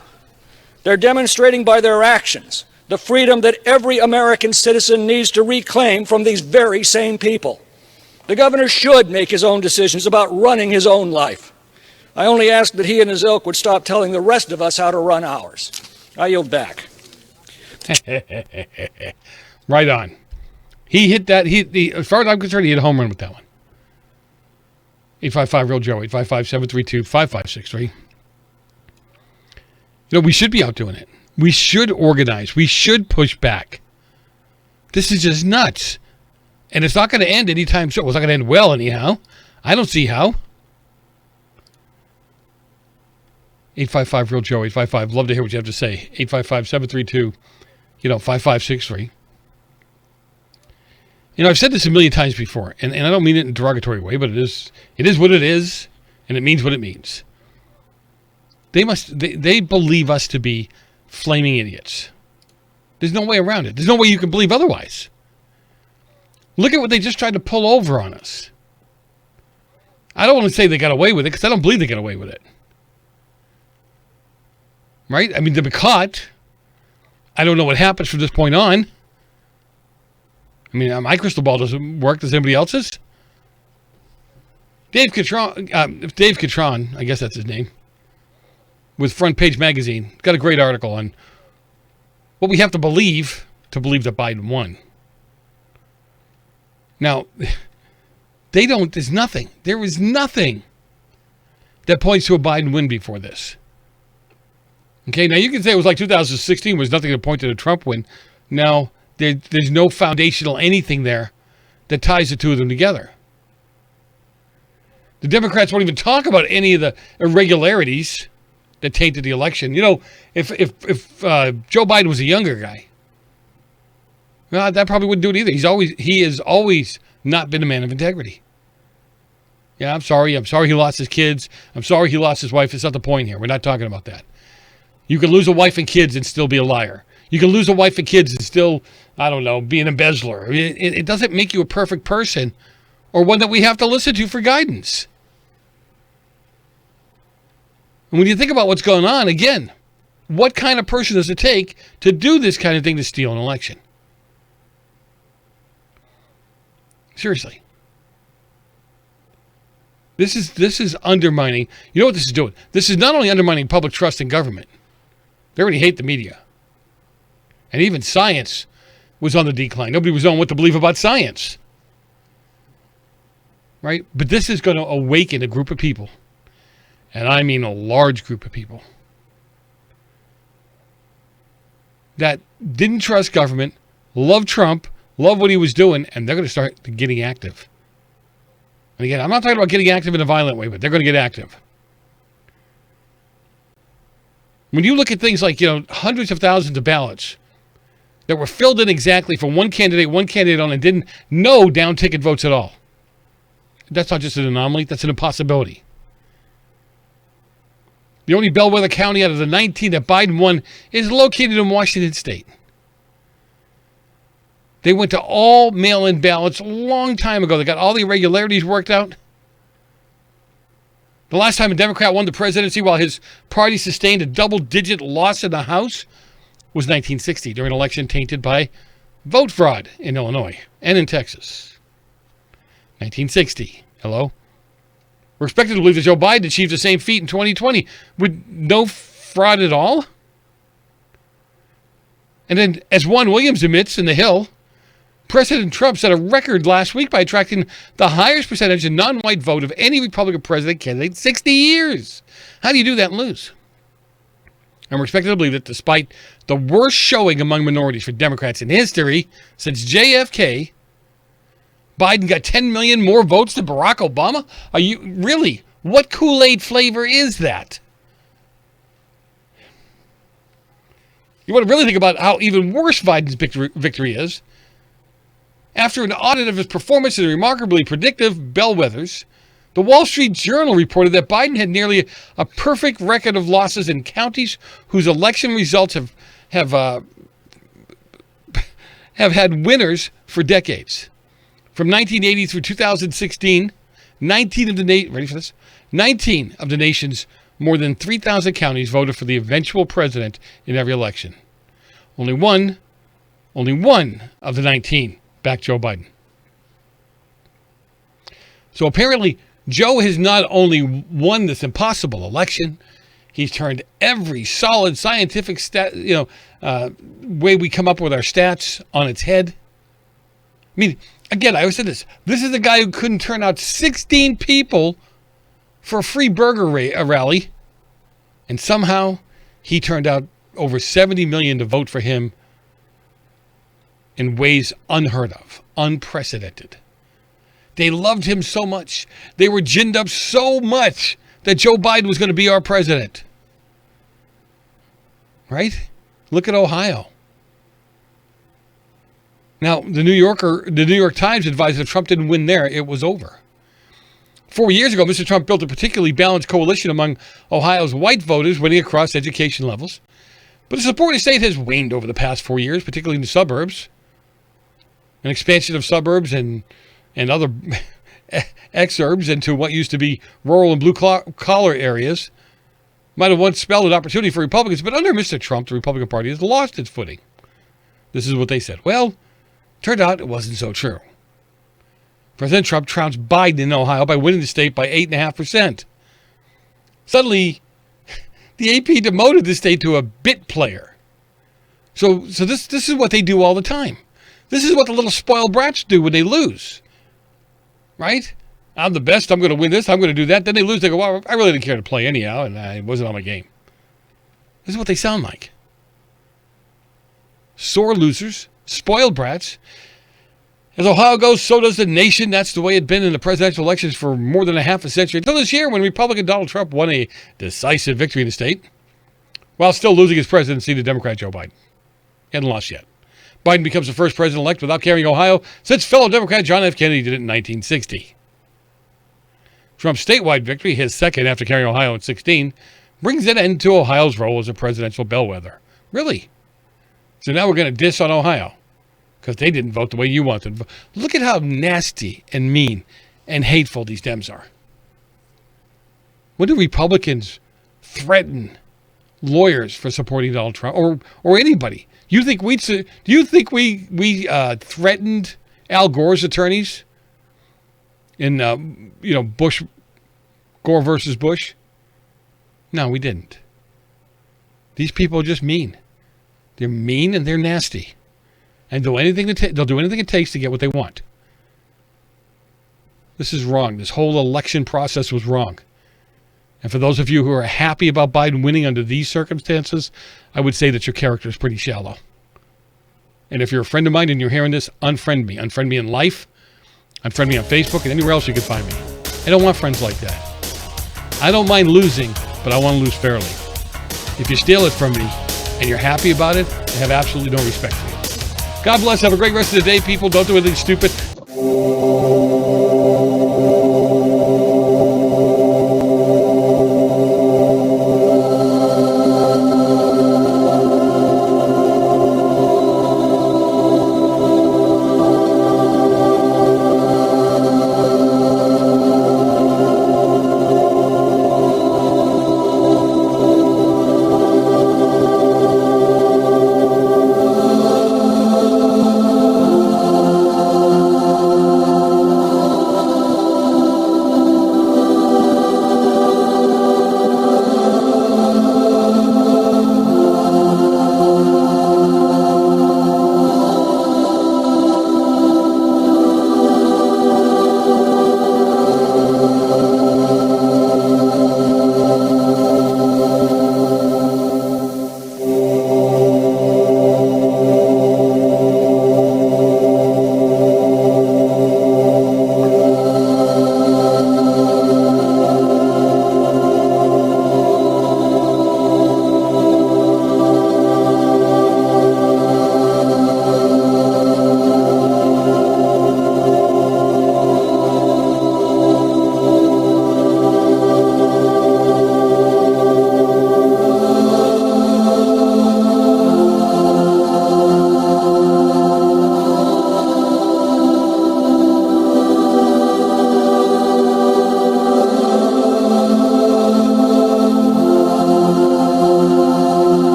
They're demonstrating by their actions the freedom that every American citizen needs to reclaim from these very same people. The governor should make his own decisions about running his own life. I only ask that he and his ilk would stop telling the rest of us how to run ours. I yield back. Right on. He hit that. As far as I'm concerned, he hit a home run with that one. 855-REAL-JOE, 855-732-5563. You know, we should be out doing it. We should organize. We should push back. This is just nuts. And it's not going to end anytime soon. Well, it's not going to end well anyhow. I don't see how. 855-REAL-JOE, 855. Love to hear what you have to say. 855-732-5563. You know, I've said this a million times before, and I don't mean it in a derogatory way, but it is what it is, and it means what it means. They believe us to be flaming idiots. There's no way around it. There's no way you can believe otherwise. Look at what they just tried to pull over on us. I don't want to say they got away with it, because I don't believe they got away with it. Right? I mean, they've been caught. I don't know what happens from this point on. I mean, my crystal ball doesn't work. Does anybody else's? Dave Catron, I guess that's his name, with Front Page Magazine, got a great article on what we have to believe that Biden won. Now, there's nothing. There is nothing that points to a Biden win before this. Okay, now you can say it was like 2016 was nothing to point to a Trump win. Now, there's no foundational anything there that ties the two of them together. The Democrats won't even talk about any of the irregularities that tainted the election. You know, if Joe Biden was a younger guy, well, that probably wouldn't do it either. He has always not been a man of integrity. Yeah, I'm sorry he lost his kids. I'm sorry he lost his wife. It's not the point here. We're not talking about that. You can lose a wife and kids and still be a liar. You can lose a wife and kids and still, I don't know, be an embezzler. It doesn't make you a perfect person or one that we have to listen to for guidance. And when you think about what's going on, again, what kind of person does it take to do this kind of thing to steal an election? Seriously. This is undermining. You know what this is doing? This is not only undermining public trust in government. They already hate the media. And even science was on the decline. Nobody was knowing what to believe about science. Right? But this is going to awaken a group of people. And I mean a large group of people that didn't trust government, loved Trump, loved what he was doing, and they're going to start getting active. And again, I'm not talking about getting active in a violent way, but they're going to get active. When you look at things like, hundreds of thousands of ballots that were filled in exactly for one candidate on, and didn't no down-ticket votes at all. That's not just an anomaly, that's an impossibility. The only bellwether county out of the 19 that Biden won is located in Washington State. They went to all mail-in ballots a long time ago. They got all the irregularities worked out. The last time a Democrat won the presidency while his party sustained a double-digit loss in the House was 1960, during an election tainted by vote fraud in Illinois and in Texas. 1960. Hello? We're expected to believe that Joe Biden achieved the same feat in 2020 with no fraud at all. And then, as Juan Williams admits in The Hill, President Trump set a record last week by attracting the highest percentage of non-white vote of any Republican president candidate in 60 years. How do you do that and lose? And we're expected to believe that despite the worst showing among minorities for Democrats in history since JFK, Biden got 10 million more votes than Barack Obama? Are you really? What Kool-Aid flavor is that? You want to really think about how even worse Biden's victory is. After an audit of his performance in remarkably predictive bellwethers, the Wall Street Journal reported that Biden had nearly a perfect record of losses in counties whose election results have had winners for decades. From 1980 through 2016, 19 of the nation's more than 3,000 counties voted for the eventual president in every election. Only one of the 19 backed Joe Biden. So apparently, Joe has not only won this impossible election, he's turned every solid scientific way we come up with our stats on its head. I mean, again, I always said this. This is the guy who couldn't turn out 16 people for a free burger rally, and somehow he turned out over 70 million to vote for him in ways unheard of, unprecedented. They loved him so much. They were ginned up so much that Joe Biden was going to be our president. Right? Look at Ohio. Now, the New York Times advised that Trump didn't win there, it was over. 4 years ago, Mr. Trump built a particularly balanced coalition among Ohio's white voters, winning across education levels. But the support of the state has waned over the past 4 years, particularly in the suburbs. An expansion of suburbs and other exurbs into what used to be rural and blue-collar areas might have once spelled an opportunity for Republicans, but under Mr. Trump, the Republican Party has lost its footing. This is what they said. Well, turned out it wasn't so true. President Trump trounced Biden in Ohio by winning the state by 8.5%. Suddenly, the AP demoted the state to a bit player. So this is what they do all the time. This is what the little spoiled brats do when they lose. Right? I'm the best. I'm going to win this. I'm going to do that. Then they lose. They go, well, I really didn't care to play anyhow, and it wasn't on my game. This is what they sound like. Sore losers, spoiled brats. As Ohio goes, so does the nation. That's the way it's been in the presidential elections for more than a half a century. Until this year, when Republican Donald Trump won a decisive victory in the state, while still losing his presidency to Democrat Joe Biden. He hadn't lost yet. Biden becomes the first president-elect without carrying Ohio since fellow Democrat John F. Kennedy did it in 1960. Trump's statewide victory, his second after carrying Ohio in 2016, brings an end to Ohio's role as a presidential bellwether. Really? So now we're going to diss on Ohio because they didn't vote the way you wanted. Look at how nasty and mean and hateful these Dems are. When do Republicans threaten lawyers for supporting Donald Trump or anybody? Do you think we threatened Al Gore's attorneys in Gore versus Bush? No, we didn't. These people are just mean. They're mean and they're nasty. And they'll do anything it takes to get what they want. This is wrong. This whole election process was wrong. And for those of you who are happy about Biden winning under these circumstances, I would say that your character is pretty shallow. And if you're a friend of mine and you're hearing this, unfriend me. Unfriend me in life. Unfriend me on Facebook and anywhere else you can find me. I don't want friends like that. I don't mind losing, but I want to lose fairly. If you steal it from me and you're happy about it, I have absolutely no respect for you. God bless. Have a great rest of the day, people. Don't do anything stupid.